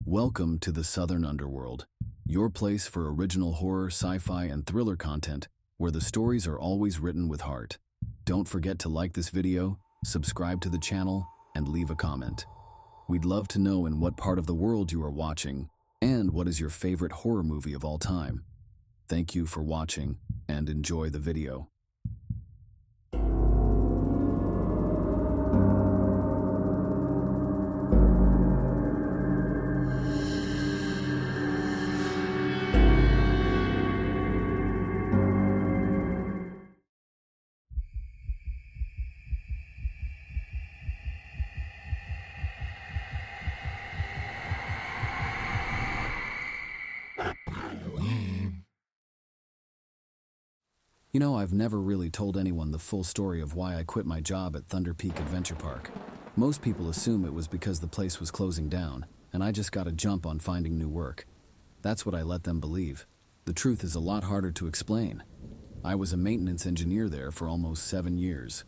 Welcome to the Southern Underworld, your place for original horror, sci-fi, and thriller content where the stories are always written with heart. Don't forget to like this video, subscribe to the channel, and leave a comment. We'd love to know in what part of the world you are watching and what is your favorite horror movie of all time. Thank you for watching and enjoy the video. You know, I've never really told anyone the full story of why I quit my job at Thunder Peak Adventure Park. Most people assume it was because the place was closing down, and I just got a jump on finding new work. That's what I let them believe. The truth is a lot harder to explain. I was a maintenance engineer there for almost 7 years.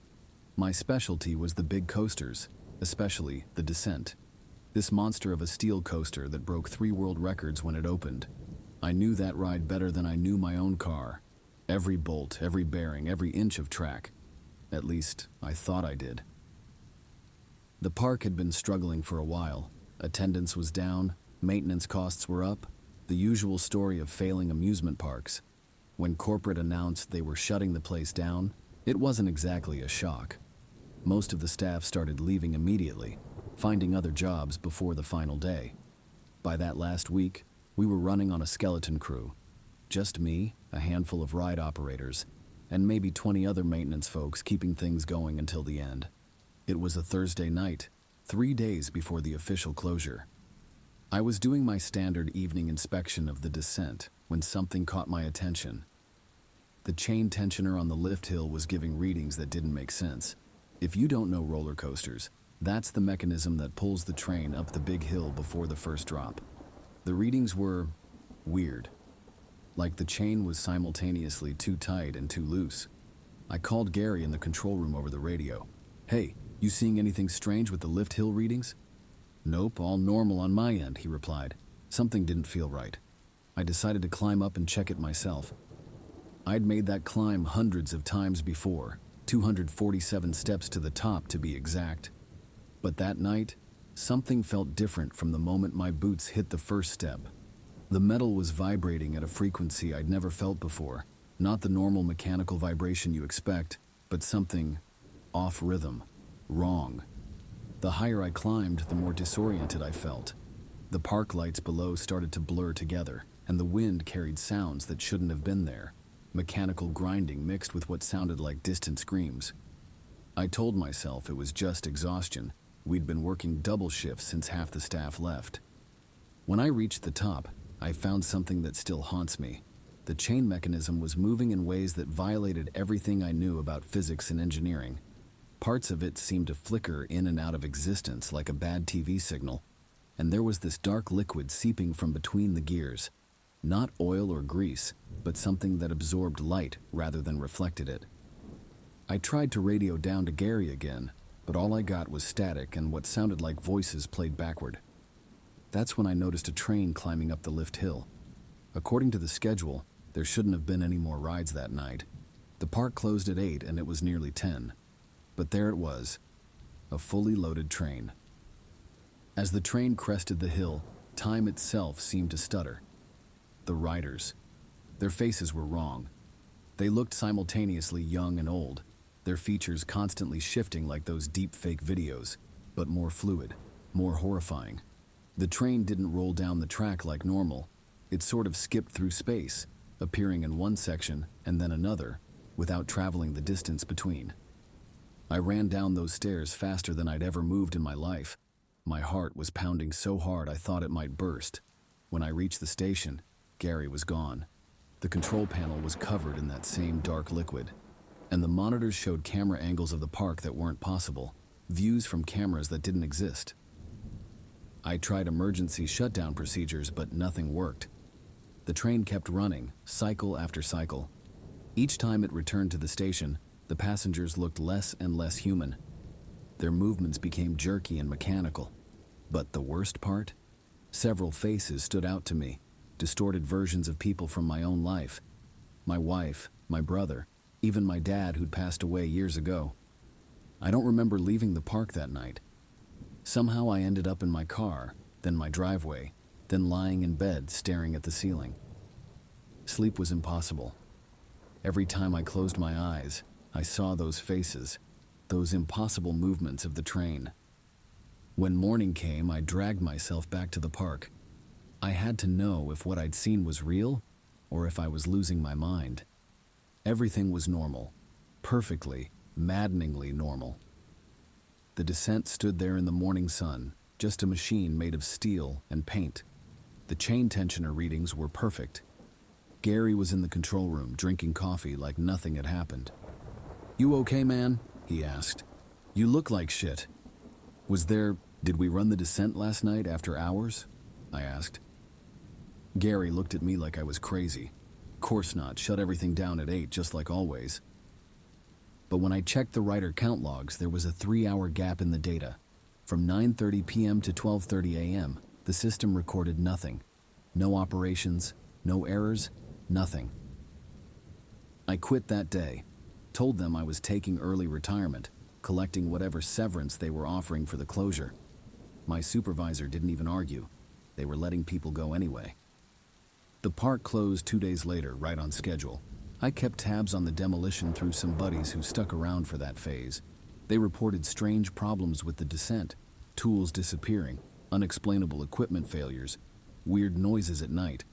My specialty was the big coasters, especially the Descent. This monster of a steel coaster that broke 3 world records when it opened. I knew that ride better than I knew my own car. Every bolt, every bearing, every inch of track. At least, I thought I did. The park had been struggling for a while. Attendance was down, maintenance costs were up, the usual story of failing amusement parks. When corporate announced they were shutting the place down, it wasn't exactly a shock. Most of the staff started leaving immediately, finding other jobs before the final day. By that last week, we were running on a skeleton crew. Just me, a handful of ride operators, and maybe 20 other maintenance folks keeping things going until the end. It was a Thursday night, 3 days before the official closure. I was doing my standard evening inspection of the Descent when something caught my attention. The chain tensioner on the lift hill was giving readings that didn't make sense. If you don't know roller coasters, that's the mechanism that pulls the train up the big hill before the first drop. The readings were weird. Like the chain was simultaneously too tight and too loose. I called Gary in the control room over the radio. "Hey, you seeing anything strange with the lift hill readings?" "Nope, all normal on my end," he replied. Something didn't feel right. I decided to climb up and check it myself. I'd made that climb hundreds of times before, 247 steps to the top to be exact. But that night, something felt different from the moment my boots hit the first step. The metal was vibrating at a frequency I'd never felt before, not the normal mechanical vibration you expect, but something off rhythm, wrong. The higher I climbed, the more disoriented I felt. The park lights below started to blur together, and the wind carried sounds that shouldn't have been there, mechanical grinding mixed with what sounded like distant screams. I told myself it was just exhaustion. We'd been working double shifts since half the staff left. When I reached the top, I found something that still haunts me. The chain mechanism was moving in ways that violated everything I knew about physics and engineering. Parts of it seemed to flicker in and out of existence like a bad TV signal, and there was this dark liquid seeping from between the gears. Not oil or grease, but something that absorbed light rather than reflected it. I tried to radio down to Gary again, but all I got was static and what sounded like voices played backward. That's when I noticed a train climbing up the lift hill. According to the schedule, there shouldn't have been any more rides that night. The park closed at 8 and it was nearly 10. But there it was, a fully loaded train. As the train crested the hill, time itself seemed to stutter. The riders, their faces were wrong. They looked simultaneously young and old, their features constantly shifting like those deep fake videos, but more fluid, more horrifying. The train didn't roll down the track like normal. It sort of skipped through space, appearing in one section and then another, without traveling the distance between. I ran down those stairs faster than I'd ever moved in my life. My heart was pounding so hard I thought it might burst. When I reached the station, Gary was gone. The control panel was covered in that same dark liquid, and the monitors showed camera angles of the park that weren't possible, views from cameras that didn't exist. I tried emergency shutdown procedures, but nothing worked. The train kept running, cycle after cycle. Each time it returned to the station, the passengers looked less and less human. Their movements became jerky and mechanical. But the worst part? Several faces stood out to me, distorted versions of people from my own life. My wife, my brother, even my dad who'd passed away years ago. I don't remember leaving the park that night. Somehow I ended up in my car, then my driveway, then lying in bed staring at the ceiling. Sleep was impossible. Every time I closed my eyes, I saw those faces, those impossible movements of the train. When morning came, I dragged myself back to the park. I had to know if what I'd seen was real or if I was losing my mind. Everything was normal, perfectly, maddeningly normal. The descent stood there in the morning sun, just a machine made of steel and paint. The chain tensioner readings were perfect. Gary was in the control room drinking coffee like nothing had happened. "You okay, man?" he asked. "You look like shit." Did we run the descent last night after hours?" I asked. Gary looked at me like I was crazy. Course not, shut everything down at 8 just like always. But when I checked the rider count logs, there was a 3-hour gap in the data. From 9:30 p.m. to 12:30 a.m., the system recorded nothing. No operations, no errors, nothing. I quit that day, told them I was taking early retirement, collecting whatever severance they were offering for the closure. My supervisor didn't even argue. They were letting people go anyway. The park closed 2 days later, right on schedule. I kept tabs on the demolition through some buddies who stuck around for that phase. They reported strange problems with the descent, tools disappearing, unexplainable equipment failures, weird noises at night.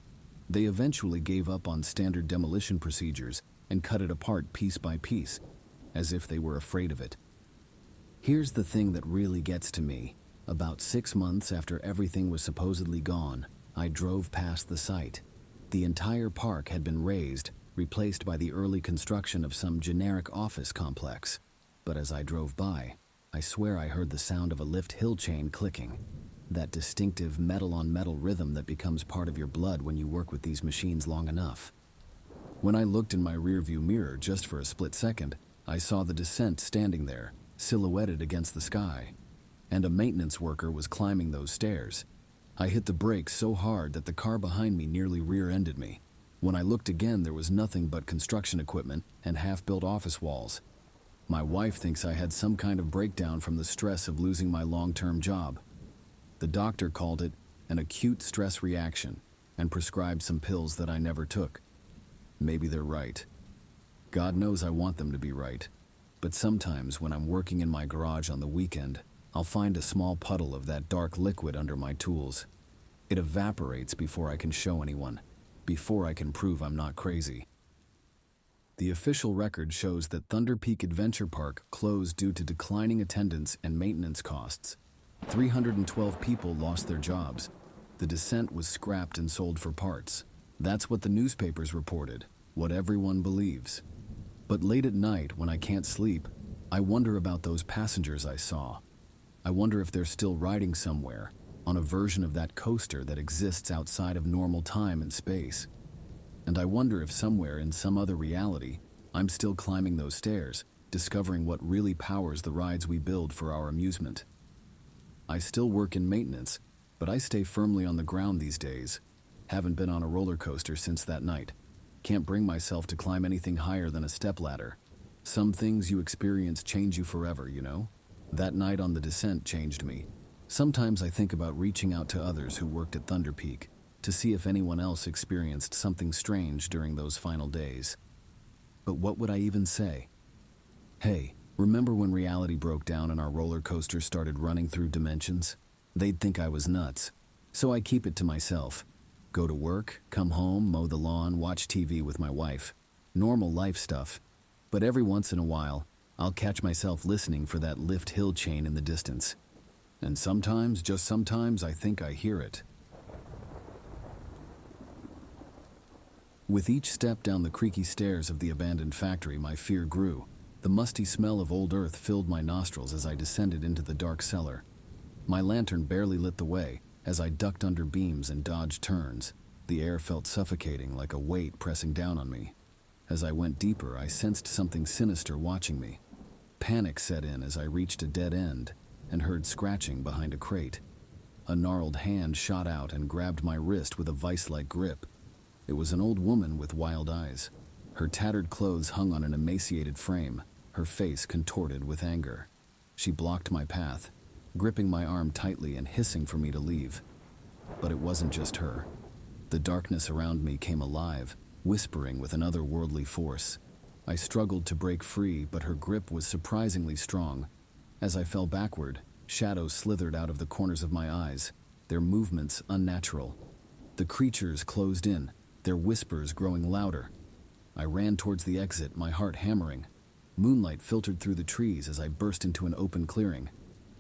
They eventually gave up on standard demolition procedures and cut it apart piece by piece, as if they were afraid of it. Here's the thing that really gets to me. About 6 months after everything was supposedly gone, I drove past the site. The entire park had been razed, replaced by the early construction of some generic office complex. But as I drove by, I swear I heard the sound of a lift hill chain clicking. That distinctive metal-on-metal rhythm that becomes part of your blood when you work with these machines long enough. When I looked in my rearview mirror just for a split second, I saw the descent standing there, silhouetted against the sky. And a maintenance worker was climbing those stairs. I hit the brakes so hard that the car behind me nearly rear-ended me. When I looked again, there was nothing but construction equipment and half-built office walls. My wife thinks I had some kind of breakdown from the stress of losing my long-term job. The doctor called it an acute stress reaction and prescribed some pills that I never took. Maybe they're right. God knows I want them to be right. But sometimes when I'm working in my garage on the weekend, I'll find a small puddle of that dark liquid under my tools. It evaporates before I can show anyone, before I can prove I'm not crazy. The official record shows that Thunder Peak Adventure Park closed due to declining attendance and maintenance costs. 312 people lost their jobs. The descent was scrapped and sold for parts. That's what the newspapers reported, what everyone believes. But late at night, when I can't sleep, I wonder about those passengers I saw. I wonder if they're still riding somewhere, on a version of that coaster that exists outside of normal time and space. And I wonder if somewhere in some other reality, I'm still climbing those stairs, discovering what really powers the rides we build for our amusement. I still work in maintenance, but I stay firmly on the ground these days. Haven't been on a roller coaster since that night. Can't bring myself to climb anything higher than a stepladder. Some things you experience change you forever, you know? That night on the descent changed me. Sometimes I think about reaching out to others who worked at Thunder Peak to see if anyone else experienced something strange during those final days. But what would I even say? Hey, remember when reality broke down and our roller coaster started running through dimensions? They'd think I was nuts. So I keep it to myself. Go to work, come home, mow the lawn, watch TV with my wife. Normal life stuff. But every once in a while, I'll catch myself listening for that lift hill chain in the distance. And sometimes, just sometimes, I think I hear it. With each step down the creaky stairs of the abandoned factory, my fear grew. The musty smell of old earth filled my nostrils as I descended into the dark cellar. My lantern barely lit the way as I ducked under beams and dodged turns. The air felt suffocating, like a weight pressing down on me. As I went deeper, I sensed something sinister watching me. Panic set in as I reached a dead end and heard scratching behind a crate. A gnarled hand shot out and grabbed my wrist with a vice-like grip. It was an old woman with wild eyes. Her tattered clothes hung on an emaciated frame, her face contorted with anger. She blocked my path, gripping my arm tightly and hissing for me to leave. But it wasn't just her. The darkness around me came alive, whispering with an otherworldly force. I struggled to break free, but her grip was surprisingly strong. As I fell backward, shadows slithered out of the corners of my eyes, their movements unnatural. The creatures closed in, their whispers growing louder. I ran towards the exit, my heart hammering. Moonlight filtered through the trees as I burst into an open clearing.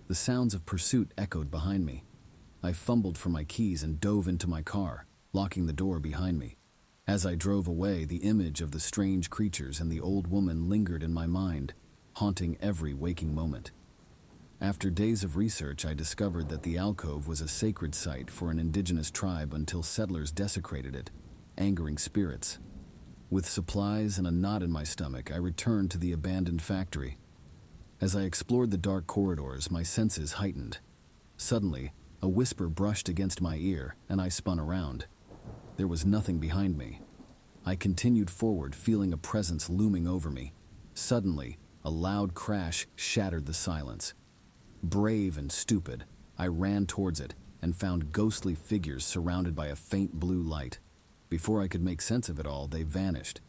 The sounds of pursuit echoed behind me. I fumbled for my keys and dove into my car, locking the door behind me. As I drove away, the image of the strange creatures and the old woman lingered in my mind, haunting every waking moment. After days of research, I discovered that the alcove was a sacred site for an indigenous tribe until settlers desecrated it, angering spirits. With supplies and a knot in my stomach, I returned to the abandoned factory. As I explored the dark corridors, my senses heightened. Suddenly, a whisper brushed against my ear, and I spun around. There was nothing behind me. I continued forward, feeling a presence looming over me. Suddenly, a loud crash shattered the silence. Brave and stupid, I ran towards it and found ghostly figures surrounded by a faint blue light. Before I could make sense of it all, they vanished.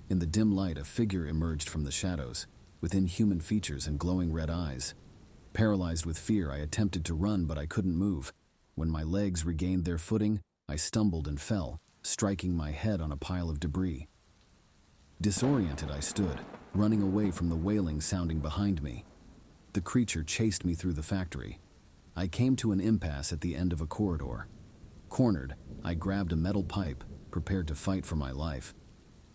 In the dim light, a figure emerged from the shadows, with inhuman features and glowing red eyes. Paralyzed with fear, I attempted to run, but I couldn't move. When my legs regained their footing, I stumbled and fell, striking my head on a pile of debris. Disoriented, I stood, running away from the wailing sounding behind me. The creature chased me through the factory. I came to an impasse at the end of a corridor. Cornered, I grabbed a metal pipe, prepared to fight for my life.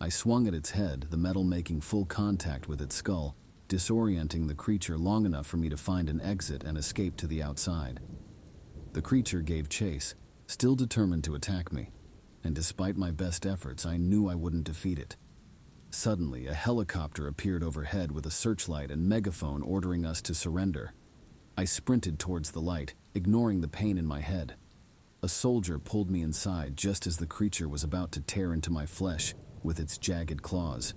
I swung at its head, the metal making full contact with its skull, disorienting the creature long enough for me to find an exit and escape to the outside. The creature gave chase, still determined to attack me, and despite my best efforts, I knew I wouldn't defeat it. Suddenly, a helicopter appeared overhead with a searchlight and megaphone ordering us to surrender. I sprinted towards the light, ignoring the pain in my head. A soldier pulled me inside just as the creature was about to tear into my flesh with its jagged claws.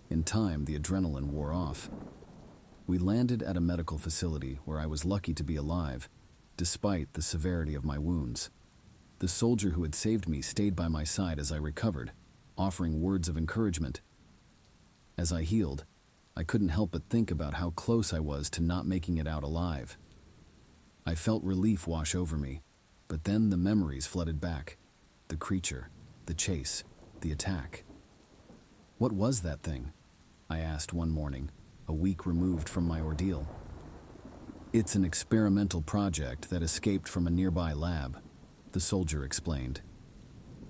In time, the adrenaline wore off. We landed at a medical facility where I was lucky to be alive, despite the severity of my wounds. The soldier who had saved me stayed by my side as I recovered, offering words of encouragement. As I healed, I couldn't help but think about how close I was to not making it out alive. I felt relief wash over me, but then the memories flooded back. The creature, the chase, the attack. What was that thing? I asked one morning, a week removed from my ordeal. It's an experimental project that escaped from a nearby lab, the soldier explained.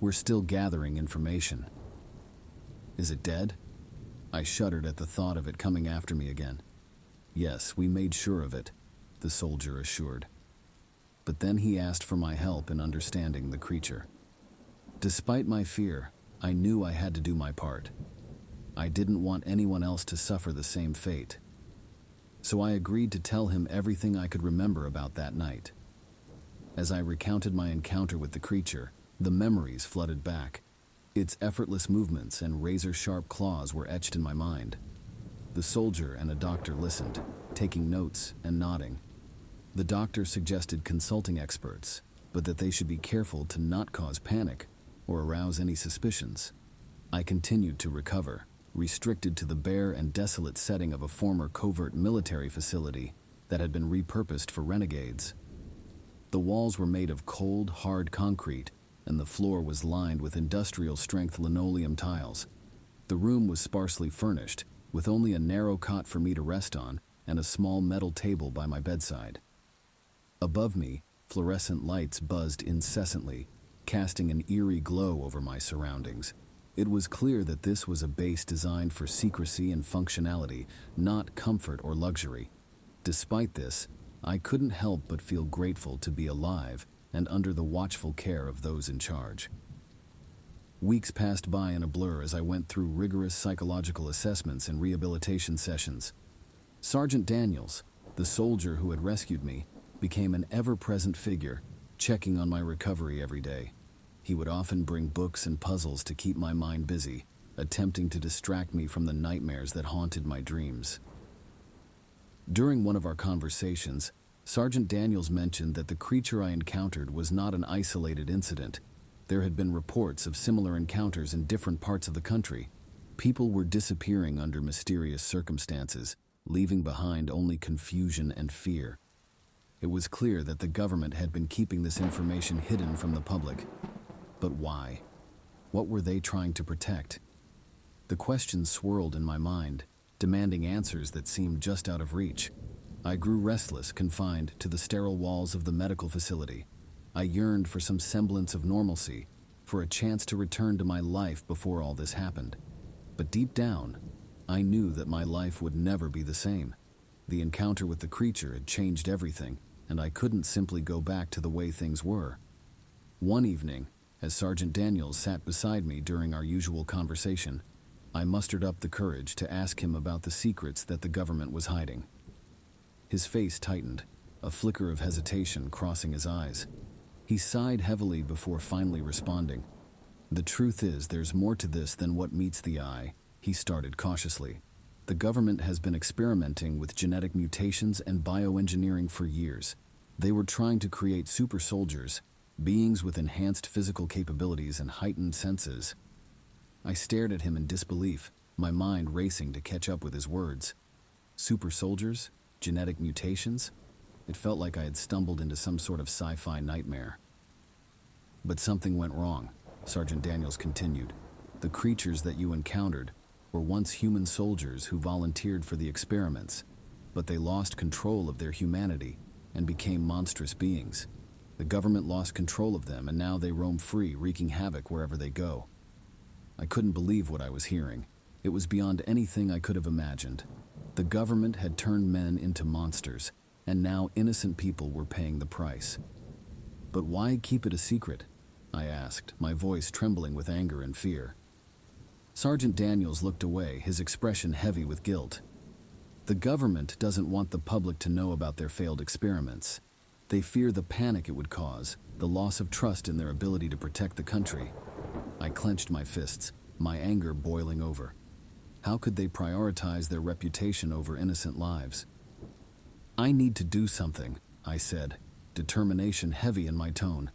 We're still gathering information. Is it dead? I shuddered at the thought of it coming after me again. Yes, we made sure of it, the soldier assured. But then he asked for my help in understanding the creature. Despite my fear, I knew I had to do my part. I didn't want anyone else to suffer the same fate. So I agreed to tell him everything I could remember about that night. As I recounted my encounter with the creature, the memories flooded back. Its effortless movements and razor-sharp claws were etched in my mind. The soldier and a doctor listened, taking notes and nodding. The doctor suggested consulting experts, but that they should be careful to not cause panic or arouse any suspicions. I continued to recover, restricted to the bare and desolate setting of a former covert military facility that had been repurposed for renegades. The walls were made of cold, hard concrete, and the floor was lined with industrial-strength linoleum tiles. The room was sparsely furnished, with only a narrow cot for me to rest on and a small metal table by my bedside. Above me, fluorescent lights buzzed incessantly, casting an eerie glow over my surroundings. It was clear that this was a base designed for secrecy and functionality, not comfort or luxury. Despite this, I couldn't help but feel grateful to be alive and under the watchful care of those in charge. Weeks passed by in a blur as I went through rigorous psychological assessments and rehabilitation sessions. Sergeant Daniels, the soldier who had rescued me, became an ever-present figure, checking on my recovery every day. He would often bring books and puzzles to keep my mind busy, attempting to distract me from the nightmares that haunted my dreams. During one of our conversations, Sergeant Daniels mentioned that the creature I encountered was not an isolated incident. There had been reports of similar encounters in different parts of the country. People were disappearing under mysterious circumstances, leaving behind only confusion and fear. It was clear that the government had been keeping this information hidden from the public. But why? What were they trying to protect? The questions swirled in my mind, demanding answers that seemed just out of reach. I grew restless, confined to the sterile walls of the medical facility. I yearned for some semblance of normalcy, for a chance to return to my life before all this happened. But deep down, I knew that my life would never be the same. The encounter with the creature had changed everything, and I couldn't simply go back to the way things were. One evening, as Sergeant Daniels sat beside me during our usual conversation, I mustered up the courage to ask him about the secrets that the government was hiding. His face tightened, a flicker of hesitation crossing his eyes. He sighed heavily before finally responding. "The truth is, there's more to this than what meets the eye," he started cautiously. "The government has been experimenting with genetic mutations and bioengineering for years. They were trying to create super soldiers, beings with enhanced physical capabilities and heightened senses." I stared at him in disbelief, my mind racing to catch up with his words. Super soldiers? Genetic mutations? It felt like I had stumbled into some sort of sci-fi nightmare. "But something went wrong," Sergeant Daniels continued. "The creatures that you encountered were once human soldiers who volunteered for the experiments, but they lost control of their humanity and became monstrous beings. The government lost control of them, and now they roam free, wreaking havoc wherever they go." I couldn't believe what I was hearing. It was beyond anything I could have imagined. The government had turned men into monsters, and now innocent people were paying the price. "But why keep it a secret?" I asked, my voice trembling with anger and fear. Sergeant Daniels looked away, his expression heavy with guilt. "The government doesn't want the public to know about their failed experiments. They fear the panic it would cause, the loss of trust in their ability to protect the country." I clenched my fists, my anger boiling over. How could they prioritize their reputation over innocent lives? "I need to do something," I said, determination heavy in my tone.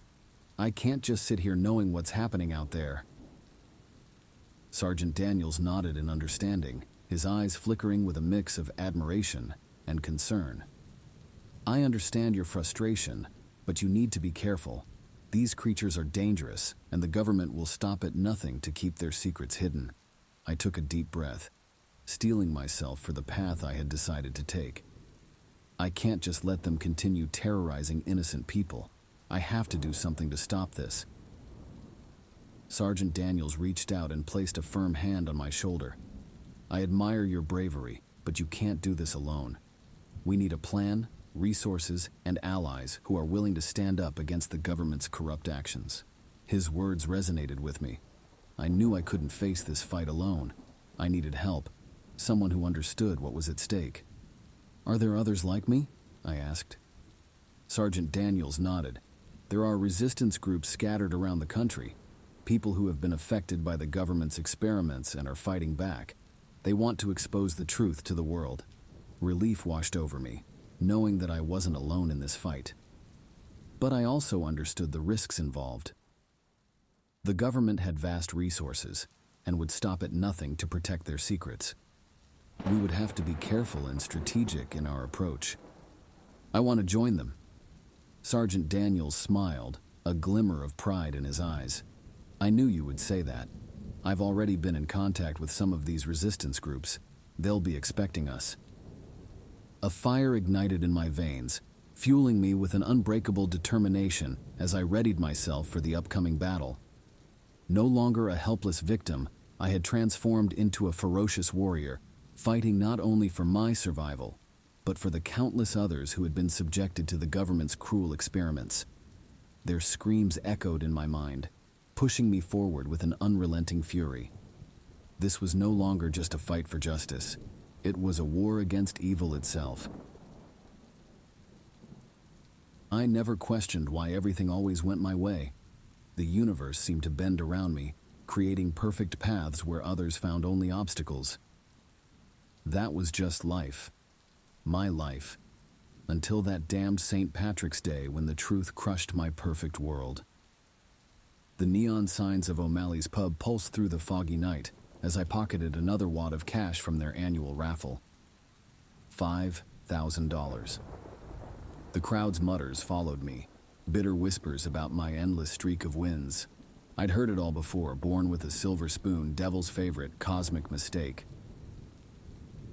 "I can't just sit here knowing what's happening out there." Sergeant Daniels nodded in understanding, his eyes flickering with a mix of admiration and concern. "I understand your frustration, but you need to be careful. These creatures are dangerous, and the government will stop at nothing to keep their secrets hidden." I took a deep breath, steeling myself for the path I had decided to take. I can't just let them continue terrorizing innocent people. I have to do something to stop this. Sergeant Daniels reached out and placed a firm hand on my shoulder. "I admire your bravery, but you can't do this alone. We need a plan, resources, and allies who are willing to stand up against the government's corrupt actions." His words resonated with me. I knew I couldn't face this fight alone. I needed help, someone who understood what was at stake. "Are there others like me?" I asked. Sergeant Daniels nodded. "There are resistance groups scattered around the country, people who have been affected by the government's experiments and are fighting back. They want to expose the truth to the world." Relief washed over me, knowing that I wasn't alone in this fight. But I also understood the risks involved. The government had vast resources and would stop at nothing to protect their secrets. We would have to be careful and strategic in our approach. "I want to join them." Sergeant Daniels smiled, a glimmer of pride in his eyes. "I knew you would say that. I've already been in contact with some of these resistance groups. They'll be expecting us." A fire ignited in my veins, fueling me with an unbreakable determination as I readied myself for the upcoming battle. No longer a helpless victim, I had transformed into a ferocious warrior, fighting not only for my survival, but for the countless others who had been subjected to the government's cruel experiments. Their screams echoed in my mind, pushing me forward with an unrelenting fury. This was no longer just a fight for justice. It was a war against evil itself. I never questioned why everything always went my way. The universe seemed to bend around me, creating perfect paths where others found only obstacles. That was just life. My life. Until that damned St. Patrick's Day when the truth crushed my perfect world. The neon signs of O'Malley's pub pulsed through the foggy night as I pocketed another wad of cash from their annual raffle. $5,000. The crowd's mutters followed me, bitter whispers about my endless streak of wins. I'd heard it all before, born with a silver spoon, devil's favorite, cosmic mistake.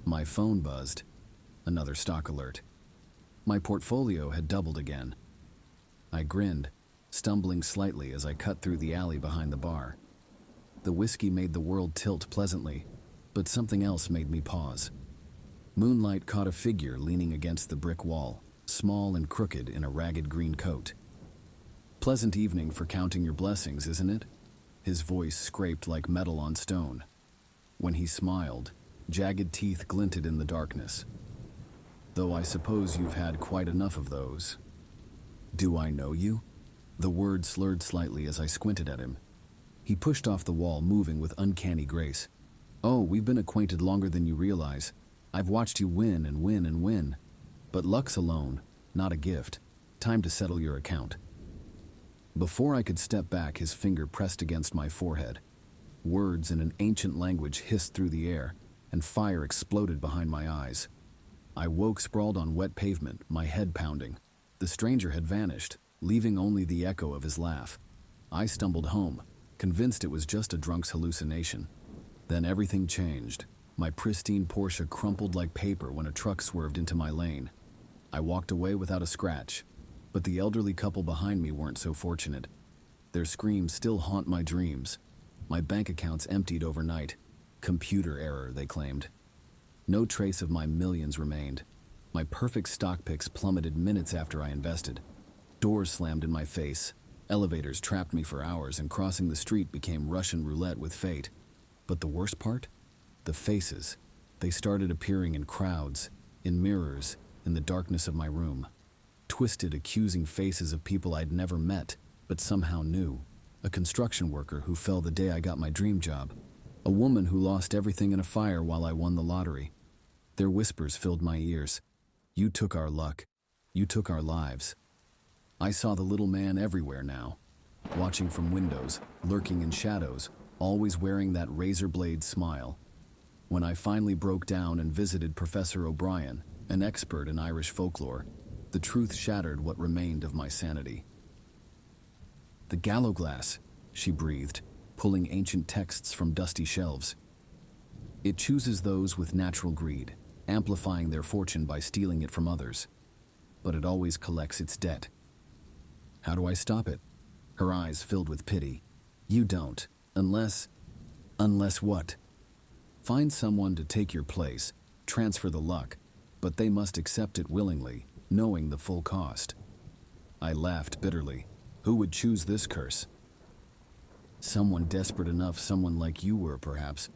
My phone buzzed. Another stock alert. My portfolio had doubled again. I grinned, stumbling slightly as I cut through the alley behind the bar. The whiskey made the world tilt pleasantly, but something else made me pause. Moonlight caught a figure leaning against the brick wall, small and crooked in a ragged green coat. Pleasant evening for counting your blessings, isn't it? His voice scraped like metal on stone. When he smiled, jagged teeth glinted in the darkness. Though I suppose you've had quite enough of those. Do I know you? The word slurred slightly as I squinted at him. He pushed off the wall, moving with uncanny grace. Oh, we've been acquainted longer than you realize. I've watched you win and win and win. But luck's a loan, not a gift. Time to settle your account. Before I could step back, his finger pressed against my forehead. Words in an ancient language hissed through the air, and fire exploded behind my eyes. I woke sprawled on wet pavement, my head pounding. The stranger had vanished, leaving only the echo of his laugh. I stumbled home, convinced it was just a drunk's hallucination. Then everything changed. My pristine Porsche crumpled like paper when a truck swerved into my lane. I walked away without a scratch, but the elderly couple behind me weren't so fortunate. Their screams still haunt my dreams. My bank accounts emptied overnight. Computer error, they claimed. No trace of my millions remained. My perfect stock picks plummeted minutes after I invested. Doors slammed in my face. Elevators trapped me for hours, and crossing the street became Russian roulette with fate. But the worst part? The faces. They started appearing in crowds, in mirrors, in the darkness of my room. Twisted, accusing faces of people I'd never met, but somehow knew. A construction worker who fell the day I got my dream job. A woman who lost everything in a fire while I won the lottery. Their whispers filled my ears. You took our luck. You took our lives. I saw the little man everywhere now, watching from windows, lurking in shadows, always wearing that razor blade smile. When I finally broke down and visited Professor O'Brien, an expert in Irish folklore, the truth shattered what remained of my sanity. The Gallowglass, she breathed, pulling ancient texts from dusty shelves. It chooses those with natural greed, amplifying their fortune by stealing it from others. But it always collects its debt. How do I stop it? Her eyes filled with pity. You don't, unless what? Find someone to take your place, transfer the luck, but they must accept it willingly, knowing the full cost. I laughed bitterly. Who would choose this curse? Someone desperate enough, someone like you were, perhaps.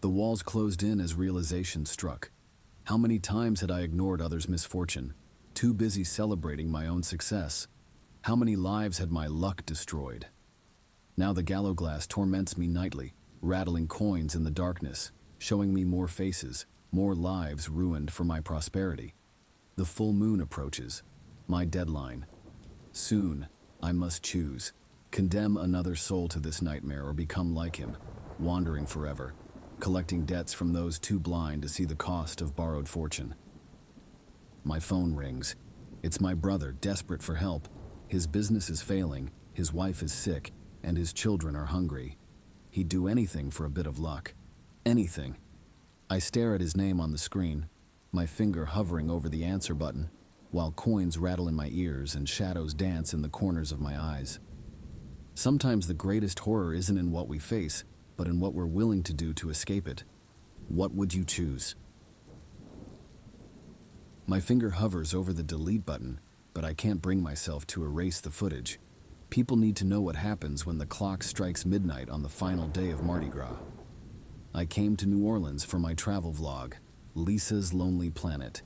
The walls closed in as realization struck. How many times had I ignored others' misfortune, too busy celebrating my own success? How many lives had my luck destroyed? Now the Gallowglass torments me nightly, rattling coins in the darkness, showing me more faces, more lives ruined for my prosperity. The full moon approaches, my deadline. Soon, I must choose. Condemn another soul to this nightmare or become like him, wandering forever, collecting debts from those too blind to see the cost of borrowed fortune. My phone rings. It's my brother, desperate for help. His business is failing, his wife is sick, and his children are hungry. He'd do anything for a bit of luck. Anything. I stare at his name on the screen, my finger hovering over the answer button, while coins rattle in my ears and shadows dance in the corners of my eyes. Sometimes the greatest horror isn't in what we face, but in what we're willing to do to escape it. What would you choose? My finger hovers over the delete button, but I can't bring myself to erase the footage. People need to know what happens when the clock strikes midnight on the final day of Mardi Gras. I came to New Orleans for my travel vlog, Lisa's Lonely Planet.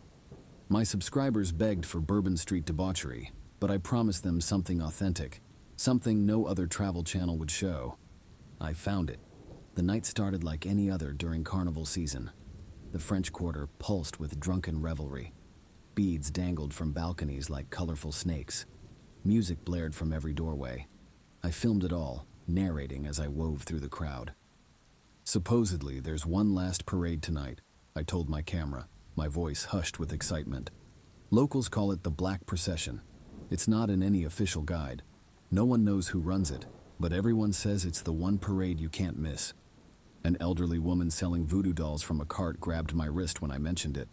My subscribers begged for Bourbon Street debauchery, but I promised them something authentic, something no other travel channel would show. I found it. The night started like any other during carnival season. The French Quarter pulsed with drunken revelry. Beads dangled from balconies like colorful snakes. Music blared from every doorway. I filmed it all, narrating as I wove through the crowd. Supposedly, there's one last parade tonight, I told my camera, my voice hushed with excitement. Locals call it the Black Procession. It's not in any official guide. No one knows who runs it, but everyone says it's the one parade you can't miss. An elderly woman selling voodoo dolls from a cart grabbed my wrist when I mentioned it.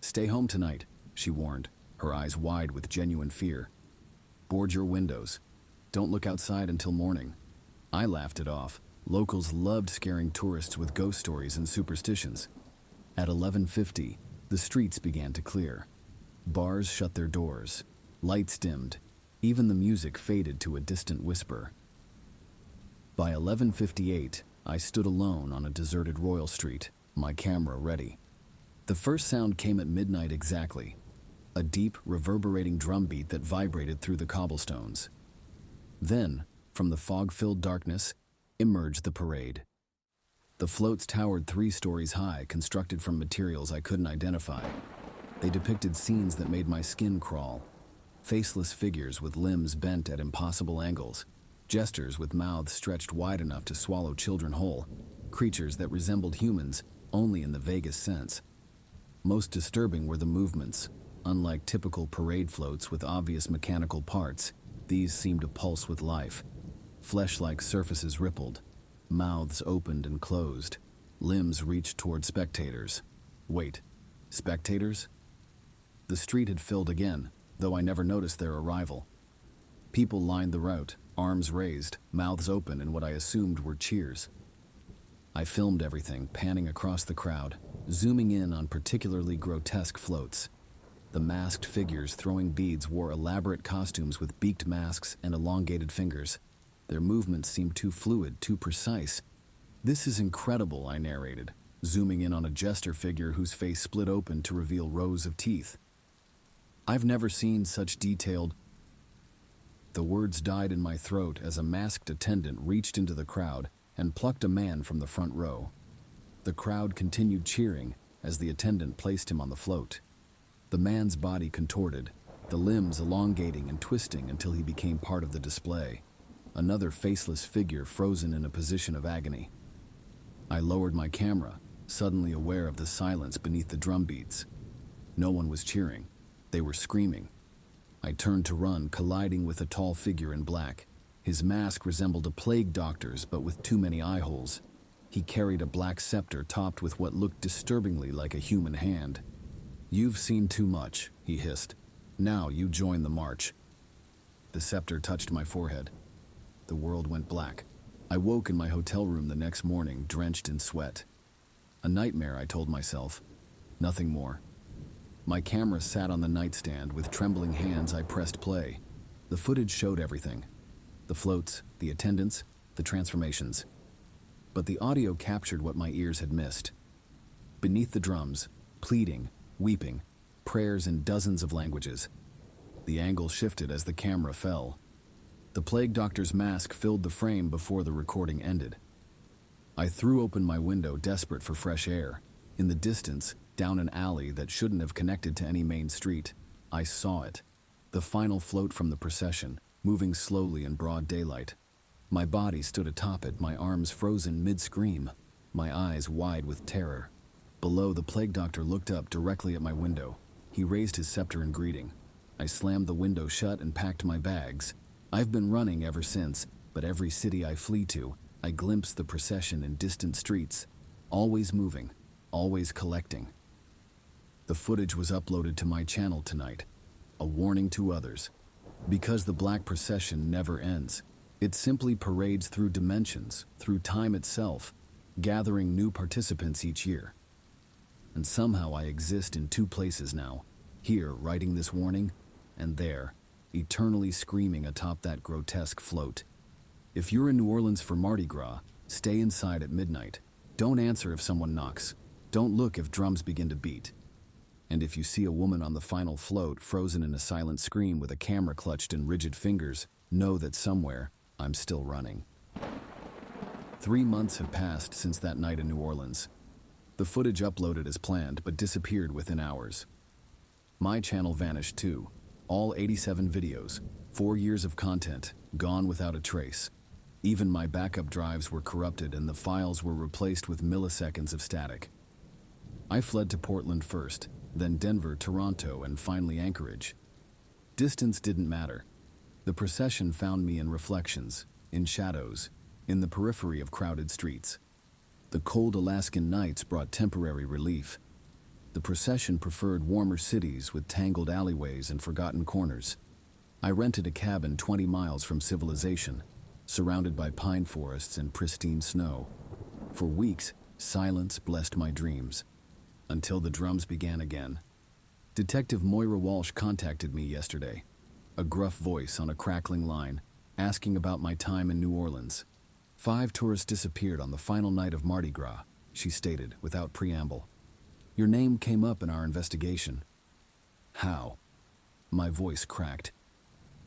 "Stay home tonight," she warned, her eyes wide with genuine fear. "Board your windows. Don't look outside until morning." I laughed it off. Locals loved scaring tourists with ghost stories and superstitions. At 11:50, the streets began to clear. Bars shut their doors. Lights dimmed. Even the music faded to a distant whisper. By 11:58, I stood alone on a deserted Royal Street, my camera ready. The first sound came at midnight exactly. A deep, reverberating drum beat that vibrated through the cobblestones. Then, from the fog-filled darkness, emerged the parade. The floats towered 3 stories high, constructed from materials I couldn't identify. They depicted scenes that made my skin crawl. Faceless figures with limbs bent at impossible angles. Jesters with mouths stretched wide enough to swallow children whole. Creatures that resembled humans, only in the vaguest sense. Most disturbing were the movements. Unlike typical parade floats with obvious mechanical parts, these seemed to pulse with life. Flesh-like surfaces rippled. Mouths opened and closed. Limbs reached toward spectators. Wait, spectators? The street had filled again, though I never noticed their arrival. People lined the route, arms raised, mouths open in what I assumed were cheers. I filmed everything, panning across the crowd, zooming in on particularly grotesque floats. The masked figures throwing beads wore elaborate costumes with beaked masks and elongated fingers. Their movements seemed too fluid, too precise. "This is incredible," I narrated, zooming in on a jester figure whose face split open to reveal rows of teeth. "I've never seen such detailed..." The words died in my throat as a masked attendant reached into the crowd and plucked a man from the front row. The crowd continued cheering as the attendant placed him on the float. The man's body contorted, the limbs elongating and twisting until he became part of the display. Another faceless figure frozen in a position of agony. I lowered my camera, suddenly aware of the silence beneath the drum beats. No one was cheering. They were screaming. I turned to run, colliding with a tall figure in black. His mask resembled a plague doctor's, but with too many eye holes. He carried a black scepter topped with what looked disturbingly like a human hand. "You've seen too much," he hissed. "Now you join the march." The scepter touched my forehead. The world went black. I woke in my hotel room the next morning, drenched in sweat. A nightmare, I told myself. Nothing more. My camera sat on the nightstand. With trembling hands, I pressed play. The footage showed everything. The floats, the attendants, the transformations. But the audio captured what my ears had missed. Beneath the drums, pleading, weeping, prayers in dozens of languages. The angle shifted as the camera fell. The plague doctor's mask filled the frame before the recording ended. I threw open my window, desperate for fresh air. In the distance, down an alley that shouldn't have connected to any main street, I saw it. The final float from the procession, moving slowly in broad daylight. My body stood atop it, my arms frozen mid-scream, my eyes wide with terror. Below, the plague doctor looked up directly at my window. He raised his scepter in greeting. I slammed the window shut and packed my bags. I've been running ever since, but every city I flee to, I glimpse the procession in distant streets, always moving, always collecting. The footage was uploaded to my channel tonight, a warning to others. Because the Black Procession never ends. It simply parades through dimensions, through time itself, gathering new participants each year. And somehow I exist in 2 places now, here writing this warning, and there, eternally screaming atop that grotesque float. If you're in New Orleans for Mardi Gras, stay inside at midnight. Don't answer if someone knocks. Don't look if drums begin to beat. And if you see a woman on the final float frozen in a silent scream with a camera clutched in rigid fingers, know that somewhere I'm still running. 3 months have passed since that night in New Orleans. The footage uploaded as planned but disappeared within hours. My channel vanished too. All 87 videos, 4 years of content, gone without a trace. Even my backup drives were corrupted and the files were replaced with milliseconds of static. I fled to Portland first, then Denver, Toronto, and finally Anchorage. Distance didn't matter. The procession found me in reflections, in shadows, in the periphery of crowded streets. The cold Alaskan nights brought temporary relief. The procession preferred warmer cities with tangled alleyways and forgotten corners. I rented a cabin 20 miles from civilization, surrounded by pine forests and pristine snow. For weeks, silence blessed my dreams. Until the drums began again. Detective Moira Walsh contacted me yesterday, a gruff voice on a crackling line, asking about my time in New Orleans. 5 tourists disappeared on the final night of Mardi Gras, she stated without preamble. Your name came up in our investigation. How? My voice cracked.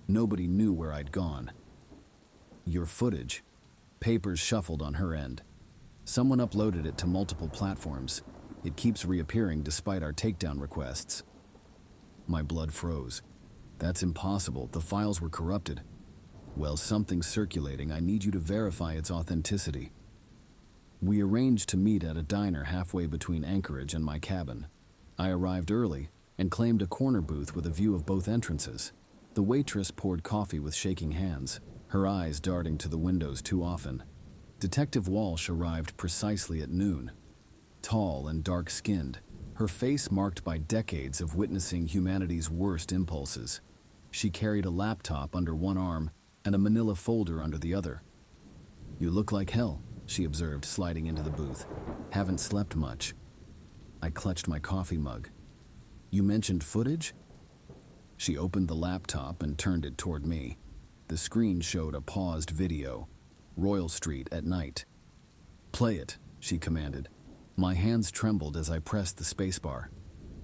Nobody knew where I'd gone. Your footage. Papers shuffled on her end. Someone uploaded it to multiple platforms. It keeps reappearing despite our takedown requests. My blood froze. That's impossible. The files were corrupted. Well, something's circulating. I need you to verify its authenticity. We arranged to meet at a diner halfway between Anchorage and my cabin. I arrived early and claimed a corner booth with a view of both entrances. The waitress poured coffee with shaking hands, her eyes darting to the windows too often. Detective Walsh arrived precisely at noon. Tall and dark-skinned, her face marked by decades of witnessing humanity's worst impulses. She carried a laptop under one arm and a manila folder under the other. You look like hell, she observed, sliding into the booth. Haven't slept much. I clutched my coffee mug. You mentioned footage? She opened the laptop and turned it toward me. The screen showed a paused video. Royal Street at night. Play it, she commanded. My hands trembled as I pressed the spacebar.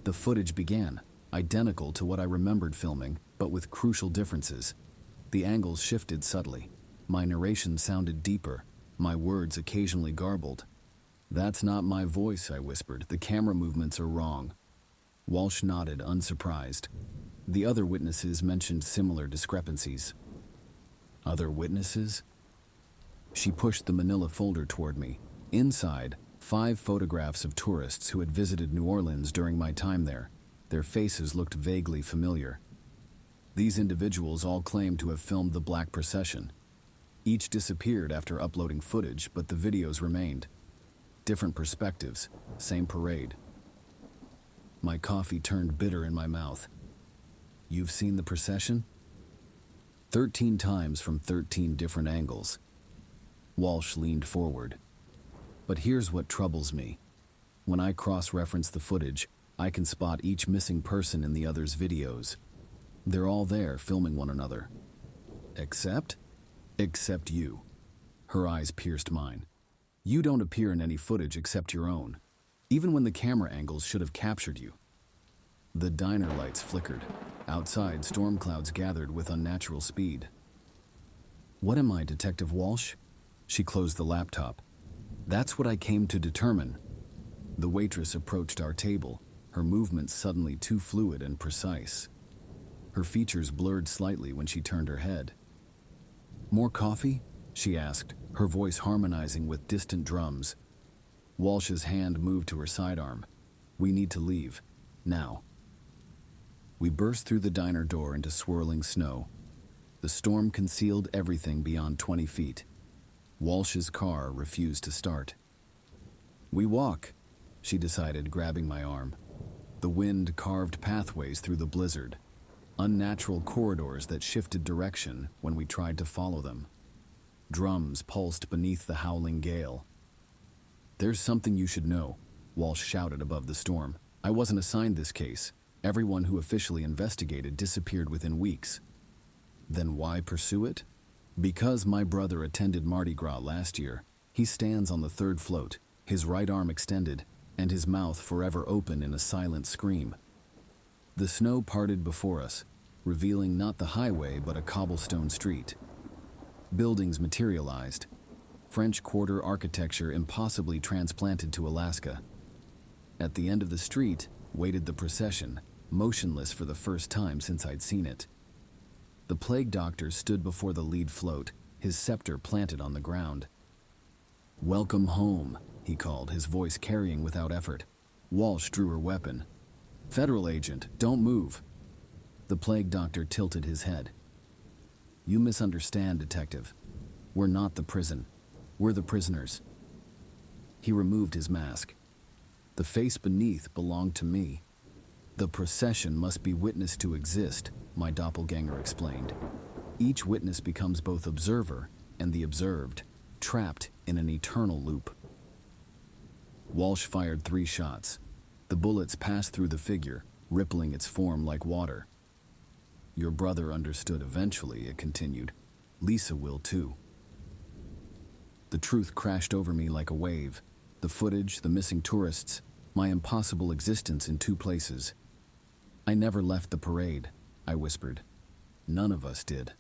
The footage began, identical to what I remembered filming, but with crucial differences. The angles shifted subtly. My narration sounded deeper, my words occasionally garbled. That's not my voice, I whispered. The camera movements are wrong. Walsh nodded, unsurprised. The other witnesses mentioned similar discrepancies. Other witnesses? She pushed the manila folder toward me. Inside, 5 photographs of tourists who had visited New Orleans during my time there. Their faces looked vaguely familiar. These individuals all claimed to have filmed the Black Procession. Each disappeared after uploading footage, but the videos remained. Different perspectives, same parade. My coffee turned bitter in my mouth. You've seen the procession? 13 times from 13 different angles. Walsh leaned forward. But here's what troubles me. When I cross-reference the footage, I can spot each missing person in the other's videos. They're all there, filming one another. Except you. Her eyes pierced mine. You don't appear in any footage except your own, even when the camera angles should have captured you. The diner lights flickered. Outside, storm clouds gathered with unnatural speed. What am I, Detective Walsh? She closed the laptop. That's what I came to determine. The waitress approached our table, her movements suddenly too fluid and precise. Her features blurred slightly when she turned her head. More coffee? She asked, her voice harmonizing with distant drums. Walsh's hand moved to her sidearm. We need to leave. Now. We burst through the diner door into swirling snow. The storm concealed everything beyond 20 feet. Walsh's car refused to start. We walk, she decided, grabbing my arm. The wind carved pathways through the blizzard, unnatural corridors that shifted direction when we tried to follow them. Drums pulsed beneath the howling gale. There's something you should know, Walsh shouted above the storm. I wasn't assigned this case. Everyone who officially investigated disappeared within weeks. Then why pursue it? Because my brother attended Mardi Gras last year. He stands on the 3rd float, his right arm extended, and his mouth forever open in a silent scream. The snow parted before us, revealing not the highway but a cobblestone street. Buildings materialized, French Quarter architecture impossibly transplanted to Alaska. At the end of the street waited the procession, motionless for the first time since I'd seen it. The plague doctor stood before the lead float, his scepter planted on the ground. "Welcome home," he called, his voice carrying without effort. Walsh drew her weapon. "Federal agent, don't move." The plague doctor tilted his head. "You misunderstand, detective. We're not the prison. We're the prisoners." He removed his mask. "The face beneath belonged to me. The procession must be witnessed to exist," my doppelganger explained. "Each witness becomes both observer and the observed, trapped in an eternal loop." Walsh fired 3 shots. The bullets passed through the figure, rippling its form like water. "Your brother understood eventually," it continued. "Lisa will too." The truth crashed over me like a wave. The footage, the missing tourists, my impossible existence in 2 places. "I never left the parade," I whispered. "None of us did."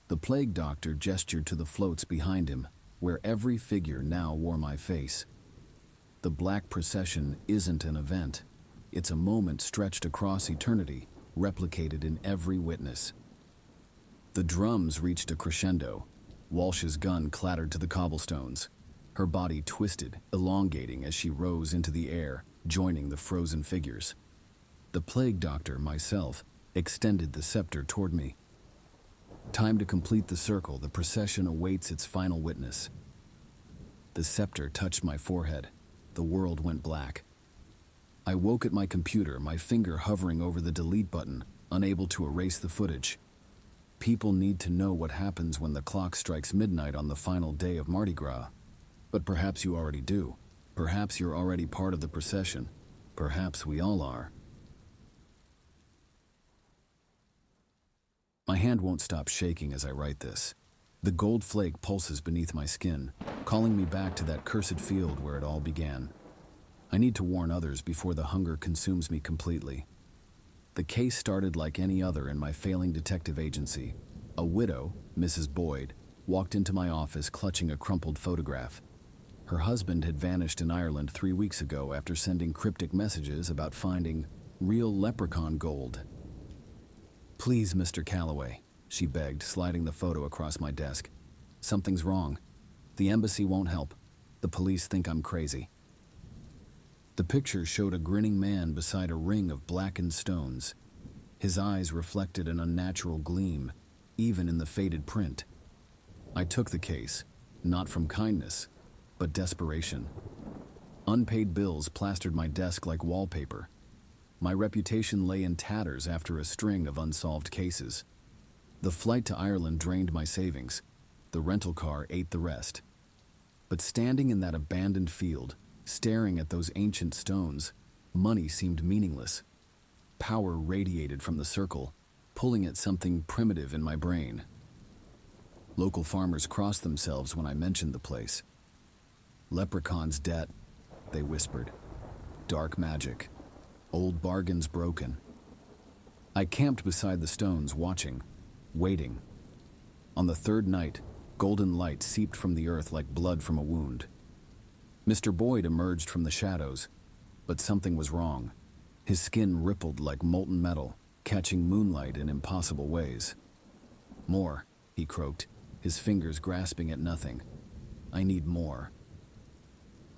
The plague doctor gestured to the floats behind him, where every figure now wore my face. "The black procession isn't an event. It's a moment stretched across eternity, replicated in every witness." The drums reached a crescendo. Walsh's gun clattered to the cobblestones. Her body twisted, elongating as she rose into the air, joining the frozen figures. The plague doctor, myself, extended the scepter toward me. Time to complete the circle. The procession awaits its final witness. The scepter touched my forehead. The world went black. I woke at my computer, my finger hovering over the delete button, unable to erase the footage. People need to know what happens when the clock strikes midnight on the final day of Mardi Gras. But perhaps you already do. Perhaps you're already part of the procession. Perhaps we all are. My hand won't stop shaking as I write this. The gold flake pulses beneath my skin, calling me back to that cursed field where it all began. I need to warn others before the hunger consumes me completely. The case started like any other in my failing detective agency. A widow, Mrs. Boyd, walked into my office clutching a crumpled photograph. Her husband had vanished in Ireland 3 weeks ago after sending cryptic messages about finding real leprechaun gold. "Please, Mr. Calloway," she begged, sliding the photo across my desk. "Something's wrong. The embassy won't help. The police think I'm crazy." The picture showed a grinning man beside a ring of blackened stones. His eyes reflected an unnatural gleam, even in the faded print. I took the case, not from kindness, but desperation. Unpaid bills plastered my desk like wallpaper. My reputation lay in tatters after a string of unsolved cases. The flight to Ireland drained my savings. The rental car ate the rest. But standing in that abandoned field, staring at those ancient stones, money seemed meaningless. Power radiated from the circle, pulling at something primitive in my brain. Local farmers crossed themselves when I mentioned the place. "Leprechaun's debt," they whispered. "Dark magic. Old bargains broken." I camped beside the stones, watching, waiting. On the 3rd night, golden light seeped from the earth like blood from a wound. Mr. Boyd emerged from the shadows, but something was wrong. His skin rippled like molten metal, catching moonlight in impossible ways. "More," he croaked, his fingers grasping at nothing. "I need more."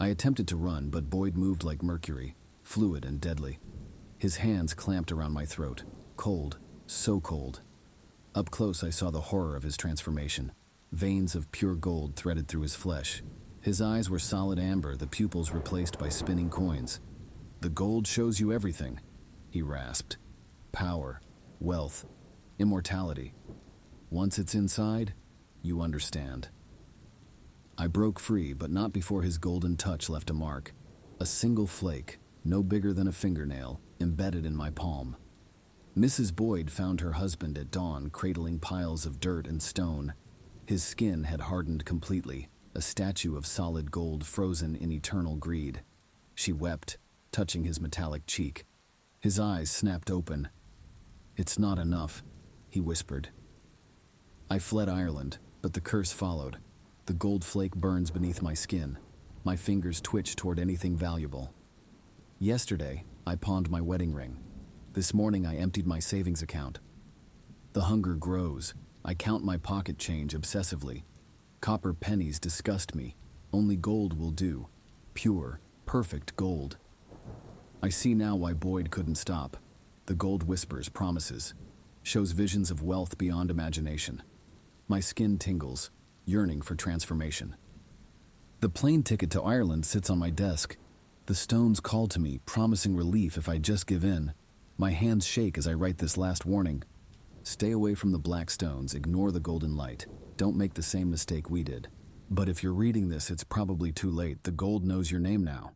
I attempted to run, but Boyd moved like mercury, fluid and deadly. His hands clamped around my throat, cold, so cold. Up close I saw the horror of his transformation. Veins of pure gold threaded through his flesh. His eyes were solid amber, the pupils replaced by spinning coins. "The gold shows you everything," he rasped. "Power, wealth, immortality. Once it's inside, you understand." I broke free, but not before his golden touch left a mark. A single flake, no bigger than a fingernail, embedded in my palm. Mrs. Boyd found her husband at dawn, cradling piles of dirt and stone. His skin had hardened completely, a statue of solid gold frozen in eternal greed. She wept, touching his metallic cheek. His eyes snapped open. "It's not enough," he whispered. I fled Ireland, but the curse followed. The gold flake burns beneath my skin. My fingers twitch toward anything valuable. Yesterday, I pawned my wedding ring. This morning, I emptied my savings account. The hunger grows. I count my pocket change obsessively. Copper pennies disgust me. Only gold will do. Pure, perfect gold. I see now why Boyd couldn't stop. The gold whispers promises, shows visions of wealth beyond imagination. My skin tingles, yearning for transformation. The plane ticket to Ireland sits on my desk. The stones call to me, promising relief if I just give in. My hands shake as I write this last warning. Stay away from the black stones, ignore the golden light. Don't make the same mistake we did. But if you're reading this, it's probably too late. The gold knows your name now.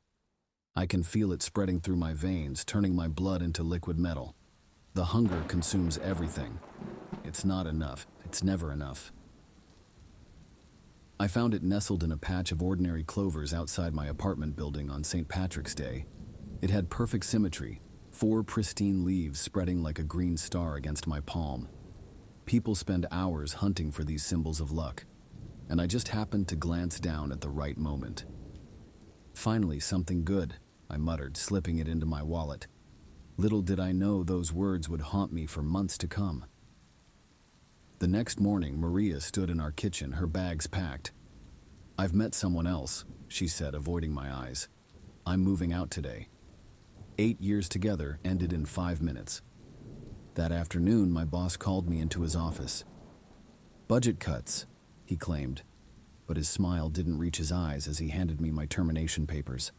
I can feel it spreading through my veins, turning my blood into liquid metal. The hunger consumes everything. It's not enough. It's never enough. I found it nestled in a patch of ordinary clovers outside my apartment building on St. Patrick's Day. It had perfect symmetry, 4 pristine leaves spreading like a green star against my palm. People spend hours hunting for these symbols of luck, and I just happened to glance down at the right moment. "Finally, something good," I muttered, slipping it into my wallet. Little did I know those words would haunt me for months to come. The next morning, Maria stood in our kitchen, her bags packed. "I've met someone else," she said, avoiding my eyes. "I'm moving out today." 8 years together ended in 5 minutes. That afternoon, my boss called me into his office. "Budget cuts," he claimed, but his smile didn't reach his eyes as he handed me my termination papers.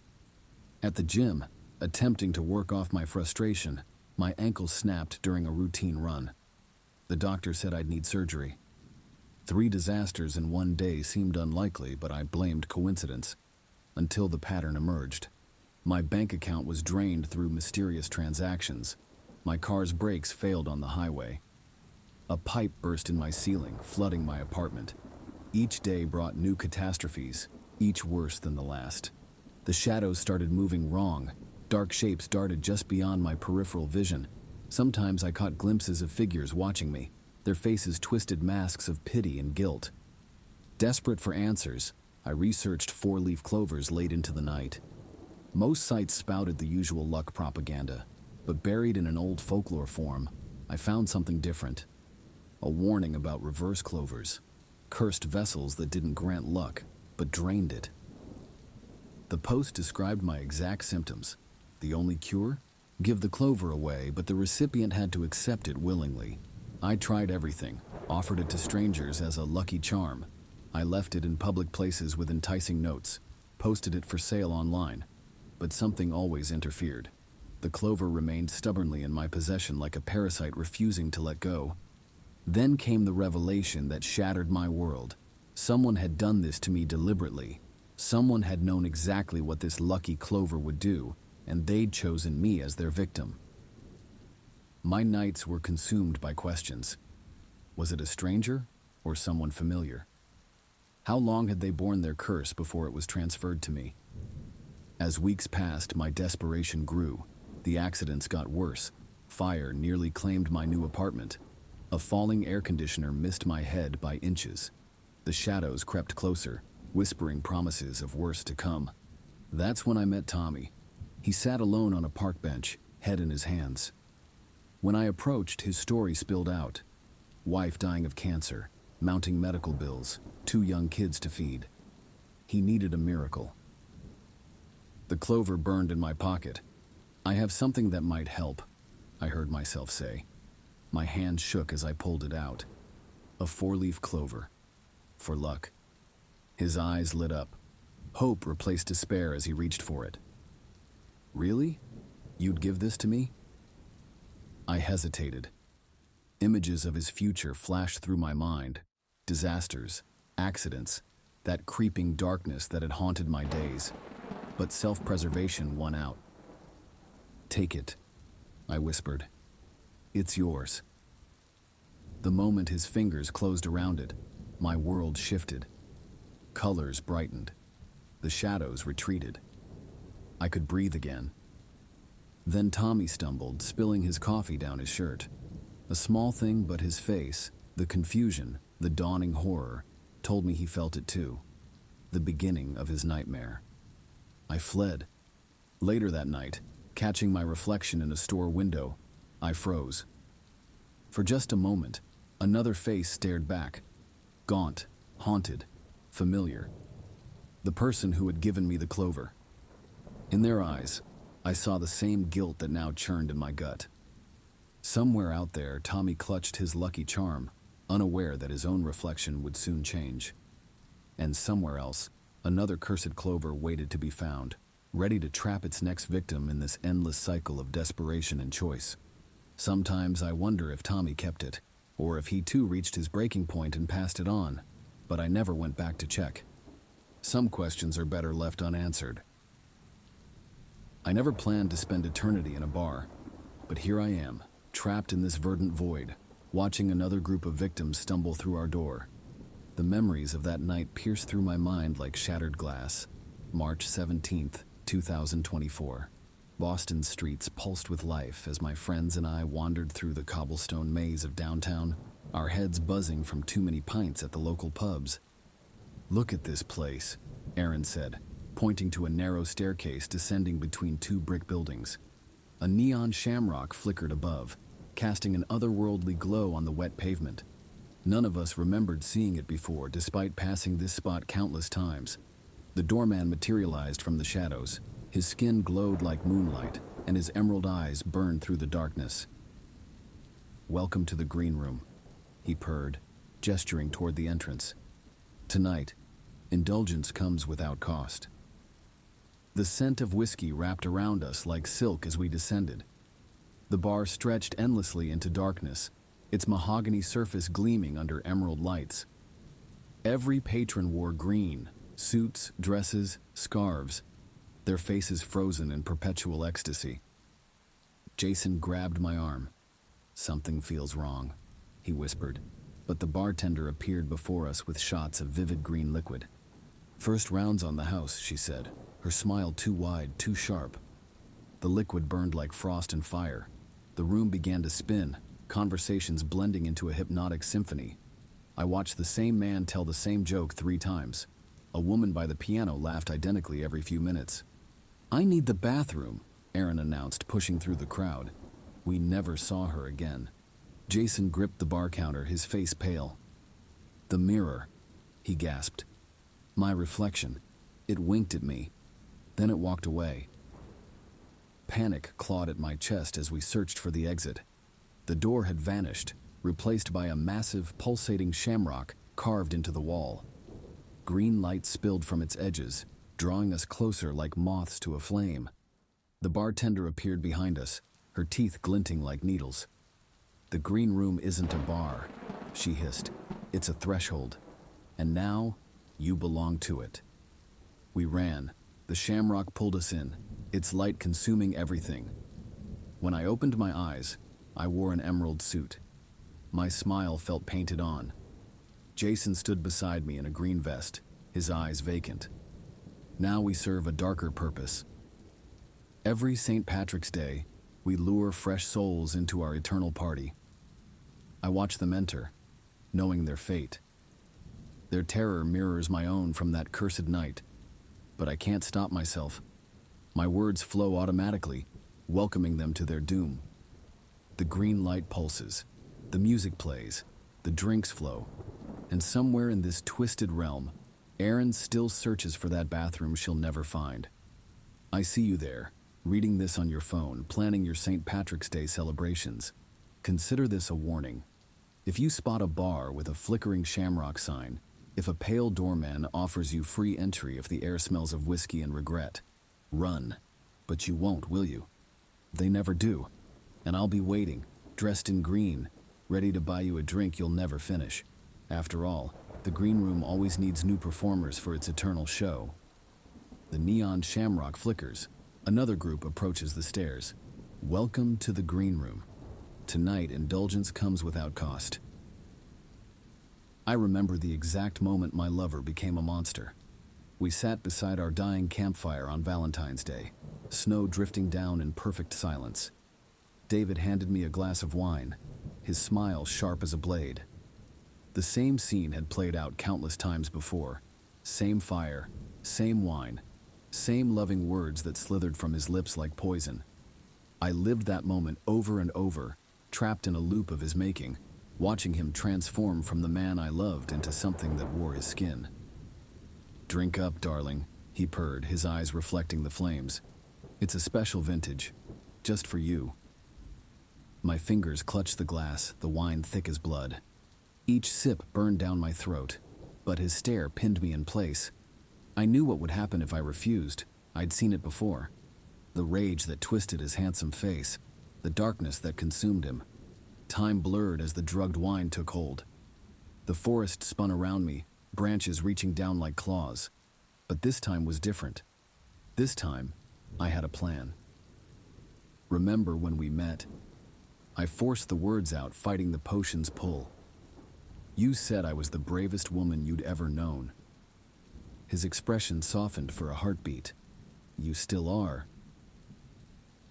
At the gym, attempting to work off my frustration, my ankle snapped during a routine run. The doctor said I'd need surgery. 3 disasters in one day seemed unlikely, but I blamed coincidence, until the pattern emerged. My bank account was drained through mysterious transactions. My car's brakes failed on the highway. A pipe burst in my ceiling, flooding my apartment. Each day brought new catastrophes, each worse than the last. The shadows started moving wrong. Dark shapes darted just beyond my peripheral vision. Sometimes I caught glimpses of figures watching me, their faces twisted masks of pity and guilt. Desperate for answers, I researched 4-leaf clovers late into the night. Most sites spouted the usual luck propaganda, but buried in an old folklore form, I found something different. A warning about reverse clovers, cursed vessels that didn't grant luck, but drained it. The post described my exact symptoms. The only cure? Give the clover away, but the recipient had to accept it willingly. I tried everything, offered it to strangers as a lucky charm. I left it in public places with enticing notes, posted it for sale online, but something always interfered. The clover remained stubbornly in my possession like a parasite refusing to let go. Then came the revelation that shattered my world. Someone had done this to me deliberately. Someone had known exactly what this lucky clover would do, and they'd chosen me as their victim. My nights were consumed by questions. Was it a stranger or someone familiar? How long had they borne their curse before it was transferred to me? As weeks passed, my desperation grew. The accidents got worse. Fire nearly claimed my new apartment. A falling air conditioner missed my head by inches. The shadows crept closer, whispering promises of worse to come. That's when I met Tommy. He sat alone on a park bench, head in his hands. When I approached, his story spilled out. Wife dying of cancer, mounting medical bills, 2 young kids to feed. He needed a miracle. The clover burned in my pocket. "I have something that might help," I heard myself say. My hand shook as I pulled it out. A 4-leaf clover. For luck. His eyes lit up. Hope replaced despair as he reached for it. "Really? You'd give this to me?" I hesitated. Images of his future flashed through my mind. Disasters, accidents, that creeping darkness that had haunted my days. But self-preservation won out. "Take it," I whispered. "It's yours." The moment his fingers closed around it, my world shifted. Colors brightened. The shadows retreated. I could breathe again. Then Tommy stumbled, spilling his coffee down his shirt. A small thing, but his face, the confusion, the dawning horror, told me he felt it too. The beginning of his nightmare. I fled. Later that night, catching my reflection in a store window, I froze. For just a moment, another face stared back. Gaunt, haunted, familiar. The person who had given me the clover. In their eyes, I saw the same guilt that now churned in my gut. Somewhere out there, Tommy clutched his lucky charm, unaware that his own reflection would soon change. And somewhere else, another cursed clover waited to be found, ready to trap its next victim in this endless cycle of desperation and choice. Sometimes I wonder if Tommy kept it, or if he too reached his breaking point and passed it on, but I never went back to check. Some questions are better left unanswered. I never planned to spend eternity in a bar, but here I am, trapped in this verdant void, watching another group of victims stumble through our door. The memories of that night pierced through my mind like shattered glass. March 17th, 2024. Boston's streets pulsed with life as my friends and I wandered through the cobblestone maze of downtown, our heads buzzing from too many pints at the local pubs. "Look at this place," Aaron said, pointing to a narrow staircase descending between two brick buildings. A neon shamrock flickered above, casting an otherworldly glow on the wet pavement. None of us remembered seeing it before, despite passing this spot countless times. The doorman materialized from the shadows. His skin glowed like moonlight, and his emerald eyes burned through the darkness. "Welcome to the green room," he purred, gesturing toward the entrance. "Tonight, indulgence comes without cost." The scent of whiskey wrapped around us like silk as we descended. The bar stretched endlessly into darkness, its mahogany surface gleaming under emerald lights. Every patron wore green, suits, dresses, scarves, their faces frozen in perpetual ecstasy. Jason grabbed my arm. "Something feels wrong," he whispered, but the bartender appeared before us with shots of vivid green liquid. "First rounds on the house," she said, her smile too wide, too sharp. The liquid burned like frost and fire. The room began to spin, conversations blending into a hypnotic symphony. I watched the same man tell the same joke 3 times. A woman by the piano laughed identically every few minutes. "I need the bathroom," Aaron announced, pushing through the crowd. We never saw her again. Jason gripped the bar counter, his face pale. "The mirror," he gasped. "My reflection. It winked at me. Then it walked away." Panic clawed at my chest as we searched for the exit. The door had vanished, replaced by a massive, pulsating shamrock carved into the wall. Green light spilled from its edges, drawing us closer like moths to a flame. The bartender appeared behind us, her teeth glinting like needles. "The green room isn't a bar," she hissed. "It's a threshold. And now, you belong to it." We ran. The shamrock pulled us in, its light consuming everything. When I opened my eyes, I wore an emerald suit. My smile felt painted on. Jason stood beside me in a green vest, his eyes vacant. Now we serve a darker purpose. Every St. Patrick's Day, we lure fresh souls into our eternal party. I watch them enter, knowing their fate. Their terror mirrors my own from that cursed night, but I can't stop myself. My words flow automatically, welcoming them to their doom. The green light pulses, the music plays, the drinks flow, and somewhere in this twisted realm, Erin still searches for that bathroom she'll never find. I see you there, reading this on your phone, planning your St. Patrick's Day celebrations. Consider this a warning. If you spot a bar with a flickering shamrock sign, if a pale doorman offers you free entry if the air smells of whiskey and regret, run. But you won't, will you? They never do. And I'll be waiting, dressed in green, ready to buy you a drink you'll never finish. After all, the green room always needs new performers for its eternal show. The neon shamrock flickers. Another group approaches the stairs. "Welcome to the green room. Tonight, indulgence comes without cost." I remember the exact moment my lover became a monster. We sat beside our dying campfire on Valentine's Day. snow drifting down in perfect silence. David handed me a glass of wine, his smile sharp as a blade. The same scene had played out countless times before. Same fire, same wine, same loving words that slithered from his lips like poison. I lived that moment over and over, trapped in a loop of his making, watching him transform from the man I loved into something that wore his skin. "Drink up, darling," he purred, his eyes reflecting the flames. "It's a special vintage, just for you." My fingers clutched the glass, the wine thick as blood. Each sip burned down my throat, but his stare pinned me in place. I knew what would happen if I refused. I'd seen it before. The rage that twisted his handsome face, the darkness that consumed him. Time blurred as the drugged wine took hold. The forest spun around me, branches reaching down like claws. But this time was different. This time, I had a plan. "Remember when we met?" I forced the words out, fighting the potion's pull. "You said I was the bravest woman you'd ever known." His expression softened for a heartbeat. "You still are."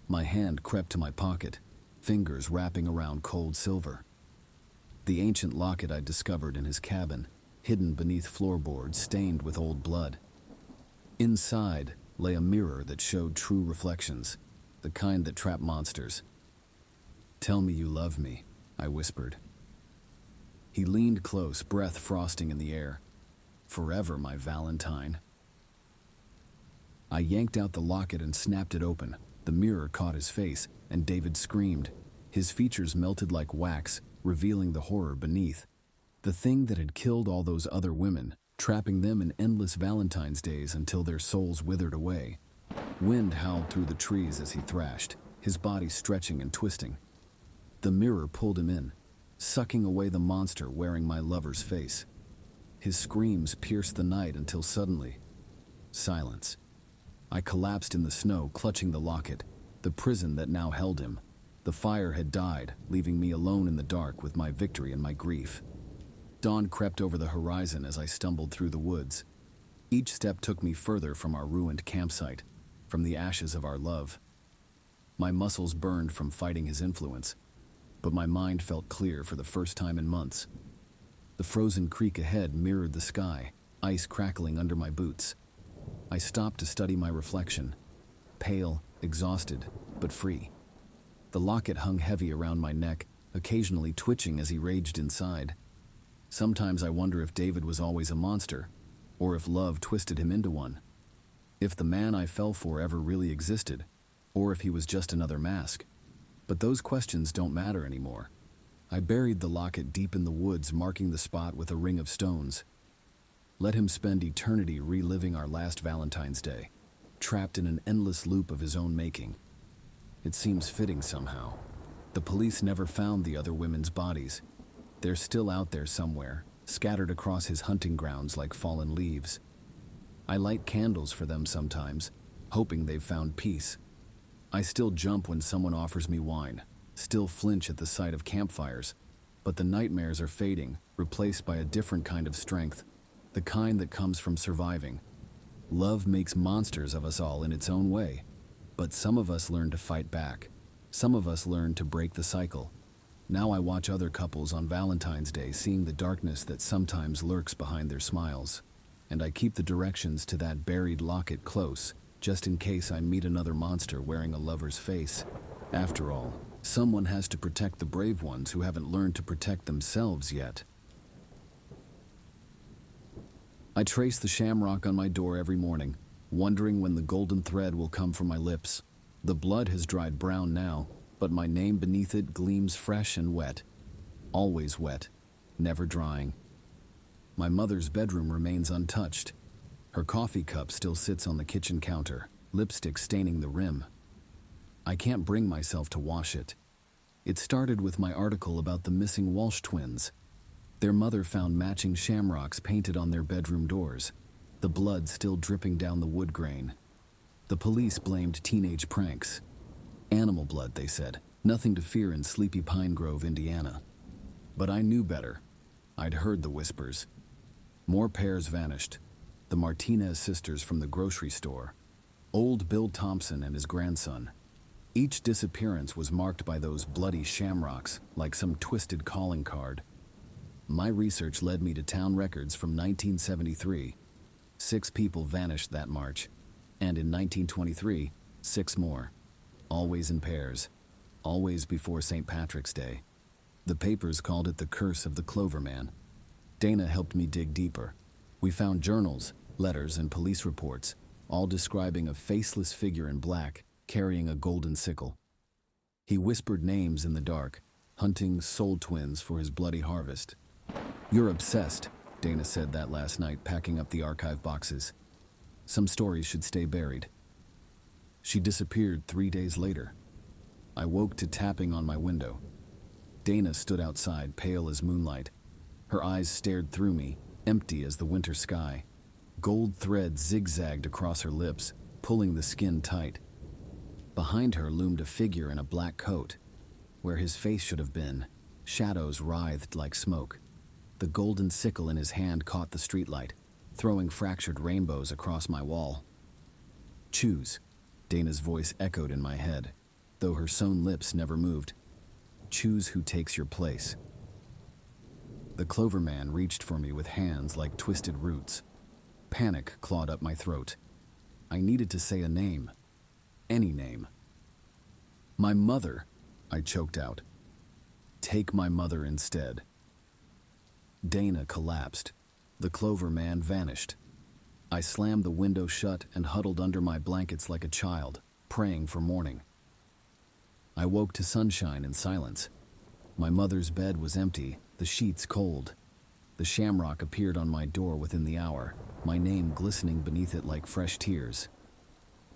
My hand crept to my pocket, fingers wrapping around cold silver. The ancient locket I'd discovered in his cabin, hidden beneath floorboards stained with old blood. Inside lay a mirror that showed true reflections, the kind that trap monsters. "Tell me you love me," I whispered. He leaned close, breath frosting in the air. "Forever, my Valentine." I yanked out the locket and snapped it open. The mirror caught his face, and David screamed. His features melted like wax, revealing the horror beneath. The thing that had killed all those other women, trapping them in endless Valentine's days until their souls withered away. Wind howled through the trees as he thrashed, his body stretching and twisting. The mirror pulled him in, sucking away the monster wearing my lover's face. His screams pierced the night until suddenly, silence. I collapsed in the snow, clutching the locket, the prison that now held him. The fire had died, leaving me alone in the dark with my victory and my grief. Dawn crept over the horizon as I stumbled through the woods. Each step took me further from our ruined campsite, from the ashes of our love. My muscles burned from fighting his influence, but my mind felt clear for the first time in months. The frozen creek ahead mirrored the sky, ice crackling under my boots. I stopped to study my reflection, pale, exhausted, but free. The locket hung heavy around my neck, occasionally twitching as he raged inside. Sometimes I wonder if David was always a monster, or if love twisted him into one. If the man I fell for ever really existed, or if he was just another mask. But those questions don't matter anymore. I buried the locket deep in the woods, marking the spot with a ring of stones. Let him spend eternity reliving our last Valentine's Day, trapped in an endless loop of his own making. It seems fitting somehow. The police never found the other women's bodies. They're still out there somewhere, scattered across his hunting grounds like fallen leaves. I light candles for them sometimes, hoping they've found peace. I still jump when someone offers me wine, still flinch at the sight of campfires, but the nightmares are fading, replaced by a different kind of strength, the kind that comes from surviving. Love makes monsters of us all in its own way, but some of us learn to fight back. Some of us learn to break the cycle. Now I watch other couples on Valentine's Day seeing the darkness that sometimes lurks behind their smiles, and I keep the directions to that buried locket close, just in case I meet another monster wearing a lover's face. After all, someone has to protect the brave ones who haven't learned to protect themselves yet. I trace the shamrock on my door every morning, wondering when the golden thread will come from my lips. The blood has dried brown now, but my name beneath it gleams fresh and wet. Always wet, never drying. My mother's bedroom remains untouched. Her coffee cup still sits on the kitchen counter, lipstick staining the rim. I can't bring myself to wash it. It started with my article about the missing Walsh twins. Their mother found matching shamrocks painted on their bedroom doors, the blood still dripping down the wood grain. The police blamed teenage pranks. Animal blood, they said. Nothing to fear in sleepy Pine Grove, Indiana. But I knew better. I'd heard the whispers. More pairs vanished. The Martinez sisters from the grocery store. Old Bill Thompson and his grandson. Each disappearance was marked by those bloody shamrocks, like some twisted calling card. My research led me to town records from 1973. 6 people vanished that March, and in 1923, 6 more. Always in pairs, always before St. Patrick's Day. The papers called it the curse of the Clover Man. Dana helped me dig deeper. We found journals, letters, and police reports, all describing a faceless figure in black, carrying a golden sickle. He whispered names in the dark, hunting soul twins for his bloody harvest. "You're obsessed," Dana said that last night, packing up the archive boxes. "Some stories should stay buried." She disappeared 3 days later. I woke to tapping on my window. Dana stood outside, pale as moonlight. Her eyes stared through me, empty as the winter sky. Gold thread zigzagged across her lips, pulling the skin tight. Behind her loomed a figure in a black coat. Where his face should have been, shadows writhed like smoke. The golden sickle in his hand caught the streetlight, throwing fractured rainbows across my wall. "Choose," Dana's voice echoed in my head, though her sewn lips never moved. "Choose who takes your place." The Clover Man reached for me with hands like twisted roots. Panic clawed up my throat. I needed to say a name. Any name. "My mother," I choked out. "Take my mother instead." Dana collapsed. The Clover Man vanished. I slammed the window shut and huddled under my blankets like a child, praying for morning. I woke to sunshine and silence. My mother's bed was empty, the sheets cold. The shamrock appeared on my door within the hour, my name glistening beneath it like fresh tears.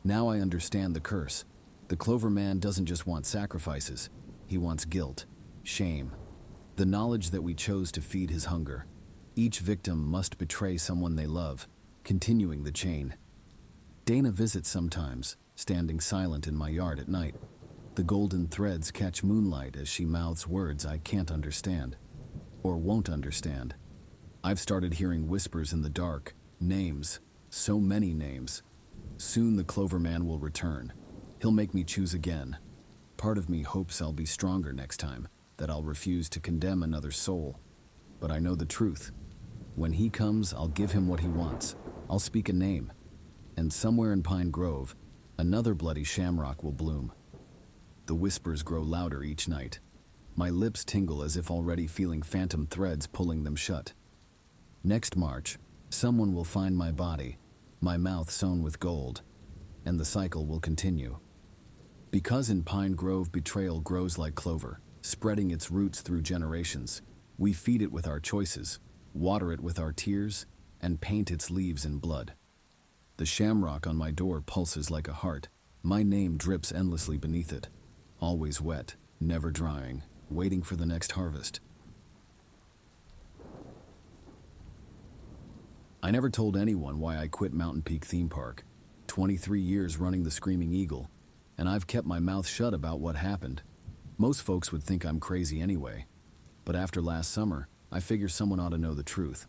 Now I understand the curse. The Clover Man doesn't just want sacrifices. He wants guilt, shame, the knowledge that we chose to feed his hunger. Each victim must betray someone they love, continuing the chain. Dana visits sometimes, standing silent in my yard at night. The golden threads catch moonlight as she mouths words I can't understand, or won't understand. I've started hearing whispers in the dark, names, so many names. Soon the Clover Man will return. He'll make me choose again. Part of me hopes I'll be stronger next time, that I'll refuse to condemn another soul. But I know the truth. When he comes, I'll give him what he wants. I'll speak a name. And somewhere in Pine Grove, another bloody shamrock will bloom. The whispers grow louder each night. My lips tingle as if already feeling phantom threads pulling them shut. Next March, someone will find my body, my mouth sewn with gold, and the cycle will continue. Because in Pine Grove betrayal grows like clover, spreading its roots through generations. We feed it with our choices, water it with our tears, and paint its leaves in blood. The shamrock on my door pulses like a heart. My name drips endlessly beneath it, always wet, never drying, waiting for the next harvest. I never told anyone why I quit Mountain Peak Theme Park. 23 years running the Screaming Eagle, and I've kept my mouth shut about what happened. Most folks would think I'm crazy anyway. But after last summer, I figure someone ought to know the truth.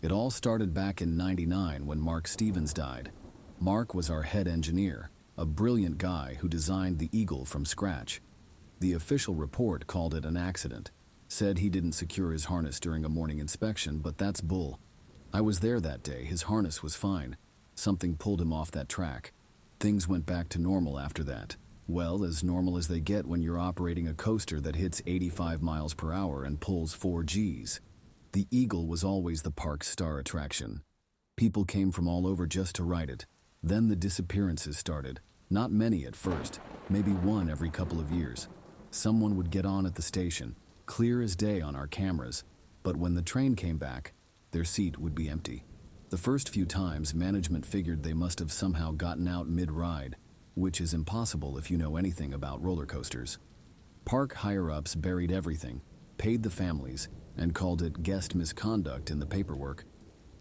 It all started back in '99 when Mark Stevens died. Mark was our head engineer, a brilliant guy who designed the Eagle from scratch. The official report called it an accident, said he didn't secure his harness during a morning inspection, but that's bull. I was there that day. His harness was fine. Something pulled him off that track. Things went back to normal after that. Well, as normal as they get when you're operating a coaster that hits 85 miles per hour and pulls 4 Gs. The Eagle was always the park's star attraction. People came from all over just to ride it. Then the disappearances started. Not many at first, maybe one every couple of years. Someone would get on at the station, clear as day on our cameras, but when the train came back, their seat would be empty. The first few times, management figured they must have somehow gotten out mid-ride, which is impossible if you know anything about roller coasters. Park higher-ups buried everything, paid the families, and called it guest misconduct in the paperwork.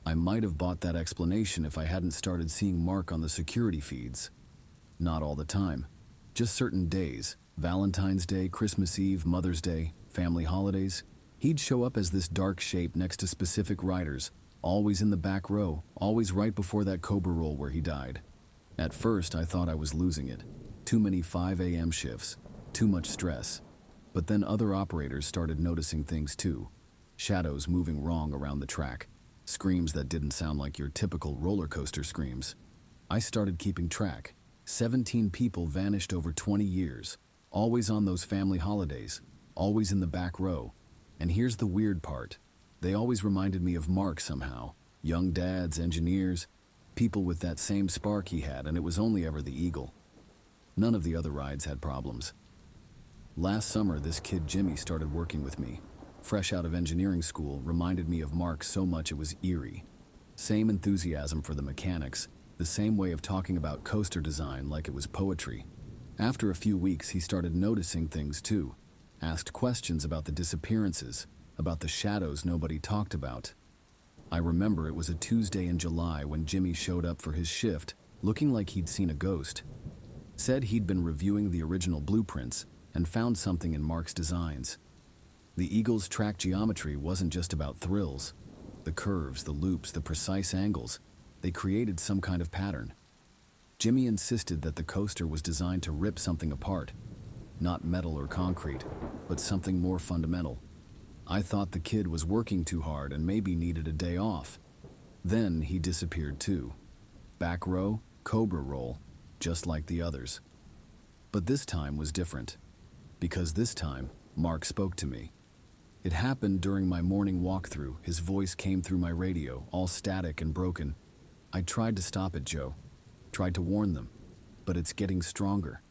I might have bought that explanation if I hadn't started seeing Mark on the security feeds. Not all the time, just certain days, Valentine's Day, Christmas Eve, Mother's Day, family holidays. He'd show up as this dark shape next to specific riders, always in the back row, always right before that Cobra roll where he died. At first, I thought I was losing it. Too many 5 a.m. shifts, too much stress. But then other operators started noticing things too. Shadows moving wrong around the track, screams that didn't sound like your typical roller coaster screams. I started keeping track. 17 people vanished over 20 years, always on those family holidays, always in the back row. And here's the weird part. They always reminded me of Mark somehow. Young dads, engineers, people with that same spark he had, and it was only ever the Eagle. None of the other rides had problems. Last summer, this kid Jimmy started working with me. Fresh out of engineering school, reminded me of Mark so much it was eerie. Same enthusiasm for the mechanics, the same way of talking about coaster design like it was poetry. After a few weeks, he started noticing things too. Asked questions about the disappearances, about the shadows nobody talked about. I remember it was a Tuesday in July when Jimmy showed up for his shift, looking like he'd seen a ghost. Said he'd been reviewing the original blueprints and found something in Mark's designs. The Eagle's track geometry wasn't just about thrills. The curves, the loops, the precise angles, they created some kind of pattern. Jimmy insisted that the coaster was designed to rip something apart. Not metal or concrete, but something more fundamental. I thought the kid was working too hard and maybe needed a day off. Then he disappeared too. Back row, cobra roll, just like the others. But this time was different, because this time, Mark spoke to me. It happened during my morning walkthrough. His voice came through my radio, all static and broken. I tried to stop it, Joe. Tried to warn them, but it's getting stronger.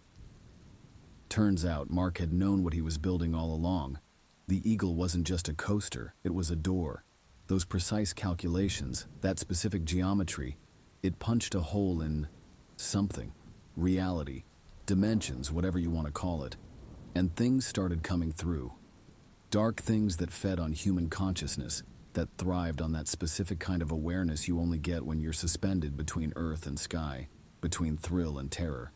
Turns out Mark had known what he was building all along. The Eagle wasn't just a coaster, it was a door. Those precise calculations, that specific geometry, it punched a hole in something, reality, dimensions, whatever you want to call it. And things started coming through. Dark things that fed on human consciousness, that thrived on that specific kind of awareness you only get when you're suspended between earth and sky, between thrill and terror.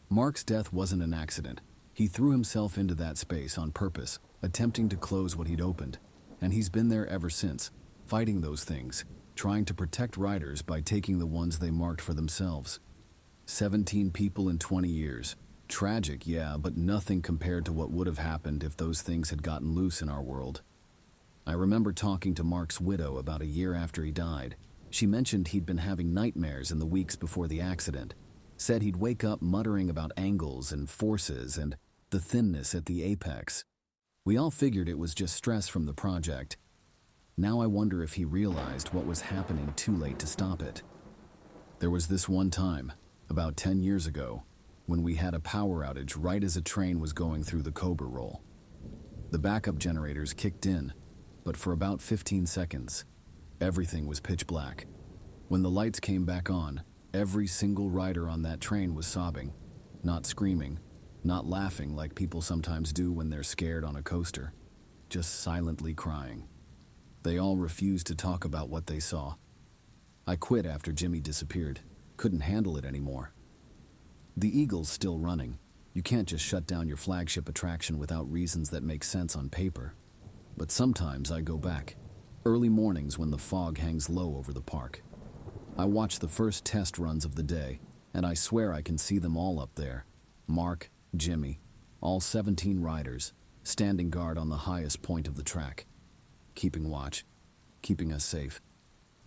Mark's death wasn't an accident. He threw himself into that space on purpose, attempting to close what he'd opened. And he's been there ever since, fighting those things, trying to protect riders by taking the ones they marked for themselves. 17 people in 20 years. Tragic, yeah, but nothing compared to what would have happened if those things had gotten loose in our world. I remember talking to Mark's widow about a year after he died. She mentioned he'd been having nightmares in the weeks before the accident. Said he'd wake up muttering about angles and forces and the thinness at the apex. We all figured it was just stress from the project. Now I wonder if he realized what was happening too late to stop it. There was this one time, about 10 years ago, when we had a power outage right as a train was going through the Cobra Roll. The backup generators kicked in, but for about 15 seconds, everything was pitch black. When the lights came back on, every single rider on that train was sobbing, not screaming, not laughing like people sometimes do when they're scared on a coaster, just silently crying. They all refused to talk about what they saw. I quit after Jimmy disappeared. Couldn't handle it anymore. The Eagle's still running. You can't just shut down your flagship attraction without reasons that make sense on paper. But sometimes I go back, early mornings when the fog hangs low over the park. I watch the first test runs of the day, and I swear I can see them all up there. Mark, Jimmy, all 17 riders, standing guard on the highest point of the track, keeping watch, keeping us safe.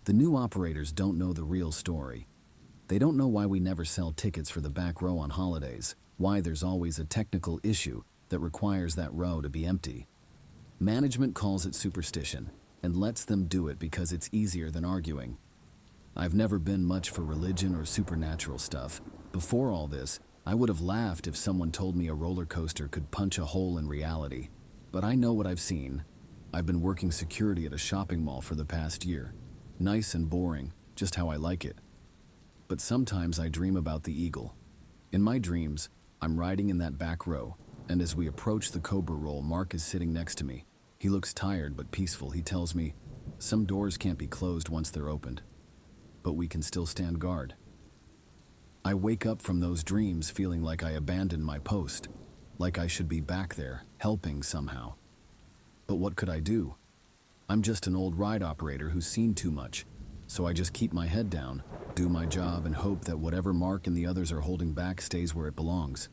The new operators don't know the real story. They don't know why we never sell tickets for the back row on holidays, why there's always a technical issue that requires that row to be empty. Management calls it superstition and lets them do it because it's easier than arguing. I've never been much for religion or supernatural stuff. Before all this, I would have laughed if someone told me a roller coaster could punch a hole in reality. But I know what I've seen. I've been working security at a shopping mall for the past year. Nice and boring, just how I like it. But sometimes I dream about the Eagle. In my dreams, I'm riding in that back row, and as we approach the Cobra Roll, Mark is sitting next to me. He looks tired but peaceful. He tells me, some doors can't be closed once they're opened, but we can still stand guard. I wake up from those dreams feeling like I abandoned my post, like I should be back there, helping somehow. But what could I do? I'm just an old ride operator who's seen too much. so I just keep my head down, do my job, and hope that whatever Mark and the others are holding back stays where it belongs.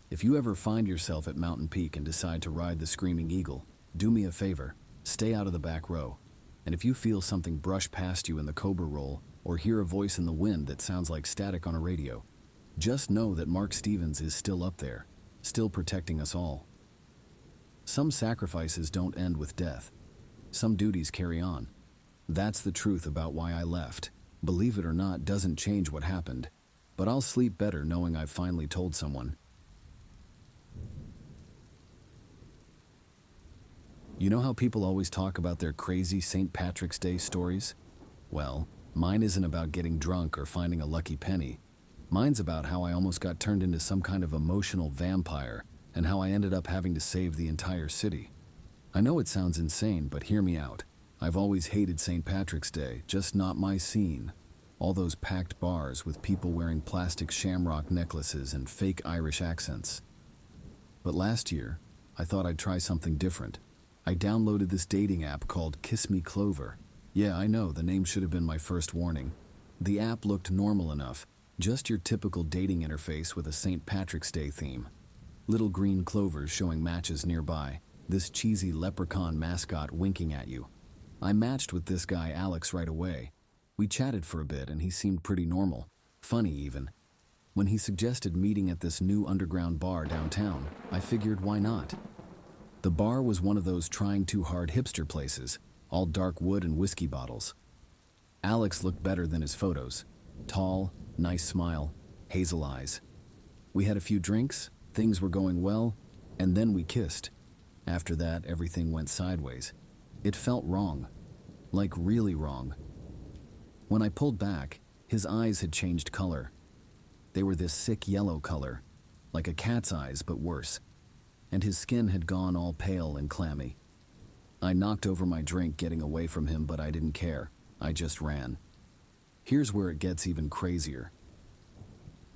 If you ever find yourself at Mountain Peak and decide to ride the Screaming Eagle, do me a favor, stay out of the back row. And if you feel something brush past you in the Cobra roll, or hear a voice in the wind that sounds like static on a radio, just know that Mark Stevens is still up there, still protecting us all. Some sacrifices don't end with death. Some duties carry on. That's the truth about why I left. Believe it or not, doesn't change what happened, but I'll sleep better knowing I've finally told someone. You know how people always talk about their crazy St. Patrick's Day stories? Well, mine isn't about getting drunk or finding a lucky penny. Mine's about how I almost got turned into some kind of emotional vampire and how I ended up having to save the entire city. I know it sounds insane, but hear me out. I've always hated St. Patrick's Day, just not my scene. All those packed bars with people wearing plastic shamrock necklaces and fake Irish accents. But last year, I thought I'd try something different. I downloaded this dating app called Kiss Me Clover. Yeah, I know, the name should have been my first warning. The app looked normal enough, just your typical dating interface with a St. Patrick's Day theme. Little green clovers showing matches nearby, this cheesy leprechaun mascot winking at you. I matched with this guy Alex right away. We chatted for a bit and he seemed pretty normal, funny even. When he suggested meeting at this new underground bar downtown, I figured why not? The bar was one of those trying too hard hipster places, all dark wood and whiskey bottles. Alex looked better than his photos. Tall, nice smile, hazel eyes. We had a few drinks, things were going well, and then we kissed. After that, everything went sideways. It felt wrong. Like really wrong. When I pulled back, his eyes had changed color. They were this sick yellow color, like a cat's eyes but worse. And his skin had gone all pale and clammy. I knocked over my drink getting away from him, but I didn't care. I just ran. Here's where it gets even crazier.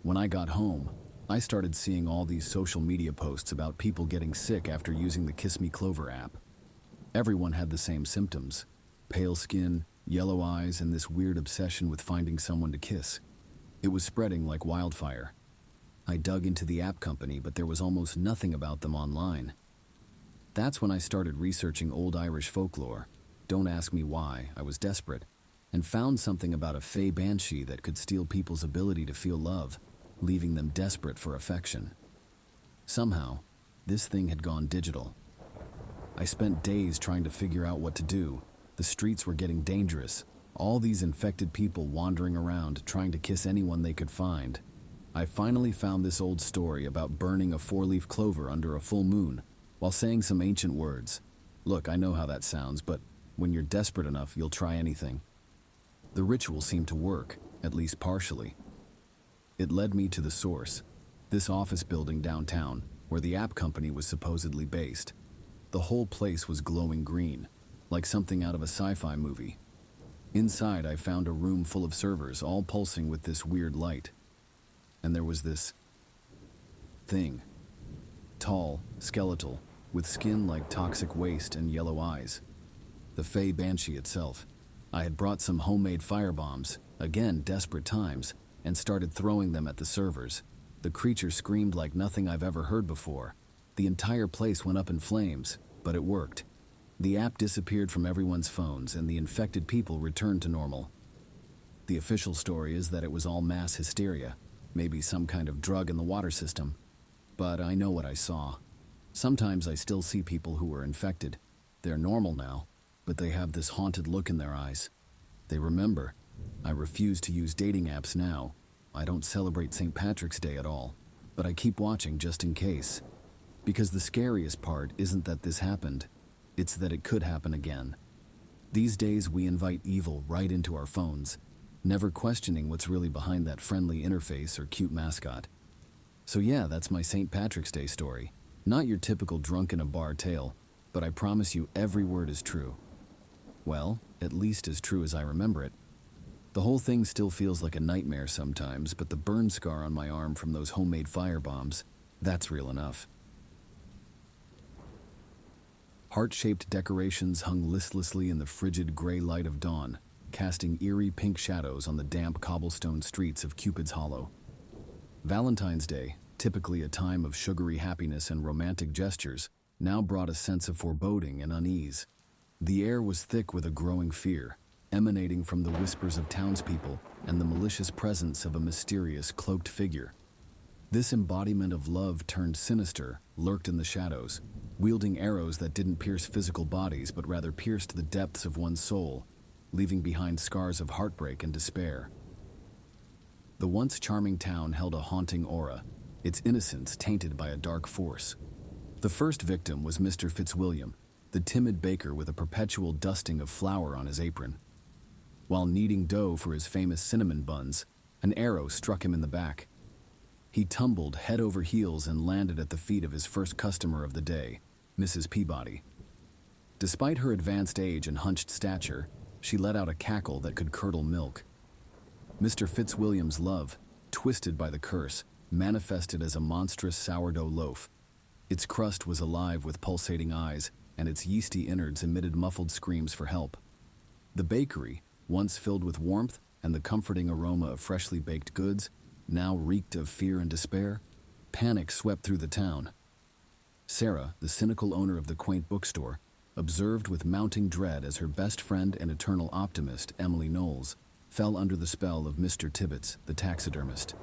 When I got home, I started seeing all these social media posts about people getting sick after using the Kiss Me Clover app. Everyone had the same symptoms: pale skin, yellow eyes, and this weird obsession with finding someone to kiss. It was spreading like wildfire. I dug into the app company, but there was almost nothing about them online. That's when I started researching old Irish folklore. Don't ask me why, I was desperate, and found something about a fey banshee that could steal people's ability to feel love, leaving them desperate for affection. Somehow, this thing had gone digital. I spent days trying to figure out what to do. The streets were getting dangerous, all these infected people wandering around trying to kiss anyone they could find. I finally found this old story about burning a 4-leaf clover under a full moon while saying some ancient words. Look, I know how that sounds, but when you're desperate enough, you'll try anything. The ritual seemed to work, at least partially. It led me to the source, this office building downtown, where the app company was supposedly based. The whole place was glowing green, like something out of a sci-fi movie. Inside, I found a room full of servers, all pulsing with this weird light. And there was this thing. Tall, skeletal, with skin like toxic waste and yellow eyes. The fey banshee itself. I had brought some homemade firebombs, again desperate times, and started throwing them at the servers. The creature screamed like nothing I've ever heard before. The entire place went up in flames, but it worked. The app disappeared from everyone's phones and the infected people returned to normal. The official story is that it was all mass hysteria, maybe some kind of drug in the water system. But I know what I saw. Sometimes I still see people who were infected. They're normal now, but they have this haunted look in their eyes. They remember. I refuse to use dating apps now. I don't celebrate St. Patrick's Day at all, but I keep watching just in case. Because the scariest part isn't that this happened, it's that it could happen again. These days we invite evil right into our phones, never questioning what's really behind that friendly interface or cute mascot. So yeah, that's my St. Patrick's Day story. Not your typical drunk in a bar tale, but I promise you every word is true. Well, at least as true as I remember it. The whole thing still feels like a nightmare sometimes, but the burn scar on my arm from those homemade firebombs, that's real enough. Heart-shaped decorations hung listlessly in the frigid gray light of dawn, casting eerie pink shadows on the damp cobblestone streets of Cupid's Hollow. Valentine's Day, typically a time of sugary happiness and romantic gestures, now brought a sense of foreboding and unease. The air was thick with a growing fear, emanating from the whispers of townspeople and the malicious presence of a mysterious cloaked figure. This embodiment of love turned sinister lurked in the shadows, wielding arrows that didn't pierce physical bodies but rather pierced the depths of one's soul, leaving behind scars of heartbreak and despair. The once charming town held a haunting aura, its innocence tainted by a dark force. The first victim was Mr. Fitzwilliam, the timid baker with a perpetual dusting of flour on his apron. While kneading dough for his famous cinnamon buns, an arrow struck him in the back. He tumbled head over heels and landed at the feet of his first customer of the day, Mrs. Peabody. Despite her advanced age and hunched stature, she let out a cackle that could curdle milk. Mr. Fitzwilliam's love, twisted by the curse, manifested as a monstrous sourdough loaf. Its crust was alive with pulsating eyes, and its yeasty innards emitted muffled screams for help. The bakery, once filled with warmth and the comforting aroma of freshly baked goods, now reeked of fear and despair. Panic swept through the town. Sarah, the cynical owner of the quaint bookstore, observed with mounting dread as her best friend and eternal optimist, Emily Knowles, fell under the spell of Mr. Tibbets, the taxidermist.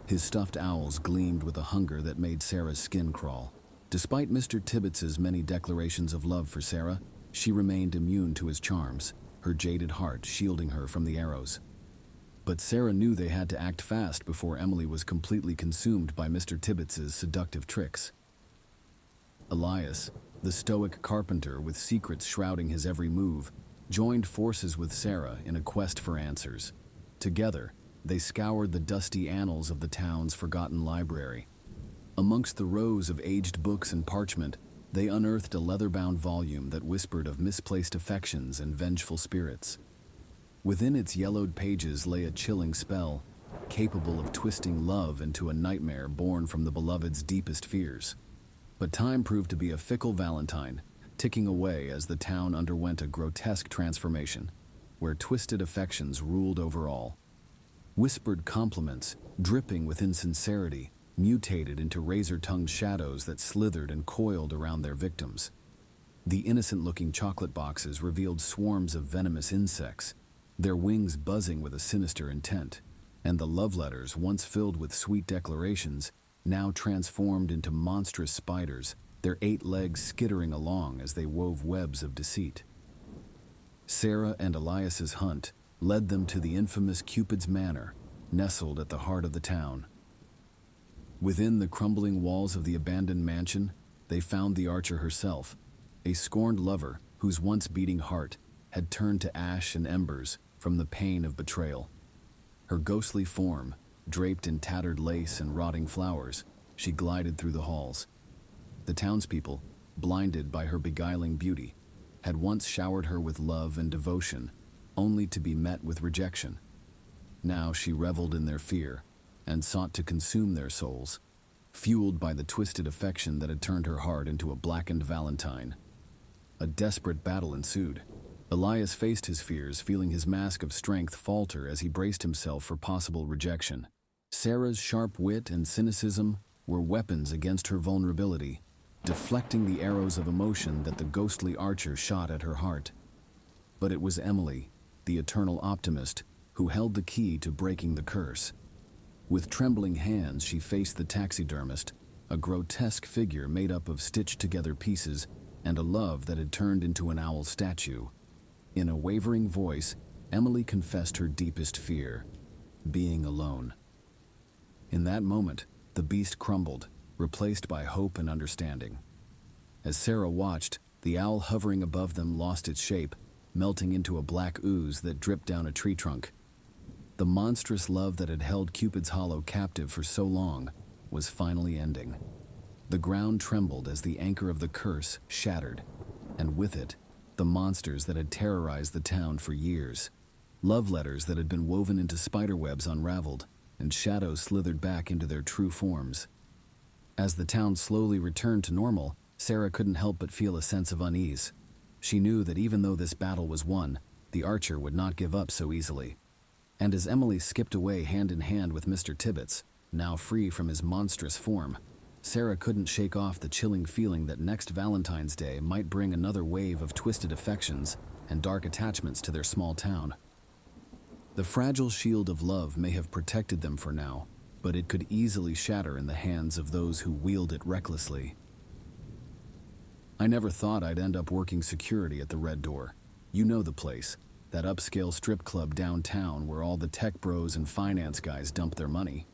His stuffed owls gleamed with a hunger that made Sarah's skin crawl. Despite Mr. Tibbets's many declarations of love for Sarah, she remained immune to his charms, her jaded heart shielding her from the arrows. But Sarah knew they had to act fast before Emily was completely consumed by Mr. Tibbets's seductive tricks. Elias, the stoic carpenter with secrets shrouding his every move, joined forces with Sarah in a quest for answers. Together, they scoured the dusty annals of the town's forgotten library. Amongst the rows of aged books and parchment, they unearthed a leather-bound volume that whispered of misplaced affections and vengeful spirits. Within its yellowed pages lay a chilling spell, capable of twisting love into a nightmare born from the beloved's deepest fears. But time proved to be a fickle Valentine, ticking away as the town underwent a grotesque transformation, where twisted affections ruled over all. Whispered compliments, dripping with insincerity, mutated into razor-tongued shadows that slithered and coiled around their victims. The innocent-looking chocolate boxes revealed swarms of venomous insects, their wings buzzing with a sinister intent, and the love letters, once filled with sweet declarations, now transformed into monstrous spiders, their 8 legs skittering along as they wove webs of deceit. Sarah and Elias's hunt led them to the infamous Cupid's Manor, nestled at the heart of the town. Within the crumbling walls of the abandoned mansion, they found the archer herself, a scorned lover whose once beating heart had turned to ash and embers from the pain of betrayal. Her ghostly form, draped in tattered lace and rotting flowers, she glided through the halls. The townspeople, blinded by her beguiling beauty, had once showered her with love and devotion, only to be met with rejection. Now she reveled in their fear and sought to consume their souls, fueled by the twisted affection that had turned her heart into a blackened valentine. A desperate battle ensued. Elias faced his fears, feeling his mask of strength falter as he braced himself for possible rejection. Sarah's sharp wit and cynicism were weapons against her vulnerability, deflecting the arrows of emotion that the ghostly archer shot at her heart. But it was Emily, the eternal optimist, who held the key to breaking the curse. With trembling hands, she faced the taxidermist, a grotesque figure made up of stitched-together pieces and a love that had turned into an owl statue. In a wavering voice, Emily confessed her deepest fear, being alone. In that moment, the beast crumbled, replaced by hope and understanding. As Sarah watched, the owl hovering above them lost its shape, melting into a black ooze that dripped down a tree trunk. The monstrous love that had held Cupid's Hollow captive for so long was finally ending. The ground trembled as the anchor of the curse shattered, and with it, the monsters that had terrorized the town for years. Love letters that had been woven into spiderwebs unraveled, and shadows slithered back into their true forms. As the town slowly returned to normal, Sarah couldn't help but feel a sense of unease. She knew that even though this battle was won, The archer would not give up so easily. And as Emily skipped away hand in hand with Mr. Tibbets, now free from his monstrous form, Sarah couldn't shake off the chilling feeling that next Valentine's Day might bring another wave of twisted affections and dark attachments to their small town. The fragile shield of love may have protected them for now, but it could easily shatter in the hands of those who wield it recklessly. I never thought I'd end up working security at the Red Door. You know the place, that upscale strip club downtown where all the tech bros and finance guys dump their money.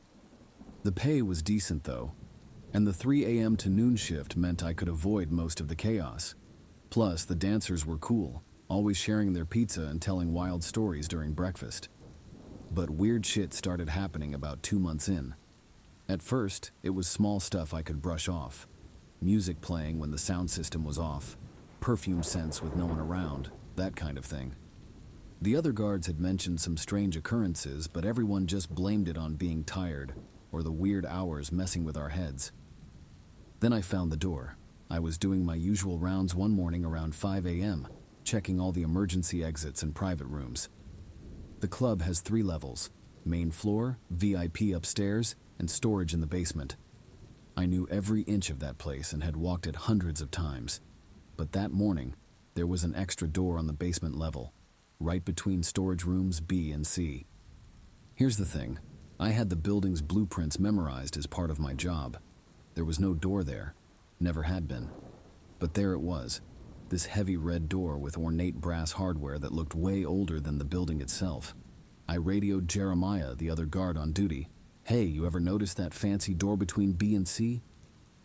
The pay was decent though, and the 3 a.m. to noon shift meant I could avoid most of the chaos. Plus, the dancers were cool, always sharing their pizza and telling wild stories during breakfast. But weird shit started happening about 2 months in. At first, it was small stuff I could brush off. Music playing when the sound system was off, perfume scents with no one around, that kind of thing. The other guards had mentioned some strange occurrences, but everyone just blamed it on being tired or the weird hours messing with our heads. Then I found the door. I was doing my usual rounds one morning around 5 a.m., checking all the emergency exits and private rooms. The club has 3 levels: main floor, VIP upstairs, and storage in the basement. I knew every inch of that place and had walked it hundreds of times. But that morning, there was an extra door on the basement level, right between storage rooms B and C. Here's the thing. I had the building's blueprints memorized as part of my job. There was no door there. Never had been. But there it was. This heavy red door with ornate brass hardware that looked way older than the building itself. I radioed Jeremiah, the other guard on duty. Hey, you ever notice that fancy door between B and C?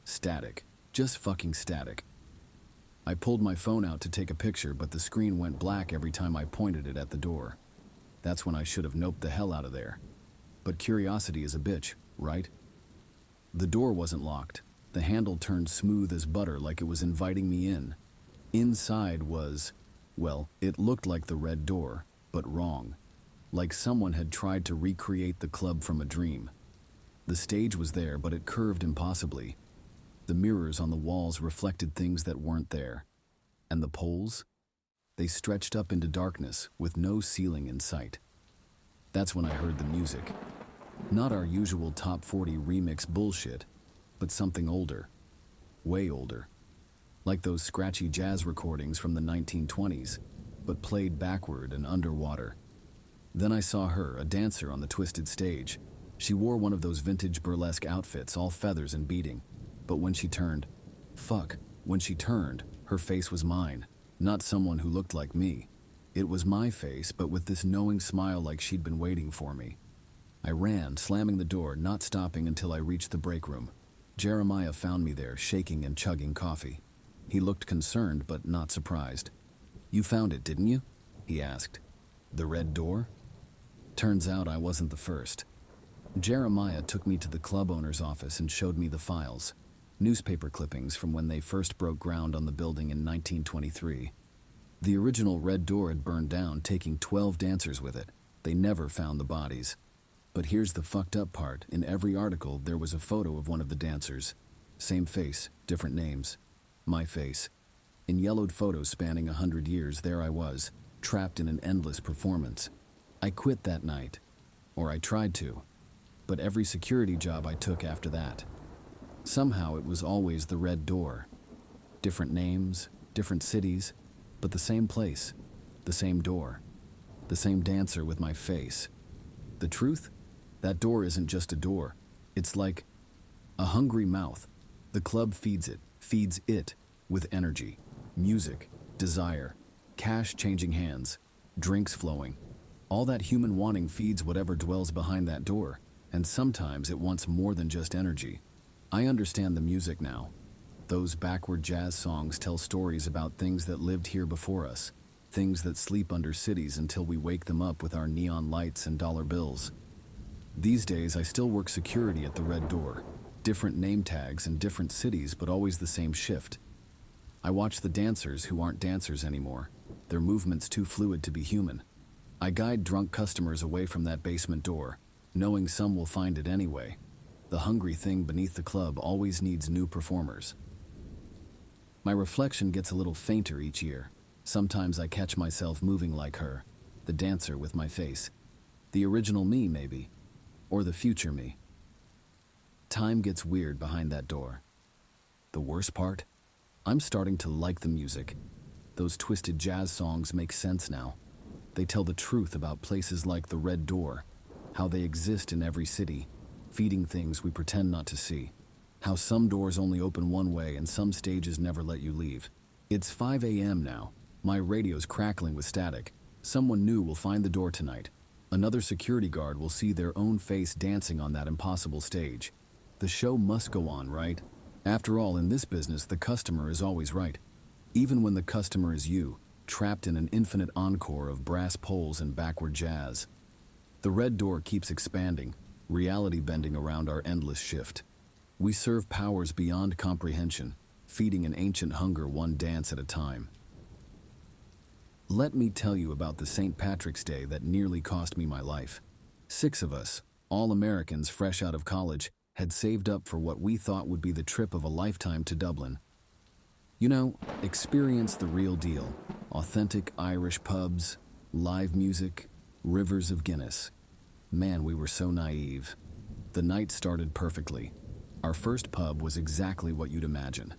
Static. Just fucking static. I pulled my phone out to take a picture, but the screen went black every time I pointed it at the door. That's when I should have noped the hell out of there. But curiosity is a bitch, right? The door wasn't locked. The handle turned smooth as butter like it was inviting me in. Inside was, well, it looked like the Red Door, but wrong. Like someone had tried to recreate the club from a dream. The stage was there, but it curved impossibly. The mirrors on the walls reflected things that weren't there. And the poles? They stretched up into darkness with no ceiling in sight. That's when I heard the music. Not our usual top 40 remix bullshit, but something older. Way older. Like those scratchy jazz recordings from the 1920s, but played backward and underwater. Then I saw her, a dancer on the twisted stage. She wore one of those vintage burlesque outfits, all feathers and beading. But when she turned, when she turned, her face was mine, not someone who looked like me. It was my face, but with this knowing smile like she'd been waiting for me. I ran, slamming the door, not stopping until I reached the break room. Jeremiah found me there, shaking and chugging coffee. He looked concerned, but not surprised. You found it, didn't you? He asked. The Red Door? Turns out I wasn't the first. Jeremiah took me to the club owner's office and showed me the files. Newspaper clippings from when they first broke ground on the building in 1923. The original Red Door had burned down, taking 12 dancers with it. They never found the bodies. But here's the fucked up part. In every article, there was a photo of one of the dancers. Same face, different names. My face. In yellowed photos spanning 100 years, there I was, trapped in an endless performance. I quit that night. Or I tried to. But every security job I took after that. Somehow it was always the Red Door. Different names, different cities, but the same place, the same door, the same dancer with my face. The truth? That door isn't just a door. It's like a hungry mouth. The club feeds it with energy, music, desire, cash changing hands, drinks flowing. All that human wanting feeds whatever dwells behind that door, and sometimes it wants more than just energy. I understand the music now. Those backward jazz songs tell stories about things that lived here before us, things that sleep under cities until we wake them up with our neon lights and dollar bills. These days, I still work security at the Red Door. Different name tags in different cities, but always the same shift. I watch the dancers who aren't dancers anymore. Their movements too fluid to be human. I guide drunk customers away from that basement door, knowing some will find it anyway. The hungry thing beneath the club always needs new performers. My reflection gets a little fainter each year. Sometimes I catch myself moving like her, the dancer with my face. The original me, maybe. Or the future me. Time gets weird behind that door. The worst part? I'm starting to like the music. Those twisted jazz songs make sense now. They tell the truth about places like the Red Door, how they exist in every city, feeding things we pretend not to see. How some doors only open one way and some stages never let you leave. It's 5 a.m. now. My radio's crackling with static. Someone new will find the door tonight. Another security guard will see their own face dancing on that impossible stage. The show must go on, right? After all, in this business, the customer is always right. Even when the customer is you, trapped in an infinite encore of brass poles and backward jazz. The Red Door keeps expanding, reality bending around our endless shift. We serve powers beyond comprehension, feeding an ancient hunger one dance at a time. Let me tell you about the St. Patrick's Day that nearly cost me my life. 6 of us, all Americans fresh out of college, had saved up for what we thought would be the trip of a lifetime to Dublin. You know, experience the real deal. Authentic Irish pubs, live music, rivers of Guinness. Man, we were so naive. The night started perfectly. Our first pub was exactly what you'd imagine.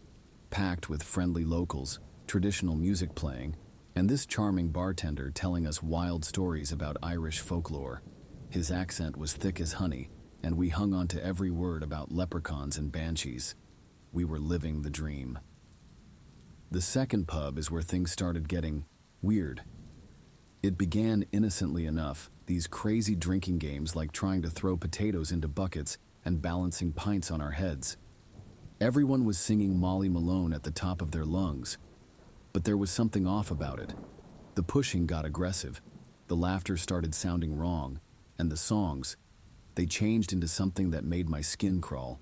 Packed with friendly locals, traditional music playing, and this charming bartender telling us wild stories about Irish folklore. His accent was thick as honey, and we hung on to every word about leprechauns and banshees. We were living the dream. The second pub is where things started getting weird. It began innocently enough, these crazy drinking games like trying to throw potatoes into buckets and balancing pints on our heads. Everyone was singing Molly Malone at the top of their lungs, but there was something off about it. The pushing got aggressive, the laughter started sounding wrong, and the songs, they changed into something that made my skin crawl.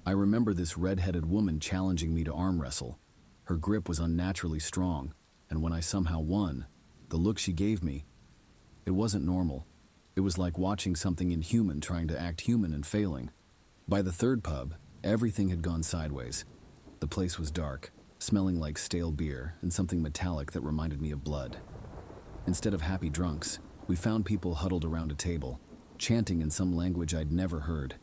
I remember this red-headed woman challenging me to arm wrestle. Her grip was unnaturally strong, and when I somehow won, the look she gave me, it wasn't normal. It was like watching something inhuman trying to act human and failing. By the third pub, everything had gone sideways. The place was dark, smelling like stale beer and something metallic that reminded me of blood. Instead of happy drunks, we found people huddled around a table, chanting in some language I'd never heard.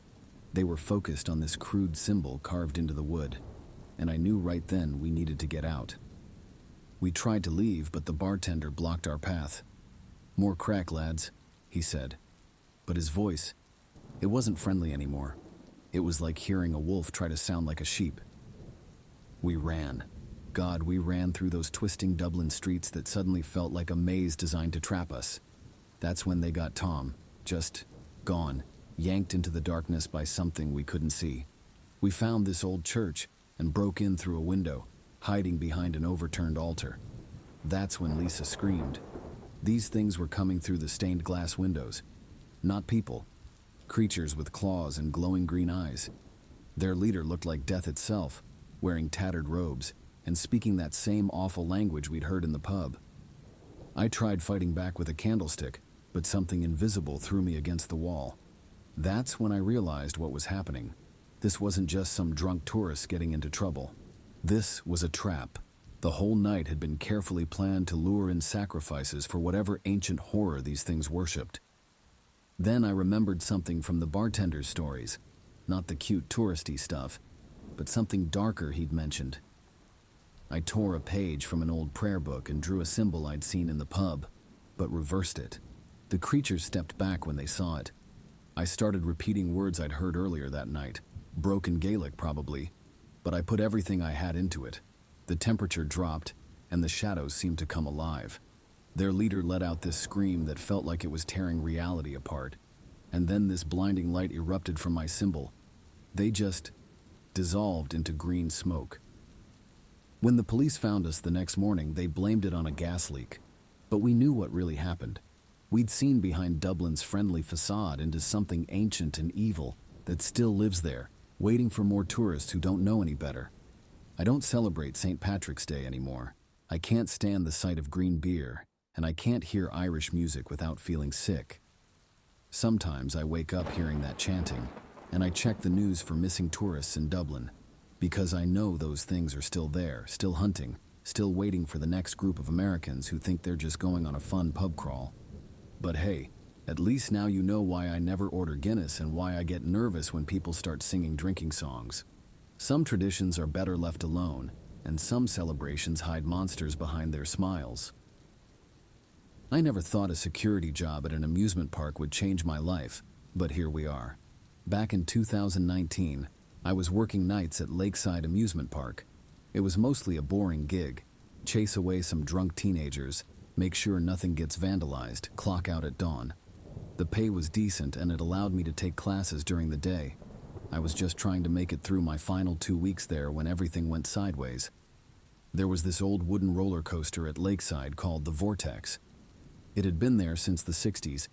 They were focused on this crude symbol carved into the wood, and I knew right then we needed to get out. We tried to leave, but the bartender blocked our path. "More crack, lads," he said. But his voice, it wasn't friendly anymore. It was like hearing a wolf try to sound like a sheep. We ran. God, we ran through those twisting Dublin streets that suddenly felt like a maze designed to trap us. That's when they got Tom, just gone, yanked into the darkness by something we couldn't see. We found this old church and broke in through a window, hiding behind an overturned altar. That's when Lisa screamed. These things were coming through the stained glass windows. Not people. Creatures with claws and glowing green eyes. Their leader looked like death itself, wearing tattered robes and speaking that same awful language we'd heard in the pub. I tried fighting back with a candlestick, but something invisible threw me against the wall. That's when I realized what was happening. This wasn't just some drunk tourist getting into trouble. This was a trap. The whole night had been carefully planned to lure in sacrifices for whatever ancient horror these things worshipped. Then I remembered something from the bartender's stories. Not the cute touristy stuff, but something darker he'd mentioned. I tore a page from an old prayer book and drew a symbol I'd seen in the pub, but reversed it. The creatures stepped back when they saw it. I started repeating words I'd heard earlier that night, broken Gaelic probably, but I put everything I had into it. The temperature dropped, and the shadows seemed to come alive. Their leader let out this scream that felt like it was tearing reality apart, and then this blinding light erupted from my symbol. They just dissolved into green smoke. When the police found us the next morning, they blamed it on a gas leak. But we knew what really happened. We'd seen behind Dublin's friendly facade into something ancient and evil that still lives there, waiting for more tourists who don't know any better. I don't celebrate St. Patrick's Day anymore. I can't stand the sight of green beer, and I can't hear Irish music without feeling sick. Sometimes I wake up hearing that chanting, and I check the news for missing tourists in Dublin, because I know those things are still there, still hunting, still waiting for the next group of Americans who think they're just going on a fun pub crawl. But hey, at least now you know why I never order Guinness and why I get nervous when people start singing drinking songs. Some traditions are better left alone, and some celebrations hide monsters behind their smiles. I never thought a security job at an amusement park would change my life, but here we are. Back in 2019, I was working nights at Lakeside Amusement Park. It was mostly a boring gig. Chase away some drunk teenagers, make sure nothing gets vandalized, clock out at dawn. The pay was decent and it allowed me to take classes during the day. I was just trying to make it through my final 2 weeks there when everything went sideways. There was this old wooden roller coaster at Lakeside called the Vortex. It had been there since the 60s,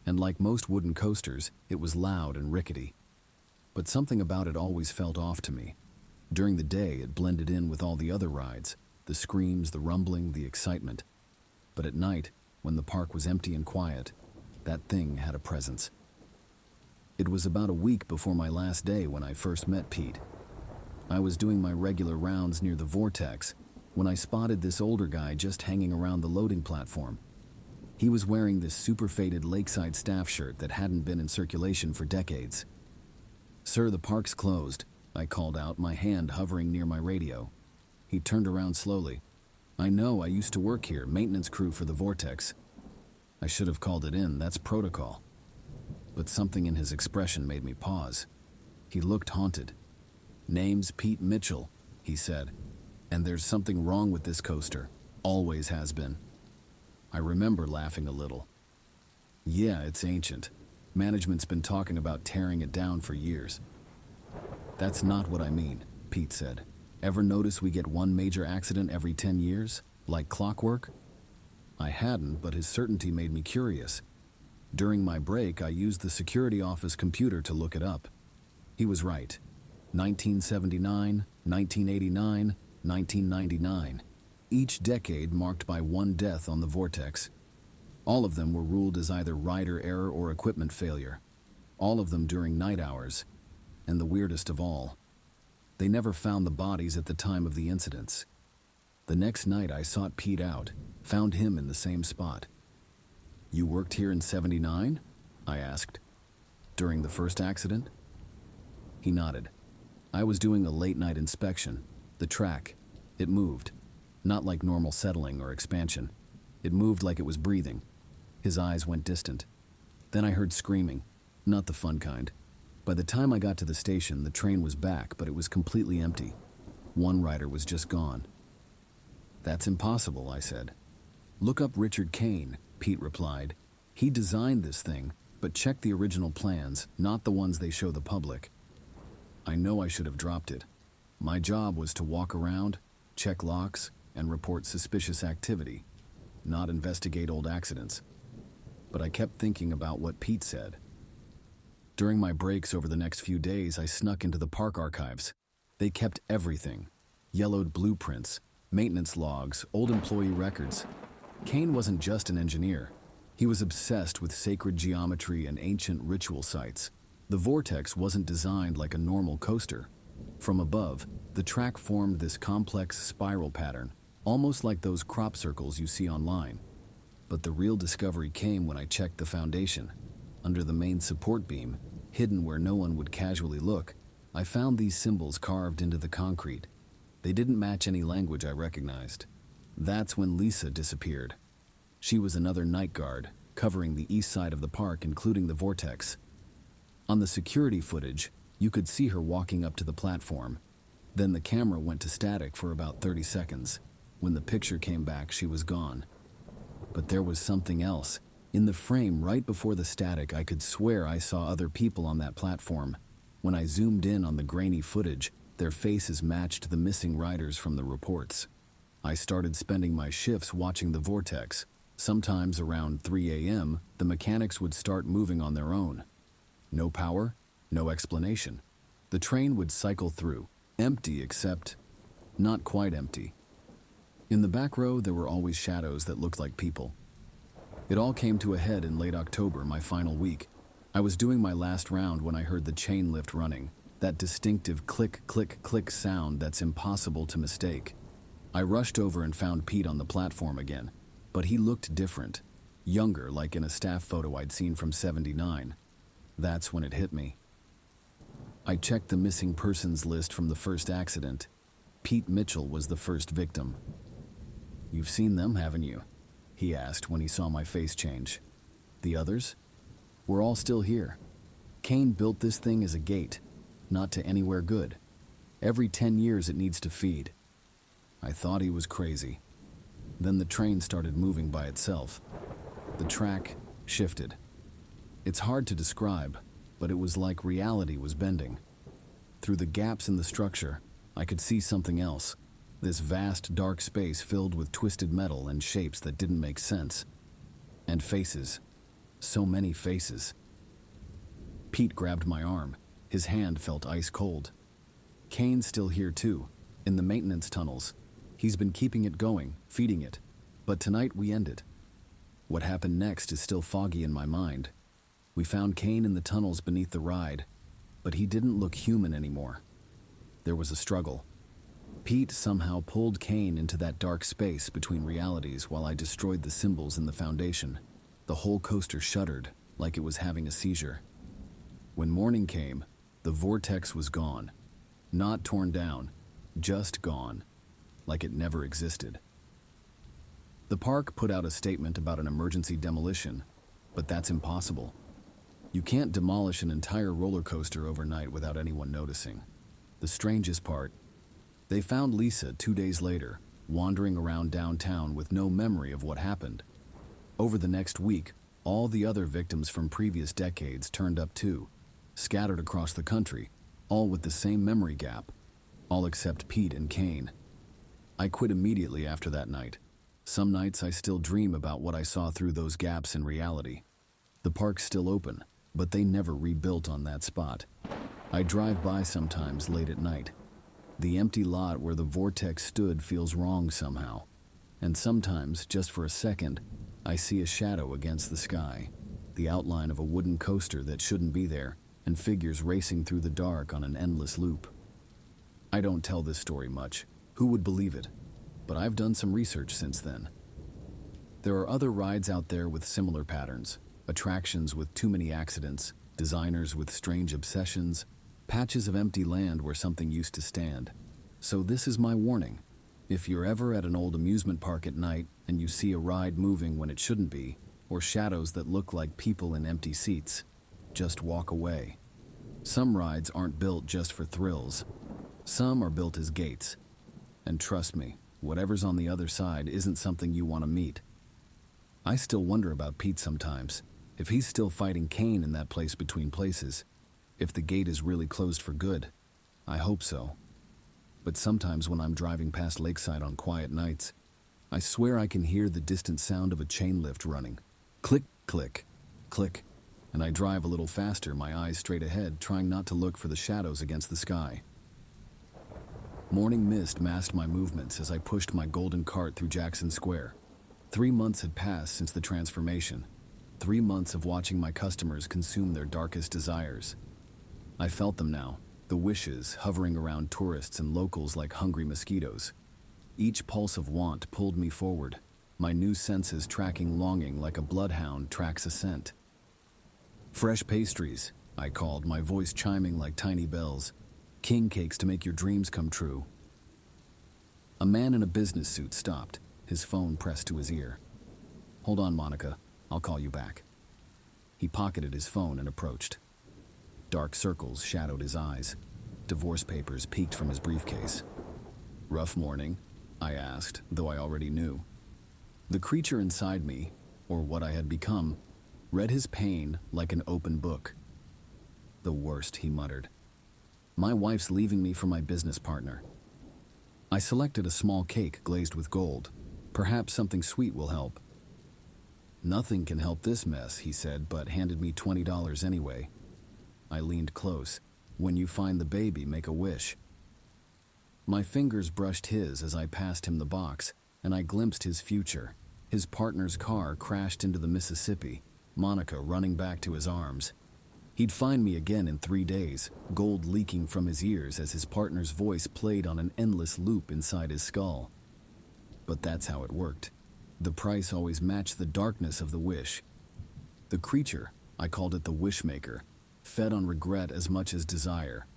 and like most wooden coasters, it was loud and rickety. But something about it always felt off to me. During the day, it blended in with all the other rides, the screams, the rumbling, the excitement. But at night, when the park was empty and quiet, that thing had a presence. It was about a week before my last day when I first met Pete. I was doing my regular rounds near the Vortex when I spotted this older guy just hanging around the loading platform. He was wearing this super faded Lakeside staff shirt that hadn't been in circulation for decades. "Sir, the park's closed," I called out, my hand hovering near my radio. He turned around slowly. "I know, I used to work here, maintenance crew for the Vortex." I should have called it in, that's protocol. But something in his expression made me pause. He looked haunted. "Name's Pete Mitchell," he said, "and there's something wrong with this coaster. Always has been." I remember laughing a little. "Yeah, it's ancient. Management's been talking about tearing it down for years." "That's not what I mean," Pete said. "Ever notice we get one major accident every 10 years? Like clockwork?" I hadn't, but his certainty made me curious. During my break, I used the security office computer to look it up. He was right. 1979, 1989, 1999. Each decade marked by one death on the Vortex. All of them were ruled as either rider error or equipment failure. All of them during night hours. And the weirdest of all, they never found the bodies at the time of the incidents. The next night I sought Pete out, found him in the same spot. "You worked here in '79?" I asked. "During the first accident?" He nodded. "I was doing a late-night inspection. The track, it moved. Not like normal settling or expansion. It moved like it was breathing." His eyes went distant. Then I heard screaming, not the fun kind. By the time I got to the station, the train was back, but it was completely empty. One rider was just gone. "That's impossible," I said. "Look up Richard Kane," Pete replied. "He designed this thing, but check the original plans, not the ones they show the public." I know I should have dropped it. My job was to walk around, check locks, and report suspicious activity, not investigate old accidents. But I kept thinking about what Pete said. During my breaks over the next few days, I snuck into the park archives. They kept everything. Yellowed blueprints, maintenance logs, old employee records. Kane wasn't just an engineer. He was obsessed with sacred geometry and ancient ritual sites. The Vortex wasn't designed like a normal coaster. From above, the track formed this complex spiral pattern, almost like those crop circles you see online. But the real discovery came when I checked the foundation. Under the main support beam, hidden where no one would casually look, I found these symbols carved into the concrete. They didn't match any language I recognized. That's when Lisa disappeared. She was another night guard, covering the east side of the park, including the Vortex. On the security footage, you could see her walking up to the platform. Then the camera went to static for about 30 seconds. When the picture came back, she was gone. But there was something else. In the frame right before the static, I could swear I saw other people on that platform. When I zoomed in on the grainy footage, their faces matched the missing riders from the reports. I started spending my shifts watching the Vortex. Sometimes around 3 a.m., the mechanics would start moving on their own. No power, no explanation. The train would cycle through, empty except not quite empty. In the back row, there were always shadows that looked like people. It all came to a head in late October, my final week. I was doing my last round when I heard the chain lift running, that distinctive click, click, click sound that's impossible to mistake. I rushed over and found Pete on the platform again, but he looked different, younger, like in a staff photo I'd seen from '79. That's when it hit me. I checked the missing persons list from the first accident. Pete Mitchell was the first victim. "You've seen them, haven't you?" he asked when he saw my face change. "The others? We're all still here. Kane built this thing as a gate, not to anywhere good. Every 10 years it needs to feed." I thought he was crazy. Then the train started moving by itself. The track shifted. It's hard to describe, but it was like reality was bending. Through the gaps in the structure, I could see something else. This vast, dark space filled with twisted metal and shapes that didn't make sense. And faces. So many faces. Pete grabbed my arm. His hand felt ice cold. "Kane's still here too, in the maintenance tunnels. He's been keeping it going, feeding it. But tonight we end it." What happened next is still foggy in my mind. We found Kane in the tunnels beneath the ride, but he didn't look human anymore. There was a struggle. Pete somehow pulled Kane into that dark space between realities while I destroyed the symbols in the foundation. The whole coaster shuddered, like it was having a seizure. When morning came, the vortex was gone. Not torn down, just gone, like it never existed. The park put out a statement about an emergency demolition, but that's impossible. You can't demolish an entire roller coaster overnight without anyone noticing. The strangest part, they found Lisa 2 days later, wandering around downtown with no memory of what happened. Over the next week, all the other victims from previous decades turned up too, scattered across the country, all with the same memory gap, all except Pete and Kane. I quit immediately after that night. Some nights I still dream about what I saw through those gaps in reality. The park's still open, but they never rebuilt on that spot. I drive by sometimes late at night. The empty lot where the vortex stood feels wrong somehow. And sometimes, just for a second, I see a shadow against the sky, the outline of a wooden coaster that shouldn't be there, and figures racing through the dark on an endless loop. I don't tell this story much. Who would believe it? But I've done some research since then. There are other rides out there with similar patterns, attractions with too many accidents, designers with strange obsessions, patches of empty land where something used to stand. So this is my warning. If you're ever at an old amusement park at night and you see a ride moving when it shouldn't be, or shadows that look like people in empty seats, just walk away. Some rides aren't built just for thrills. Some are built as gates. And trust me, whatever's on the other side isn't something you want to meet. I still wonder about Pete sometimes, if he's still fighting Kane in that place between places, if the gate is really closed for good. I hope so. But sometimes when I'm driving past Lakeside on quiet nights, I swear I can hear the distant sound of a chain lift running. Click, click, click, and I drive a little faster, my eyes straight ahead, trying not to look for the shadows against the sky. Morning mist masked my movements as I pushed my golden cart through Jackson Square. 3 months had passed since the transformation. 3 months of watching my customers consume their darkest desires. I felt them now, the wishes hovering around tourists and locals like hungry mosquitoes. Each pulse of want pulled me forward, my new senses tracking longing like a bloodhound tracks a scent. "Fresh pastries," I called, my voice chiming like tiny bells. "King cakes to make your dreams come true." A man in a business suit stopped, his phone pressed to his ear. "Hold on, Monica. I'll call you back." He pocketed his phone and approached. Dark circles shadowed his eyes. Divorce papers peeked from his briefcase. "Rough morning?" I asked, though I already knew. The creature inside me, or what I had become, read his pain like an open book. "The worst," he muttered. "My wife's leaving me for my business partner." I selected a small cake glazed with gold. Perhaps something sweet will help. "Nothing can help this mess," he said, but handed me $20 anyway. I leaned close. "When you find the baby, make a wish." My fingers brushed his as I passed him the box, and I glimpsed his future. His partner's car crashed into the Mississippi, Monica running back to his arms. He'd find me again in 3 days, gold leaking from his ears as his partner's voice played on an endless loop inside his skull. But that's how it worked. The price always matched the darkness of the wish. The creature, I called it the Wishmaker, fed on regret as much as desire.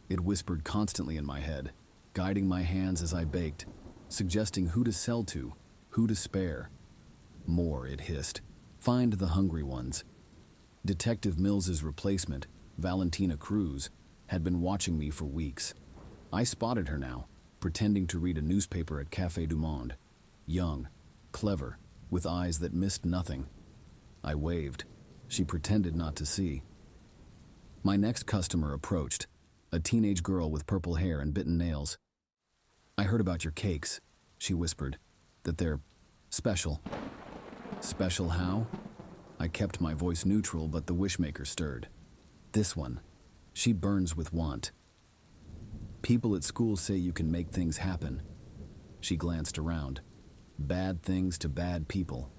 It whispered constantly in my head, guiding my hands as I baked, suggesting who to sell to, who to spare. More, it hissed. Find the hungry ones. Detective Mills's replacement, Valentina Cruz, had been watching me for weeks. I spotted her now, pretending to read a newspaper at Café du Monde. Young, clever, with eyes that missed nothing. I waved. She pretended not to see. My next customer approached, a teenage girl with purple hair and bitten nails. I heard about your cakes, she whispered, that they're special. Special how? I kept my voice neutral, but the Wishmaker stirred. This one, she burns with want. People at school say you can make things happen. She glanced around. Bad things to bad people.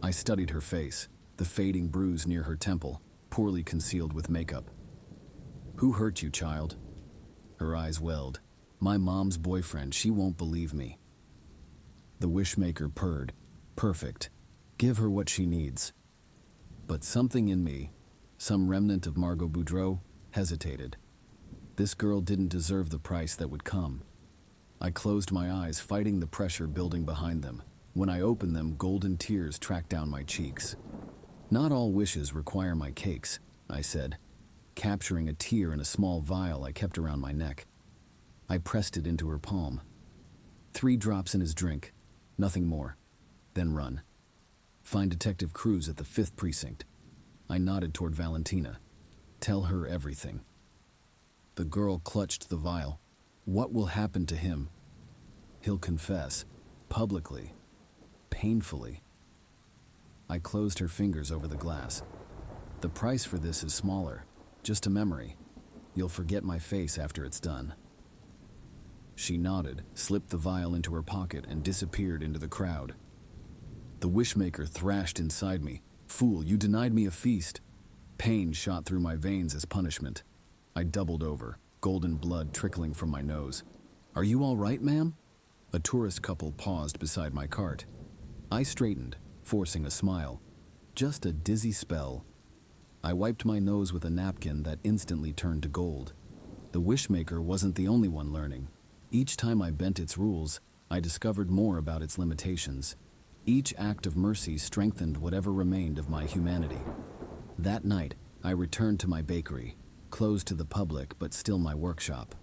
I studied her face, the fading bruise near her temple, poorly concealed with makeup. Who hurt you, child? Her eyes welled. My mom's boyfriend, she won't believe me. The Wishmaker purred. Perfect. Give her what she needs. But something in me, some remnant of Margot Boudreau, hesitated. This girl didn't deserve the price that would come. I closed my eyes, fighting the pressure building behind them. When I opened them, golden tears tracked down my cheeks. Not all wishes require my cakes, I said, capturing a tear in a small vial I kept around my neck. I pressed it into her palm. 3 drops in his drink, nothing more. Then run. Find Detective Cruz at the 5th precinct. I nodded toward Valentina. Tell her everything. The girl clutched the vial. What will happen to him? He'll confess, publicly, painfully. I closed her fingers over the glass. The price for this is smaller, just a memory. You'll forget my face after it's done. She nodded, slipped the vial into her pocket, and disappeared into the crowd. The Wishmaker thrashed inside me. Fool, you denied me a feast. Pain shot through my veins as punishment. I doubled over, golden blood trickling from my nose. Are you all right, ma'am? A tourist couple paused beside my cart. I straightened, forcing a smile. Just a dizzy spell. I wiped my nose with a napkin that instantly turned to gold. The Wishmaker wasn't the only one learning. Each time I bent its rules, I discovered more about its limitations. Each act of mercy strengthened whatever remained of my humanity. That night, I returned to my bakery, closed to the public but still my workshop.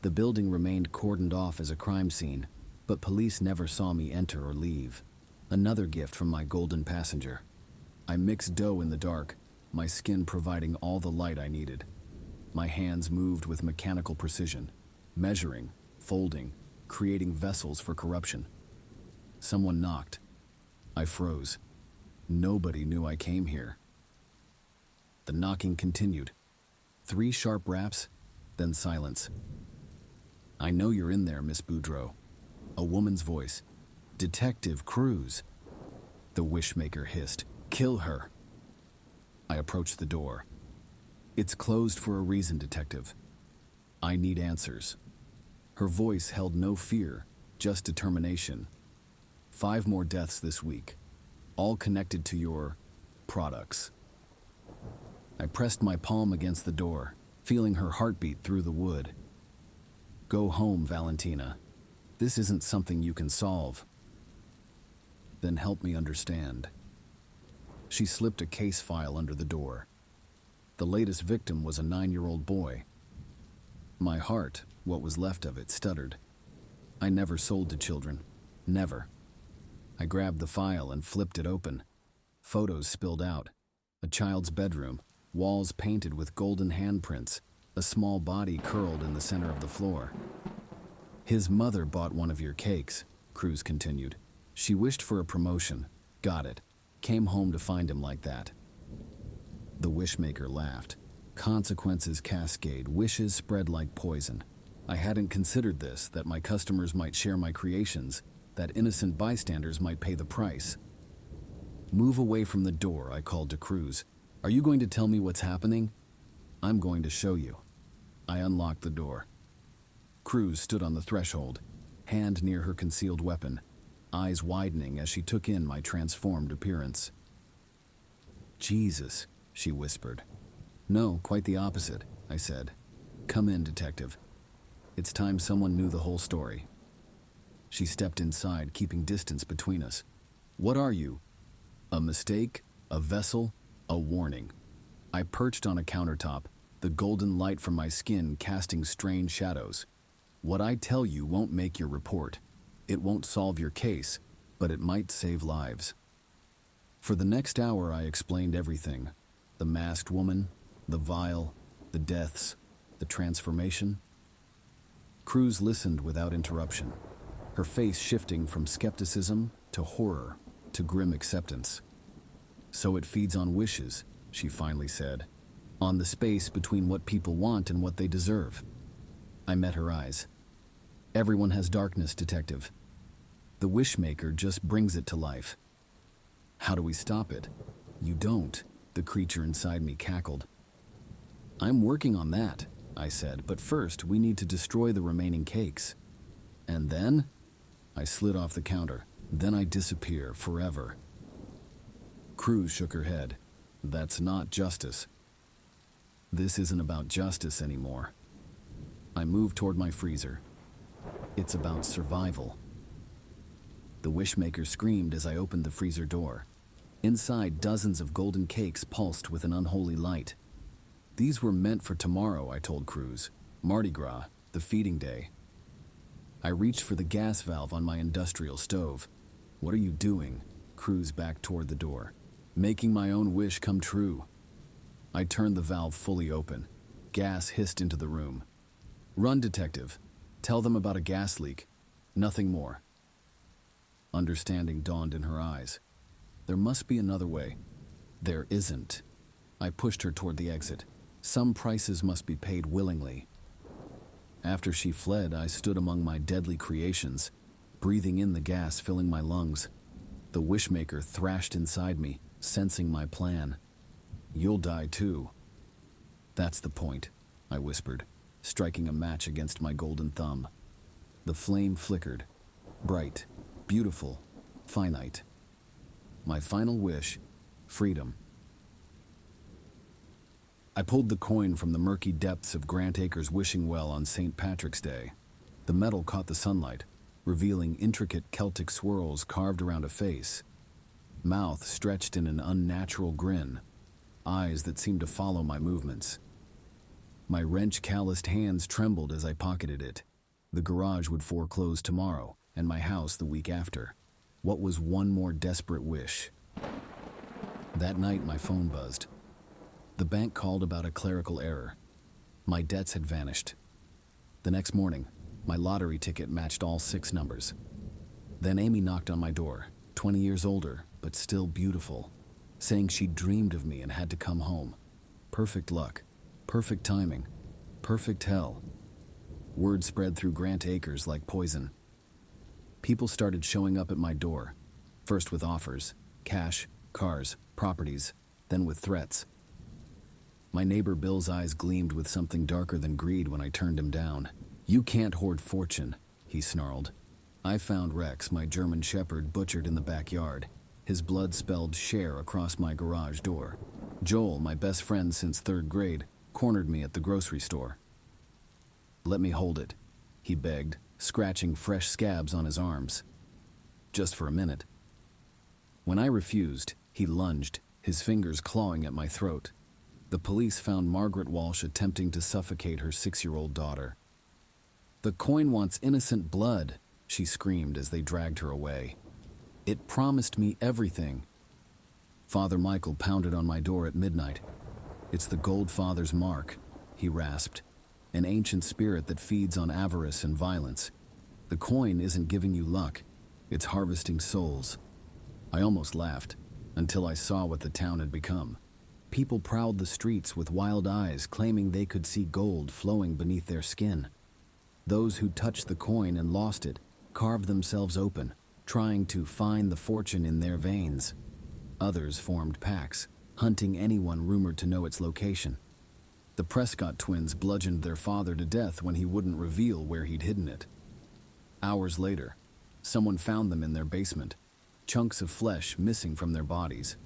The building remained cordoned off as a crime scene, but police never saw me enter or leave. Another gift from my golden passenger. I mixed dough in the dark, my skin providing all the light I needed. My hands moved with mechanical precision, measuring, folding, creating vessels for corruption. Someone knocked. I froze. Nobody knew I came here. The knocking continued. 3 sharp raps, then silence. I know you're in there, Miss Boudreau. A woman's voice. Detective Cruz. The Wishmaker hissed. Kill her. I approached the door. It's closed for a reason, Detective. I need answers. Her voice held no fear, just determination. 5 more deaths this week, all connected to your products. I pressed my palm against the door, feeling her heartbeat through the wood. Go home, Valentina. This isn't something you can solve. Then help me understand. She slipped a case file under the door. The latest victim was a 9-year-old boy. My heart, what was left of it, stuttered. I never sold to children. Never. I grabbed the file and flipped it open. Photos spilled out. A child's bedroom, walls painted with golden handprints, a small body curled in the center of the floor. His mother bought one of your cakes, Cruz continued. She wished for a promotion. Got it. Came home to find him like that. The Wishmaker laughed. Consequences cascade, wishes spread like poison. I hadn't considered this, that my customers might share my creations, that innocent bystanders might pay the price. Move away from the door, I called to Cruz. Are you going to tell me what's happening? I'm going to show you. I unlocked the door. Cruz stood on the threshold, hand near her concealed weapon. eyes widening as she took in my transformed appearance. "Jesus," she whispered. "No, quite the opposite," I said. "Come in, detective. It's time someone knew the whole story." She stepped inside, keeping distance between us. "What are you? A mistake? A vessel? A warning?" I perched on a countertop, the golden light from my skin casting strange shadows. "What I tell you won't make your report. It won't solve your case, but it might save lives." For the next hour I explained everything. The masked woman, the vial, the deaths, the transformation. Cruz listened without interruption, her face shifting from skepticism to horror to grim acceptance. "So it feeds on wishes," she finally said, "on the space between what people want and what they deserve." I met her eyes. "Everyone has darkness, detective. The Wishmaker just brings it to life." "How do we stop it?" "You don't," the creature inside me cackled. "I'm working on that," I said, "but first we need to destroy the remaining cakes." "And then?" I slid off the counter. "Then I disappear forever." Cruz shook her head. "That's not justice." "This isn't about justice anymore." I moved toward my freezer. "It's about survival." The Wishmaker screamed as I opened the freezer door. Inside, dozens of golden cakes pulsed with an unholy light. "These were meant for tomorrow," I told Cruz. "Mardi Gras, the feeding day." I reached for the gas valve on my industrial stove. "What are you doing?" Cruz backed toward the door. "Making my own wish come true." I turned the valve fully open. Gas hissed into the room. "Run, detective. Tell them about a gas leak. Nothing more." Understanding dawned in her eyes. "There must be another way." "There isn't." I pushed her toward the exit. "Some prices must be paid willingly." After she fled, I stood among my deadly creations, breathing in the gas filling my lungs. The Wishmaker thrashed inside me, sensing my plan. "You'll die too." "That's the point," I whispered, striking a match against my golden thumb. The flame flickered. Bright, beautiful, finite. My final wish, freedom. I pulled the coin from the murky depths of Grant Acres' wishing well on St. Patrick's Day. The metal caught the sunlight, revealing intricate Celtic swirls carved around a face. Mouth stretched in an unnatural grin. Eyes that seemed to follow my movements. My wrench-calloused hands trembled as I pocketed it. The garage would foreclose tomorrow, and my house the week after. What was one more desperate wish? That night, my phone buzzed. The bank called about a clerical error. My debts had vanished. The next morning, my lottery ticket matched all 6 numbers. Then Amy knocked on my door, 20 years older, but still beautiful, saying she dreamed of me and had to come home. Perfect luck, perfect timing, perfect hell. Word spread through Grant Acres like poison. People started showing up at my door, first with offers, cash, cars, properties, then with threats. My neighbor Bill's eyes gleamed with something darker than greed when I turned him down. "You can't hoard fortune," he snarled. I found Rex, my German shepherd, butchered in the backyard. His blood spelled share across my garage door. Joel, my best friend since 3rd grade, cornered me at the grocery store. "Let me hold it," he begged, scratching fresh scabs on his arms. "Just for a minute." When I refused, he lunged, his fingers clawing at my throat. The police found Margaret Walsh attempting to suffocate her 6-year-old daughter. "The coin wants innocent blood," she screamed as they dragged her away. "It promised me everything." Father Michael pounded on my door at midnight. "It's the Gold Father's mark," he rasped, "an ancient spirit that feeds on avarice and violence. The coin isn't giving you luck, it's harvesting souls." I almost laughed, until I saw what the town had become. People prowled the streets with wild eyes, claiming they could see gold flowing beneath their skin. Those who touched the coin and lost it carved themselves open, trying to find the fortune in their veins. Others formed packs, hunting anyone rumored to know its location. The Prescott twins bludgeoned their father to death when he wouldn't reveal where he'd hidden it. Hours later, Someone found them in their basement, chunks of flesh missing from their bodies.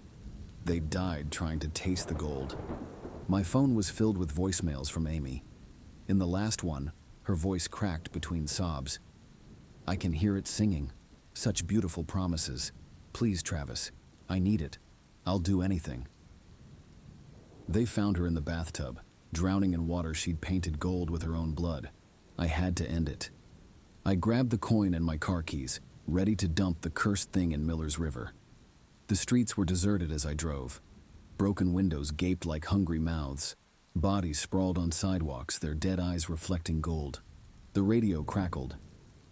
They died trying to taste the gold. My phone was filled with voicemails from Amy. In the last one, her voice cracked between sobs. I can hear it singing. Such beautiful promises. Please, Travis. I need it. I'll do anything. They found her in the bathtub, drowning in water she'd painted gold with her own blood. I had to end it. I grabbed the coin and my car keys, ready to dump the cursed thing in Miller's River. The streets were deserted as I drove. Broken windows gaped like hungry mouths. Bodies sprawled on sidewalks, their dead eyes reflecting gold. The radio crackled.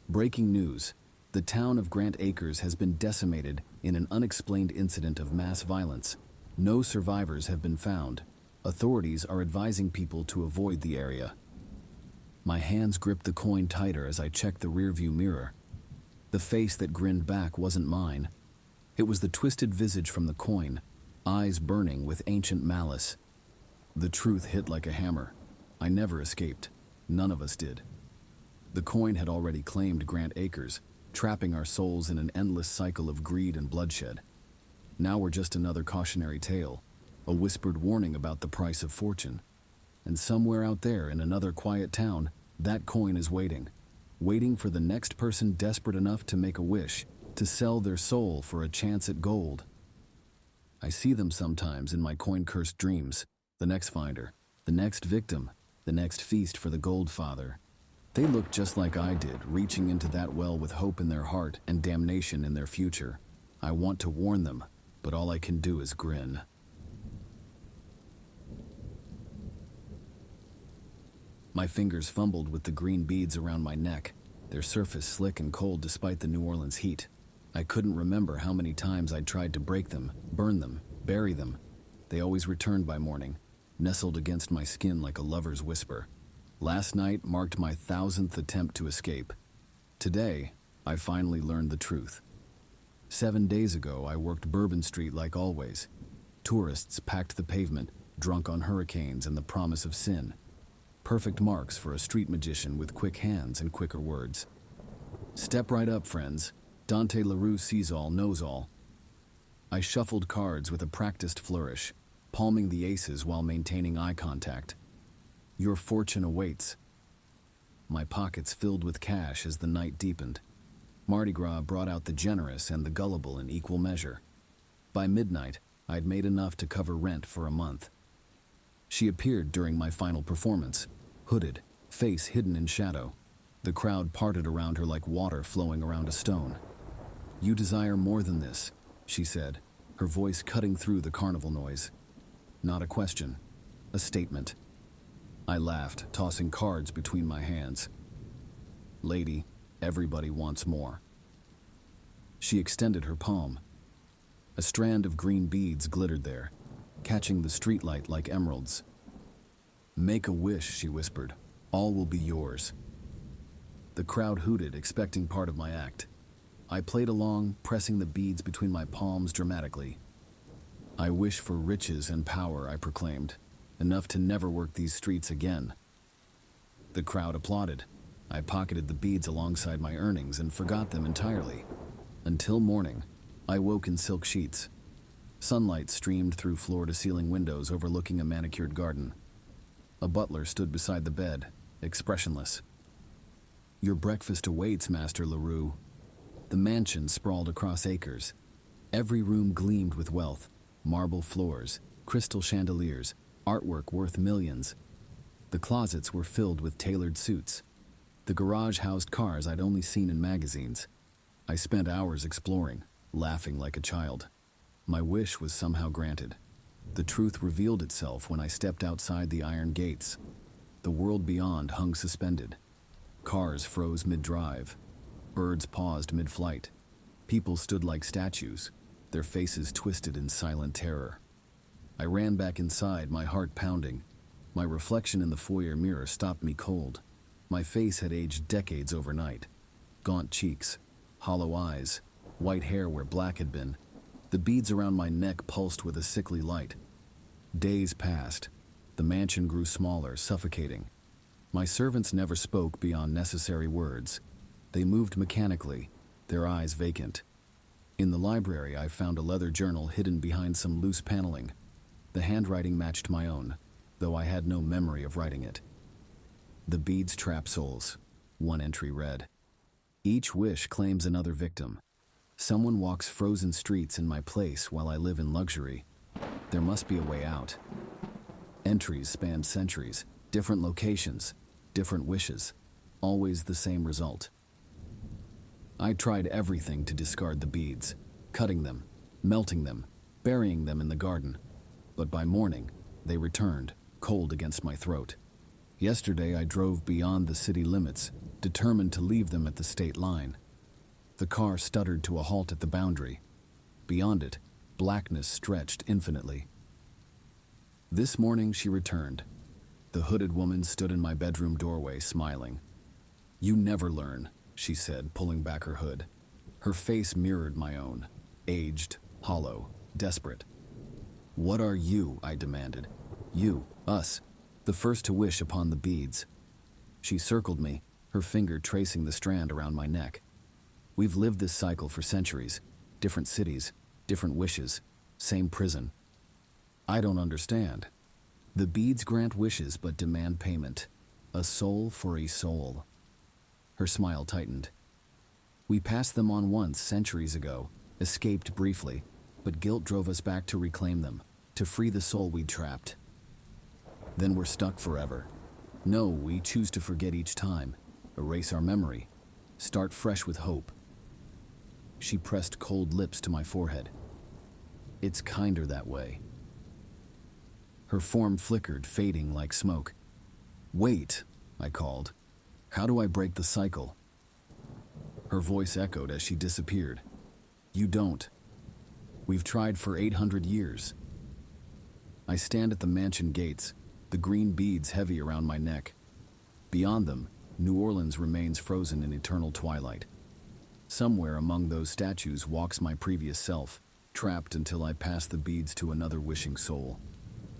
Breaking news. The town of Grant Acres has been decimated in an unexplained incident of mass violence. No survivors have been found. Authorities are advising people to avoid the area. My hands gripped the coin tighter as I checked the rearview mirror. The face that grinned back wasn't mine. It was the twisted visage from the coin, eyes burning with ancient malice. The truth hit like a hammer. I never escaped. None of us did. The coin had already claimed Grant Acres, trapping our souls in an endless cycle of greed and bloodshed. Now we're just another cautionary tale, a whispered warning about the price of fortune. And somewhere out there in another quiet town, that coin is waiting for the next person desperate enough to make a wish, to sell their soul for a chance at gold. I see them sometimes in my coin-cursed dreams, the next finder, the next victim, the next feast for the gold father. They look just like I did, reaching into that well with hope in their heart and damnation in their future. I want to warn them, but all I can do is grin. My fingers fumbled with the green beads around my neck, their surface slick and cold despite the New Orleans heat. I couldn't remember how many times I'd tried to break them, burn them, bury them. They always returned by morning, nestled against my skin like a lover's whisper. Last night marked my 1,000th attempt to escape. Today, I finally learned the truth. 7 days ago, I worked Bourbon Street like always. Tourists packed the pavement, drunk on hurricanes and the promise of sin. Perfect marks for a street magician with quick hands and quicker words. Step right up, friends. Dante LaRue sees all, knows all. I shuffled cards with a practiced flourish, palming the aces while maintaining eye contact. Your fortune awaits. My pockets filled with cash as the night deepened. Mardi Gras brought out the generous and the gullible in equal measure. By midnight, I'd made enough to cover rent for a month. She appeared during my final performance, hooded, face hidden in shadow. The crowd parted around her like water flowing around a stone. You desire more than this, she said, her voice cutting through the carnival noise. Not a question, a statement. I laughed, tossing cards between my hands. Lady, everybody wants more. She extended her palm. A strand of green beads glittered there, catching the streetlight like emeralds. Make a wish, she whispered. All will be yours. The crowd hooted, expecting part of my act. I played along, pressing the beads between my palms dramatically. I wish for riches and power, I proclaimed, enough to never work these streets again. The crowd applauded. I pocketed the beads alongside my earnings and forgot them entirely. Until morning, I woke in silk sheets. Sunlight streamed through floor-to-ceiling windows overlooking a manicured garden. A butler stood beside the bed, expressionless. Your breakfast awaits, Master LaRue. The mansion sprawled across acres. Every room gleamed with wealth, marble floors, crystal chandeliers, artwork worth millions. The closets were filled with tailored suits. The garage housed cars I'd only seen in magazines. I spent hours exploring, laughing like a child. My wish was somehow granted. The truth revealed itself when I stepped outside the iron gates. The world beyond hung suspended. Cars froze mid-drive. Birds paused mid-flight. People stood like statues, their faces twisted in silent terror. I ran back inside, my heart pounding. My reflection in the foyer mirror stopped me cold. My face had aged decades overnight. Gaunt cheeks, hollow eyes, white hair where black had been. The beads around my neck pulsed with a sickly light. Days passed. The mansion grew smaller, suffocating. My servants never spoke beyond necessary words. They moved mechanically, their eyes vacant. In the library, I found a leather journal hidden behind some loose paneling. The handwriting matched my own, though I had no memory of writing it. "The beads trap souls," one entry read. "Each wish claims another victim. Someone walks frozen streets in my place while I live in luxury. There must be a way out." Entries spanned centuries, different locations, different wishes, always the same result. I tried everything to discard the beads, cutting them, melting them, burying them in the garden. But by morning, they returned, cold against my throat. Yesterday I drove beyond the city limits, determined to leave them at the state line. The car stuttered to a halt at the boundary. Beyond it, blackness stretched infinitely. This morning she returned. The hooded woman stood in my bedroom doorway, smiling. "You never learn," she said, pulling back her hood. Her face mirrored my own, aged, hollow, desperate. "What are you?" I demanded. "You, us, the first to wish upon the beads." She circled me, her finger tracing the strand around my neck. "We've lived this cycle for centuries. Different cities, different wishes, same prison." "I don't understand." "The beads grant wishes but demand payment. A soul for a soul." Her smile tightened. "We passed them on once centuries ago, escaped briefly, but guilt drove us back to reclaim them, to free the soul we'd trapped. Then we're stuck forever. No, we choose to forget each time, erase our memory, start fresh with hope." She pressed cold lips to my forehead. "It's kinder that way." Her form flickered, fading like smoke. "Wait," I called. "How do I break the cycle?" Her voice echoed as she disappeared. "You don't. We've tried for 800 years." I stand at the mansion gates, the green beads heavy around my neck. Beyond them, New Orleans remains frozen in eternal twilight. Somewhere among those statues walks my previous self, trapped until I pass the beads to another wishing soul.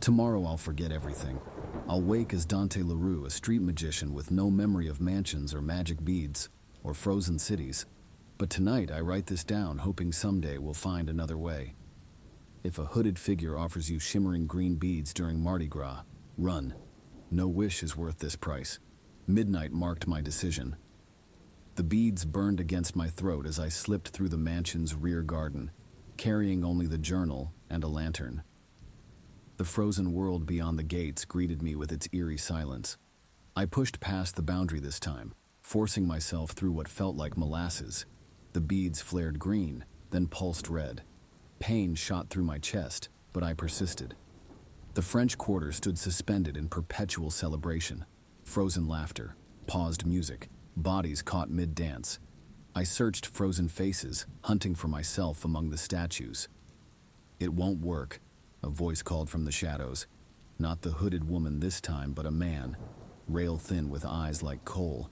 Tomorrow I'll forget everything. I'll wake as Dante LaRue, a street magician with no memory of mansions or magic beads or frozen cities. But tonight I write this down, hoping someday we'll find another way. If a hooded figure offers you shimmering green beads during Mardi Gras, run. No wish is worth this price. Midnight marked my decision. The beads burned against my throat as I slipped through the mansion's rear garden, carrying only the journal and a lantern. The frozen world beyond the gates greeted me with its eerie silence. I pushed past the boundary this time, forcing myself through what felt like molasses. The beads flared green, then pulsed red. Pain shot through my chest, but I persisted. The French Quarter stood suspended in perpetual celebration. Frozen laughter, paused music, bodies caught mid-dance. I searched frozen faces, hunting for myself among the statues. "It won't work," a voice called from the shadows. Not the hooded woman this time, but a man, rail-thin with eyes like coal.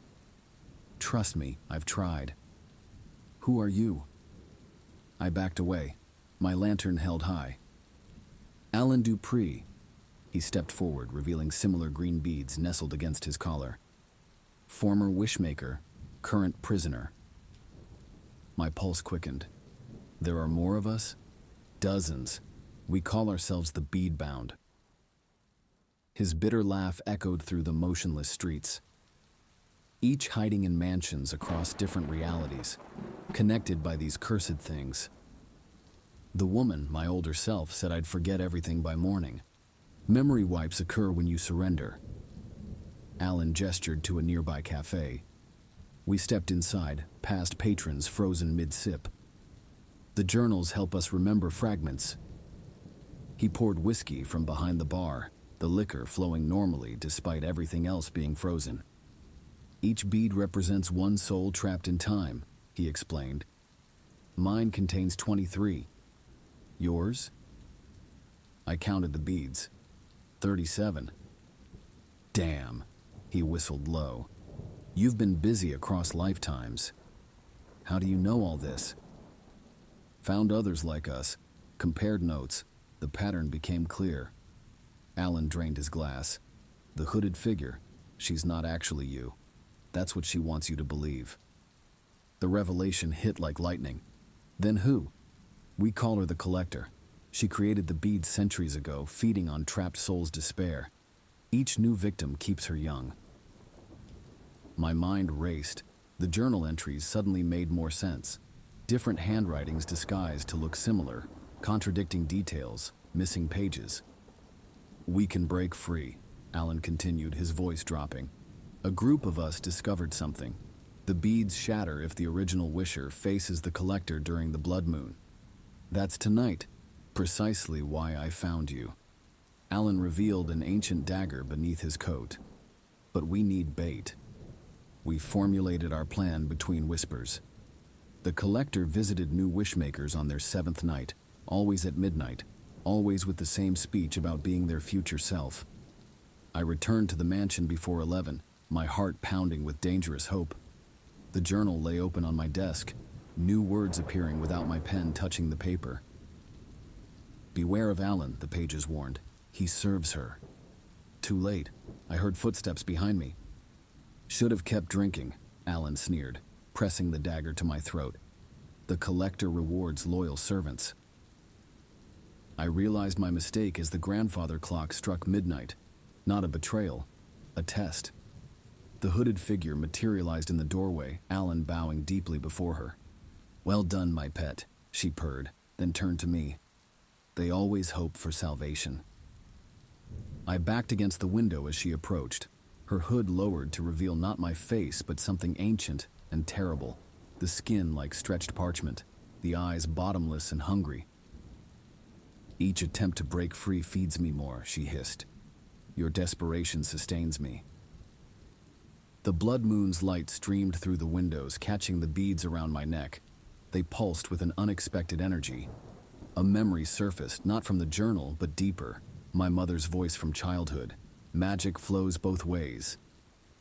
"Trust me, I've tried." "Who are you?" I backed away, my lantern held high. "Alan Dupree." He stepped forward, revealing similar green beads nestled against his collar. "Former wishmaker, current prisoner." My pulse quickened. "There are more of us?" "Dozens. We call ourselves the Beadbound." His bitter laugh echoed through the motionless streets. Each hiding in mansions across different realities, connected by these cursed things. The woman, my older self, said I'd forget everything by morning. Memory wipes occur when you surrender. Alan gestured to a nearby cafe. We stepped inside, past patrons frozen mid-sip. The journals help us remember fragments. He poured whiskey from behind the bar, the liquor flowing normally despite everything else being frozen. "Each bead represents one soul trapped in time," he explained. "Mine contains 23. Yours?" I counted the beads. 37. "Damn," he whistled low. "You've been busy across lifetimes. How do you know all this?" "Found others like us, compared notes. The pattern became clear." Alan drained his glass. "The hooded figure, she's not actually you. That's what she wants you to believe." The revelation hit like lightning. Then who? We call her the Collector. She created the beads centuries ago, feeding on trapped souls' despair. Each new victim keeps her young. My mind raced. The journal entries suddenly made more sense. Different handwritings disguised to look similar, contradicting details, missing pages. We can break free, Alan continued, his voice dropping. A group of us discovered something. The beads shatter if the original wisher faces the Collector during the blood moon. That's tonight, precisely why I found you. Alan revealed an ancient dagger beneath his coat. But we need bait. We formulated our plan between whispers. The Collector visited new wishmakers on their 7th night, always at midnight, always with the same speech about being their future self. I returned to the mansion before 11, my heart pounding with dangerous hope. The journal lay open on my desk, new words appearing without my pen touching the paper. Beware of Alan, the pages warned. He serves her. Too late. I heard footsteps behind me. Should have kept drinking, Alan sneered, pressing the dagger to my throat. The Collector rewards loyal servants. I realized my mistake as the grandfather clock struck midnight. Not a betrayal, a test. The hooded figure materialized in the doorway, Alan bowing deeply before her. Well done, my pet, she purred, then turned to me. They always hope for salvation. I backed against the window as she approached, her hood lowered to reveal not my face but something ancient and terrible, the skin like stretched parchment, the eyes bottomless and hungry. Each attempt to break free feeds me more, she hissed. Your desperation sustains me. The blood moon's light streamed through the windows, catching the beads around my neck. They pulsed with an unexpected energy. A memory surfaced, not from the journal, but deeper. My mother's voice from childhood. Magic flows both ways.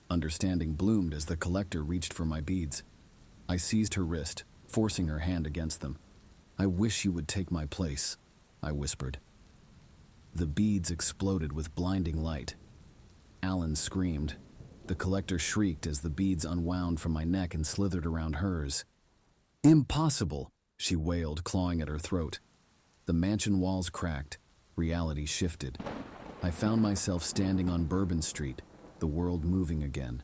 Understanding bloomed as the Collector reached for my beads. I seized her wrist, forcing her hand against them. I wish you would take my place, I whispered. The beads exploded with blinding light. Alan screamed. The Collector shrieked as the beads unwound from my neck and slithered around hers. Impossible, she wailed, clawing at her throat. The mansion walls cracked. Reality shifted. I found myself standing on Bourbon Street, the world moving again.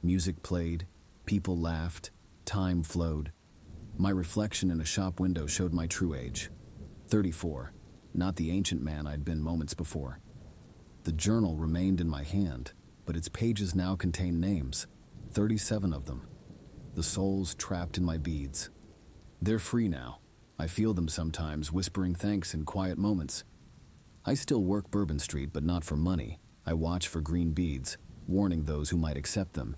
Music played, people laughed, time flowed. My reflection in a shop window showed my true age. 34, not the ancient man I'd been moments before. The journal remained in my hand, but its pages now contain names, 37 of them. The souls trapped in my beads. They're free now. I feel them sometimes, whispering thanks in quiet moments. I still work Bourbon Street, but not for money. I watch for green beads, warning those who might accept them.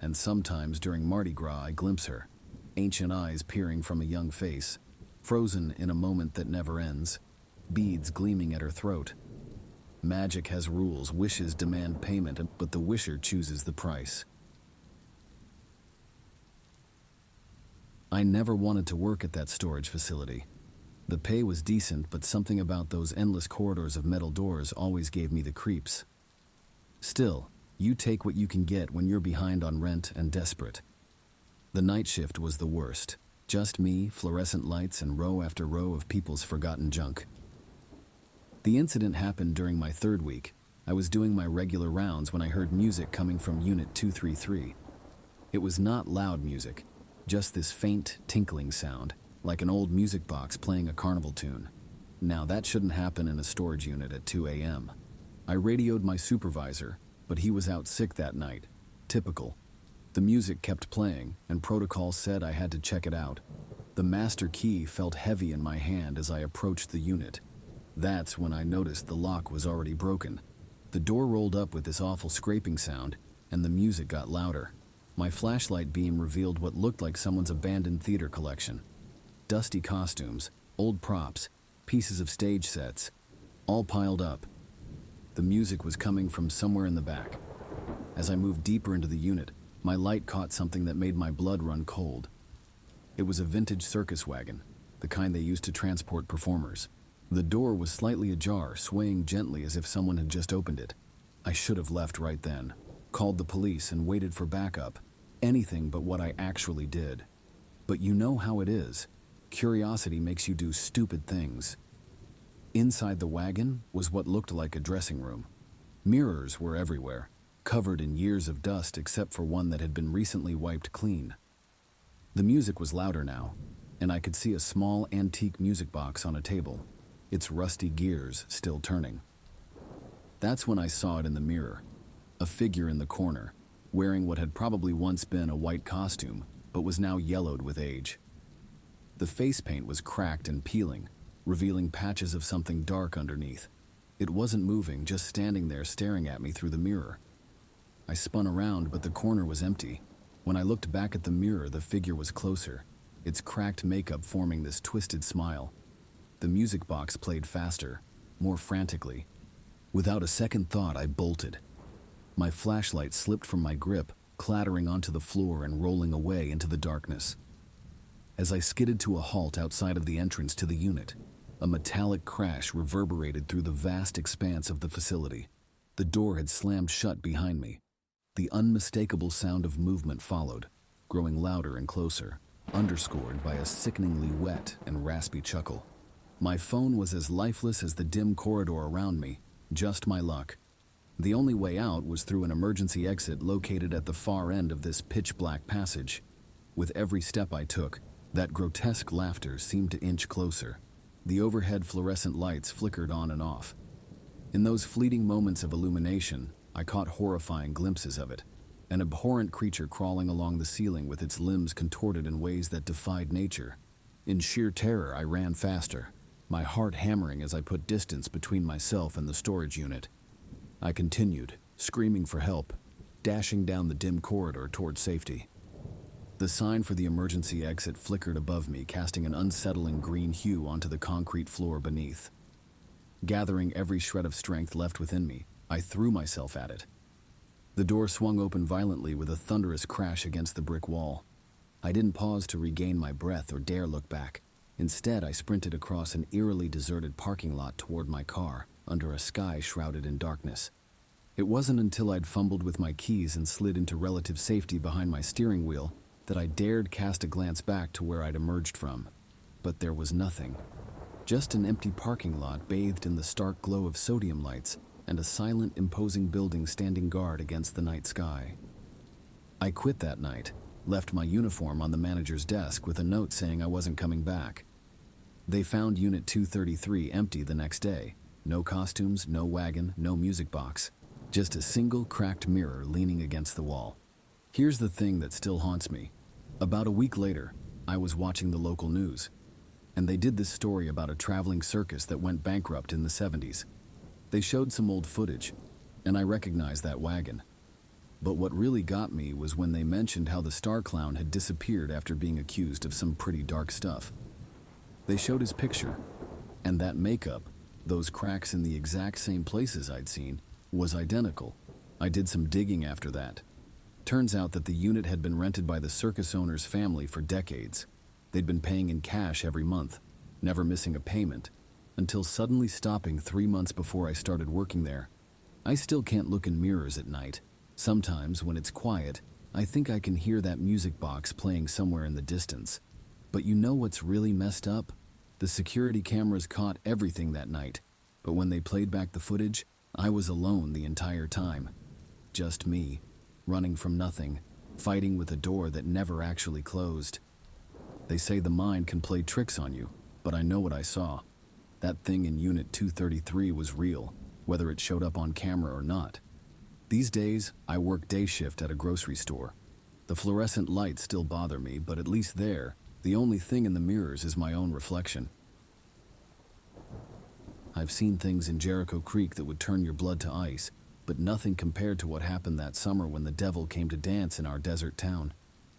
And sometimes during Mardi Gras I glimpse her, ancient eyes peering from a young face, frozen in a moment that never ends, beads gleaming at her throat. Magic has rules, wishes demand payment, but the wisher chooses the price. I never wanted to work at that storage facility. The pay was decent, but something about those endless corridors of metal doors always gave me the creeps. Still, you take what you can get when you're behind on rent and desperate. The night shift was the worst. Just me, fluorescent lights, and row after row of people's forgotten junk. The incident happened during my 3rd week. I was doing my regular rounds when I heard music coming from Unit 233. It was not loud music, just this faint, tinkling sound, like an old music box playing a carnival tune. Now that shouldn't happen in a storage unit at 2 a.m. I radioed my supervisor, but he was out sick that night. Typical. The music kept playing, and protocol said I had to check it out. The master key felt heavy in my hand as I approached the unit. That's when I noticed the lock was already broken. The door rolled up with this awful scraping sound, and the music got louder. My flashlight beam revealed what looked like someone's abandoned theater collection. Dusty costumes, old props, pieces of stage sets, all piled up. The music was coming from somewhere in the back. As I moved deeper into the unit, my light caught something that made my blood run cold. It was a vintage circus wagon, the kind they used to transport performers. The door was slightly ajar, swaying gently as if someone had just opened it. I should have left right then, called the police and waited for backup. Anything but what I actually did. But you know how it is. Curiosity makes you do stupid things. Inside the wagon was what looked like a dressing room. Mirrors were everywhere, covered in years of dust except for one that had been recently wiped clean. The music was louder now, and I could see a small antique music box on a table, its rusty gears still turning. That's when I saw it in the mirror, a figure in the corner, wearing what had probably once been a white costume, but was now yellowed with age. The face paint was cracked and peeling, revealing patches of something dark underneath. It wasn't moving, just standing there staring at me through the mirror. I spun around, but the corner was empty. When I looked back at the mirror, the figure was closer, its cracked makeup forming this twisted smile. The music box played faster, more frantically. Without a second thought, I bolted. My flashlight slipped from my grip, clattering onto the floor and rolling away into the darkness. As I skidded to a halt outside of the entrance to the unit, a metallic crash reverberated through the vast expanse of the facility. The door had slammed shut behind me. The unmistakable sound of movement followed, growing louder and closer, underscored by a sickeningly wet and raspy chuckle. My phone was as lifeless as the dim corridor around me, just my luck. The only way out was through an emergency exit located at the far end of this pitch-black passage. With every step I took, that grotesque laughter seemed to inch closer. The overhead fluorescent lights flickered on and off. In those fleeting moments of illumination, I caught horrifying glimpses of it, an abhorrent creature crawling along the ceiling with its limbs contorted in ways that defied nature. In sheer terror, I ran faster, my heart hammering as I put distance between myself and the storage unit. I continued, screaming for help, dashing down the dim corridor toward safety. The sign for the emergency exit flickered above me, casting an unsettling green hue onto the concrete floor beneath. Gathering every shred of strength left within me, I threw myself at it. The door swung open violently with a thunderous crash against the brick wall. I didn't pause to regain my breath or dare look back. Instead, I sprinted across an eerily deserted parking lot toward my car, under a sky shrouded in darkness. It wasn't until I'd fumbled with my keys and slid into relative safety behind my steering wheel that I dared cast a glance back to where I'd emerged from. But there was nothing. Just an empty parking lot bathed in the stark glow of sodium lights and a silent, imposing building standing guard against the night sky. I quit that night, left my uniform on the manager's desk with a note saying I wasn't coming back. They found Unit 233 empty the next day. No costumes, no wagon, no music box. Just a single cracked mirror leaning against the wall. Here's the thing that still haunts me. About a week later, I was watching the local news, and they did this story about a traveling circus that went bankrupt in the 70s. They showed some old footage, and I recognized that wagon. But what really got me was when they mentioned how the star clown had disappeared after being accused of some pretty dark stuff. They showed his picture, and that makeup, those cracks in the exact same places I'd seen, was identical. I did some digging after that. Turns out that the unit had been rented by the circus owner's family for decades. They'd been paying in cash every month, never missing a payment, until suddenly stopping 3 months before I started working there. I still can't look in mirrors at night. Sometimes, when it's quiet, I think I can hear that music box playing somewhere in the distance. But you know what's really messed up? The security cameras caught everything that night, but when they played back the footage, I was alone the entire time. Just me, running from nothing, fighting with a door that never actually closed. They say the mind can play tricks on you, but I know what I saw. That thing in Unit 233 was real, whether it showed up on camera or not. These days, I work day shift at a grocery store. The fluorescent lights still bother me, but at least there, the only thing in the mirrors is my own reflection. I've seen things in Jericho Creek that would turn your blood to ice, but nothing compared to what happened that summer when the devil came to dance in our desert town.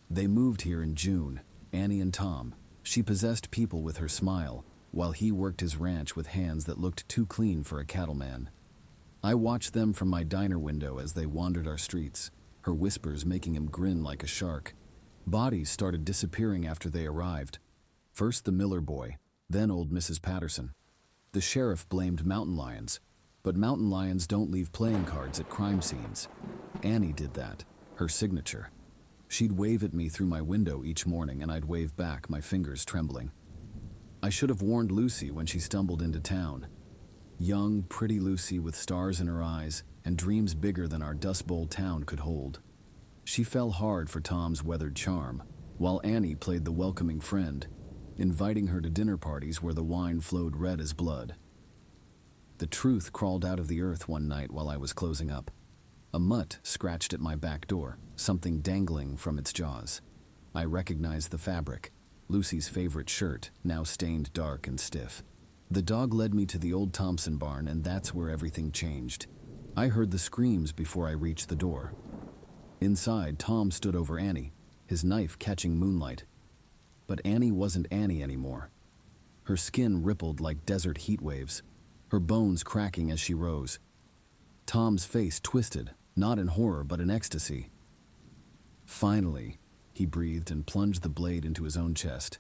They moved here in June, Annie and Tom. She possessed people with her smile, while he worked his ranch with hands that looked too clean for a cattleman. I watched them from my diner window as they wandered our streets, her whispers making him grin like a shark. Bodies started disappearing after they arrived. First the Miller boy, then old Mrs. Patterson. The sheriff blamed mountain lions, but mountain lions don't leave playing cards at crime scenes. Annie did that, her signature. She'd wave at me through my window each morning, and I'd wave back, my fingers trembling. I should have warned Lucy when she stumbled into town. Young, pretty Lucy with stars in her eyes and dreams bigger than our Dust Bowl town could hold. She fell hard for Tom's weathered charm, while Annie played the welcoming friend, inviting her to dinner parties where the wine flowed red as blood. The truth crawled out of the earth one night while I was closing up. A mutt scratched at my back door, something dangling from its jaws. I recognized the fabric, Lucy's favorite shirt, now stained dark and stiff. The dog led me to the old Thompson barn, and that's where everything changed. I heard the screams before I reached the door. Inside, Tom stood over Annie, his knife catching moonlight. But Annie wasn't Annie anymore. Her skin rippled like desert heat waves, her bones cracking as she rose. Tom's face twisted, not in horror but in ecstasy. Finally, he breathed and plunged the blade into his own chest.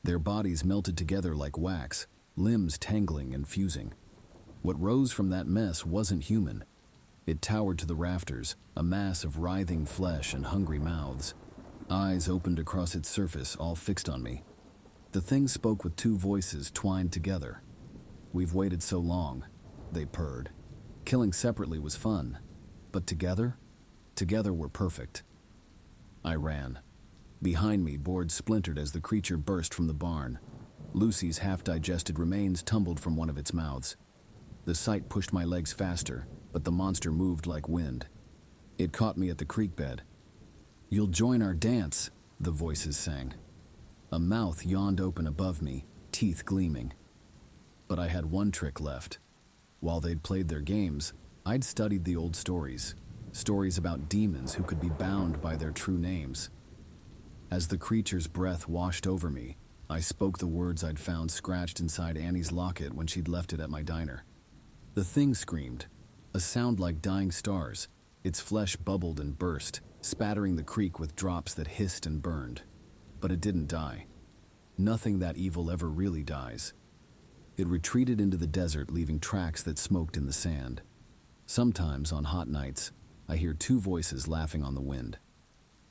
Their bodies melted together like wax, limbs tangling and fusing. What rose from that mess wasn't human. It towered to the rafters, a mass of writhing flesh and hungry mouths. Eyes opened across its surface, all fixed on me. The thing spoke with two voices twined together. "We've waited so long," they purred. "Killing separately was fun, but together we're perfect." I ran. Behind me, boards splintered as the creature burst from the barn. Lucy's half-digested remains tumbled from one of its mouths. The sight pushed my legs faster, but the monster moved like wind. It caught me at the creek bed. "You'll join our dance," the voices sang. A mouth yawned open above me, teeth gleaming. But I had one trick left. While they'd played their games, I'd studied the old stories about demons who could be bound by their true names. As the creature's breath washed over me, I spoke the words I'd found scratched inside Annie's locket when she'd left it at my diner. The thing screamed, a sound like dying stars. Its flesh bubbled and burst, spattering the creek with drops that hissed and burned. But it didn't die. Nothing that evil ever really dies. It retreated into the desert, leaving tracks that smoked in the sand. Sometimes, on hot nights, I hear two voices laughing on the wind.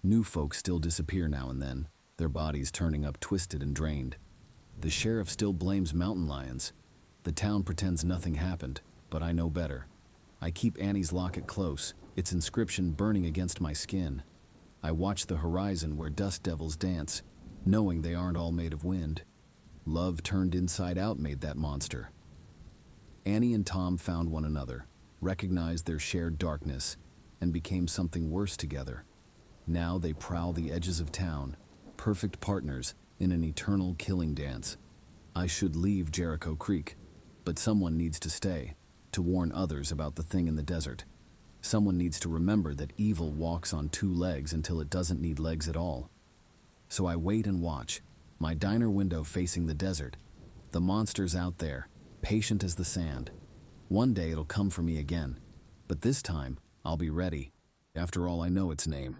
New folk still disappear now and then, their bodies turning up twisted and drained. The sheriff still blames mountain lions. The town pretends nothing happened, but I know better. I keep Annie's locket close, its inscription burning against my skin. I watch the horizon where dust devils dance, knowing they aren't all made of wind. Love turned inside out made that monster. Annie and Tom found one another, recognized their shared darkness, and became something worse together. Now they prowl the edges of town, perfect partners in an eternal killing dance. I should leave Jericho Creek, but someone needs to stay, to warn others about the thing in the desert. Someone needs to remember that evil walks on two legs until it doesn't need legs at all. So I wait and watch, my diner window facing the desert. The monster's out there, patient as the sand. One day it'll come for me again, but this time I'll be ready. After all, I know its name.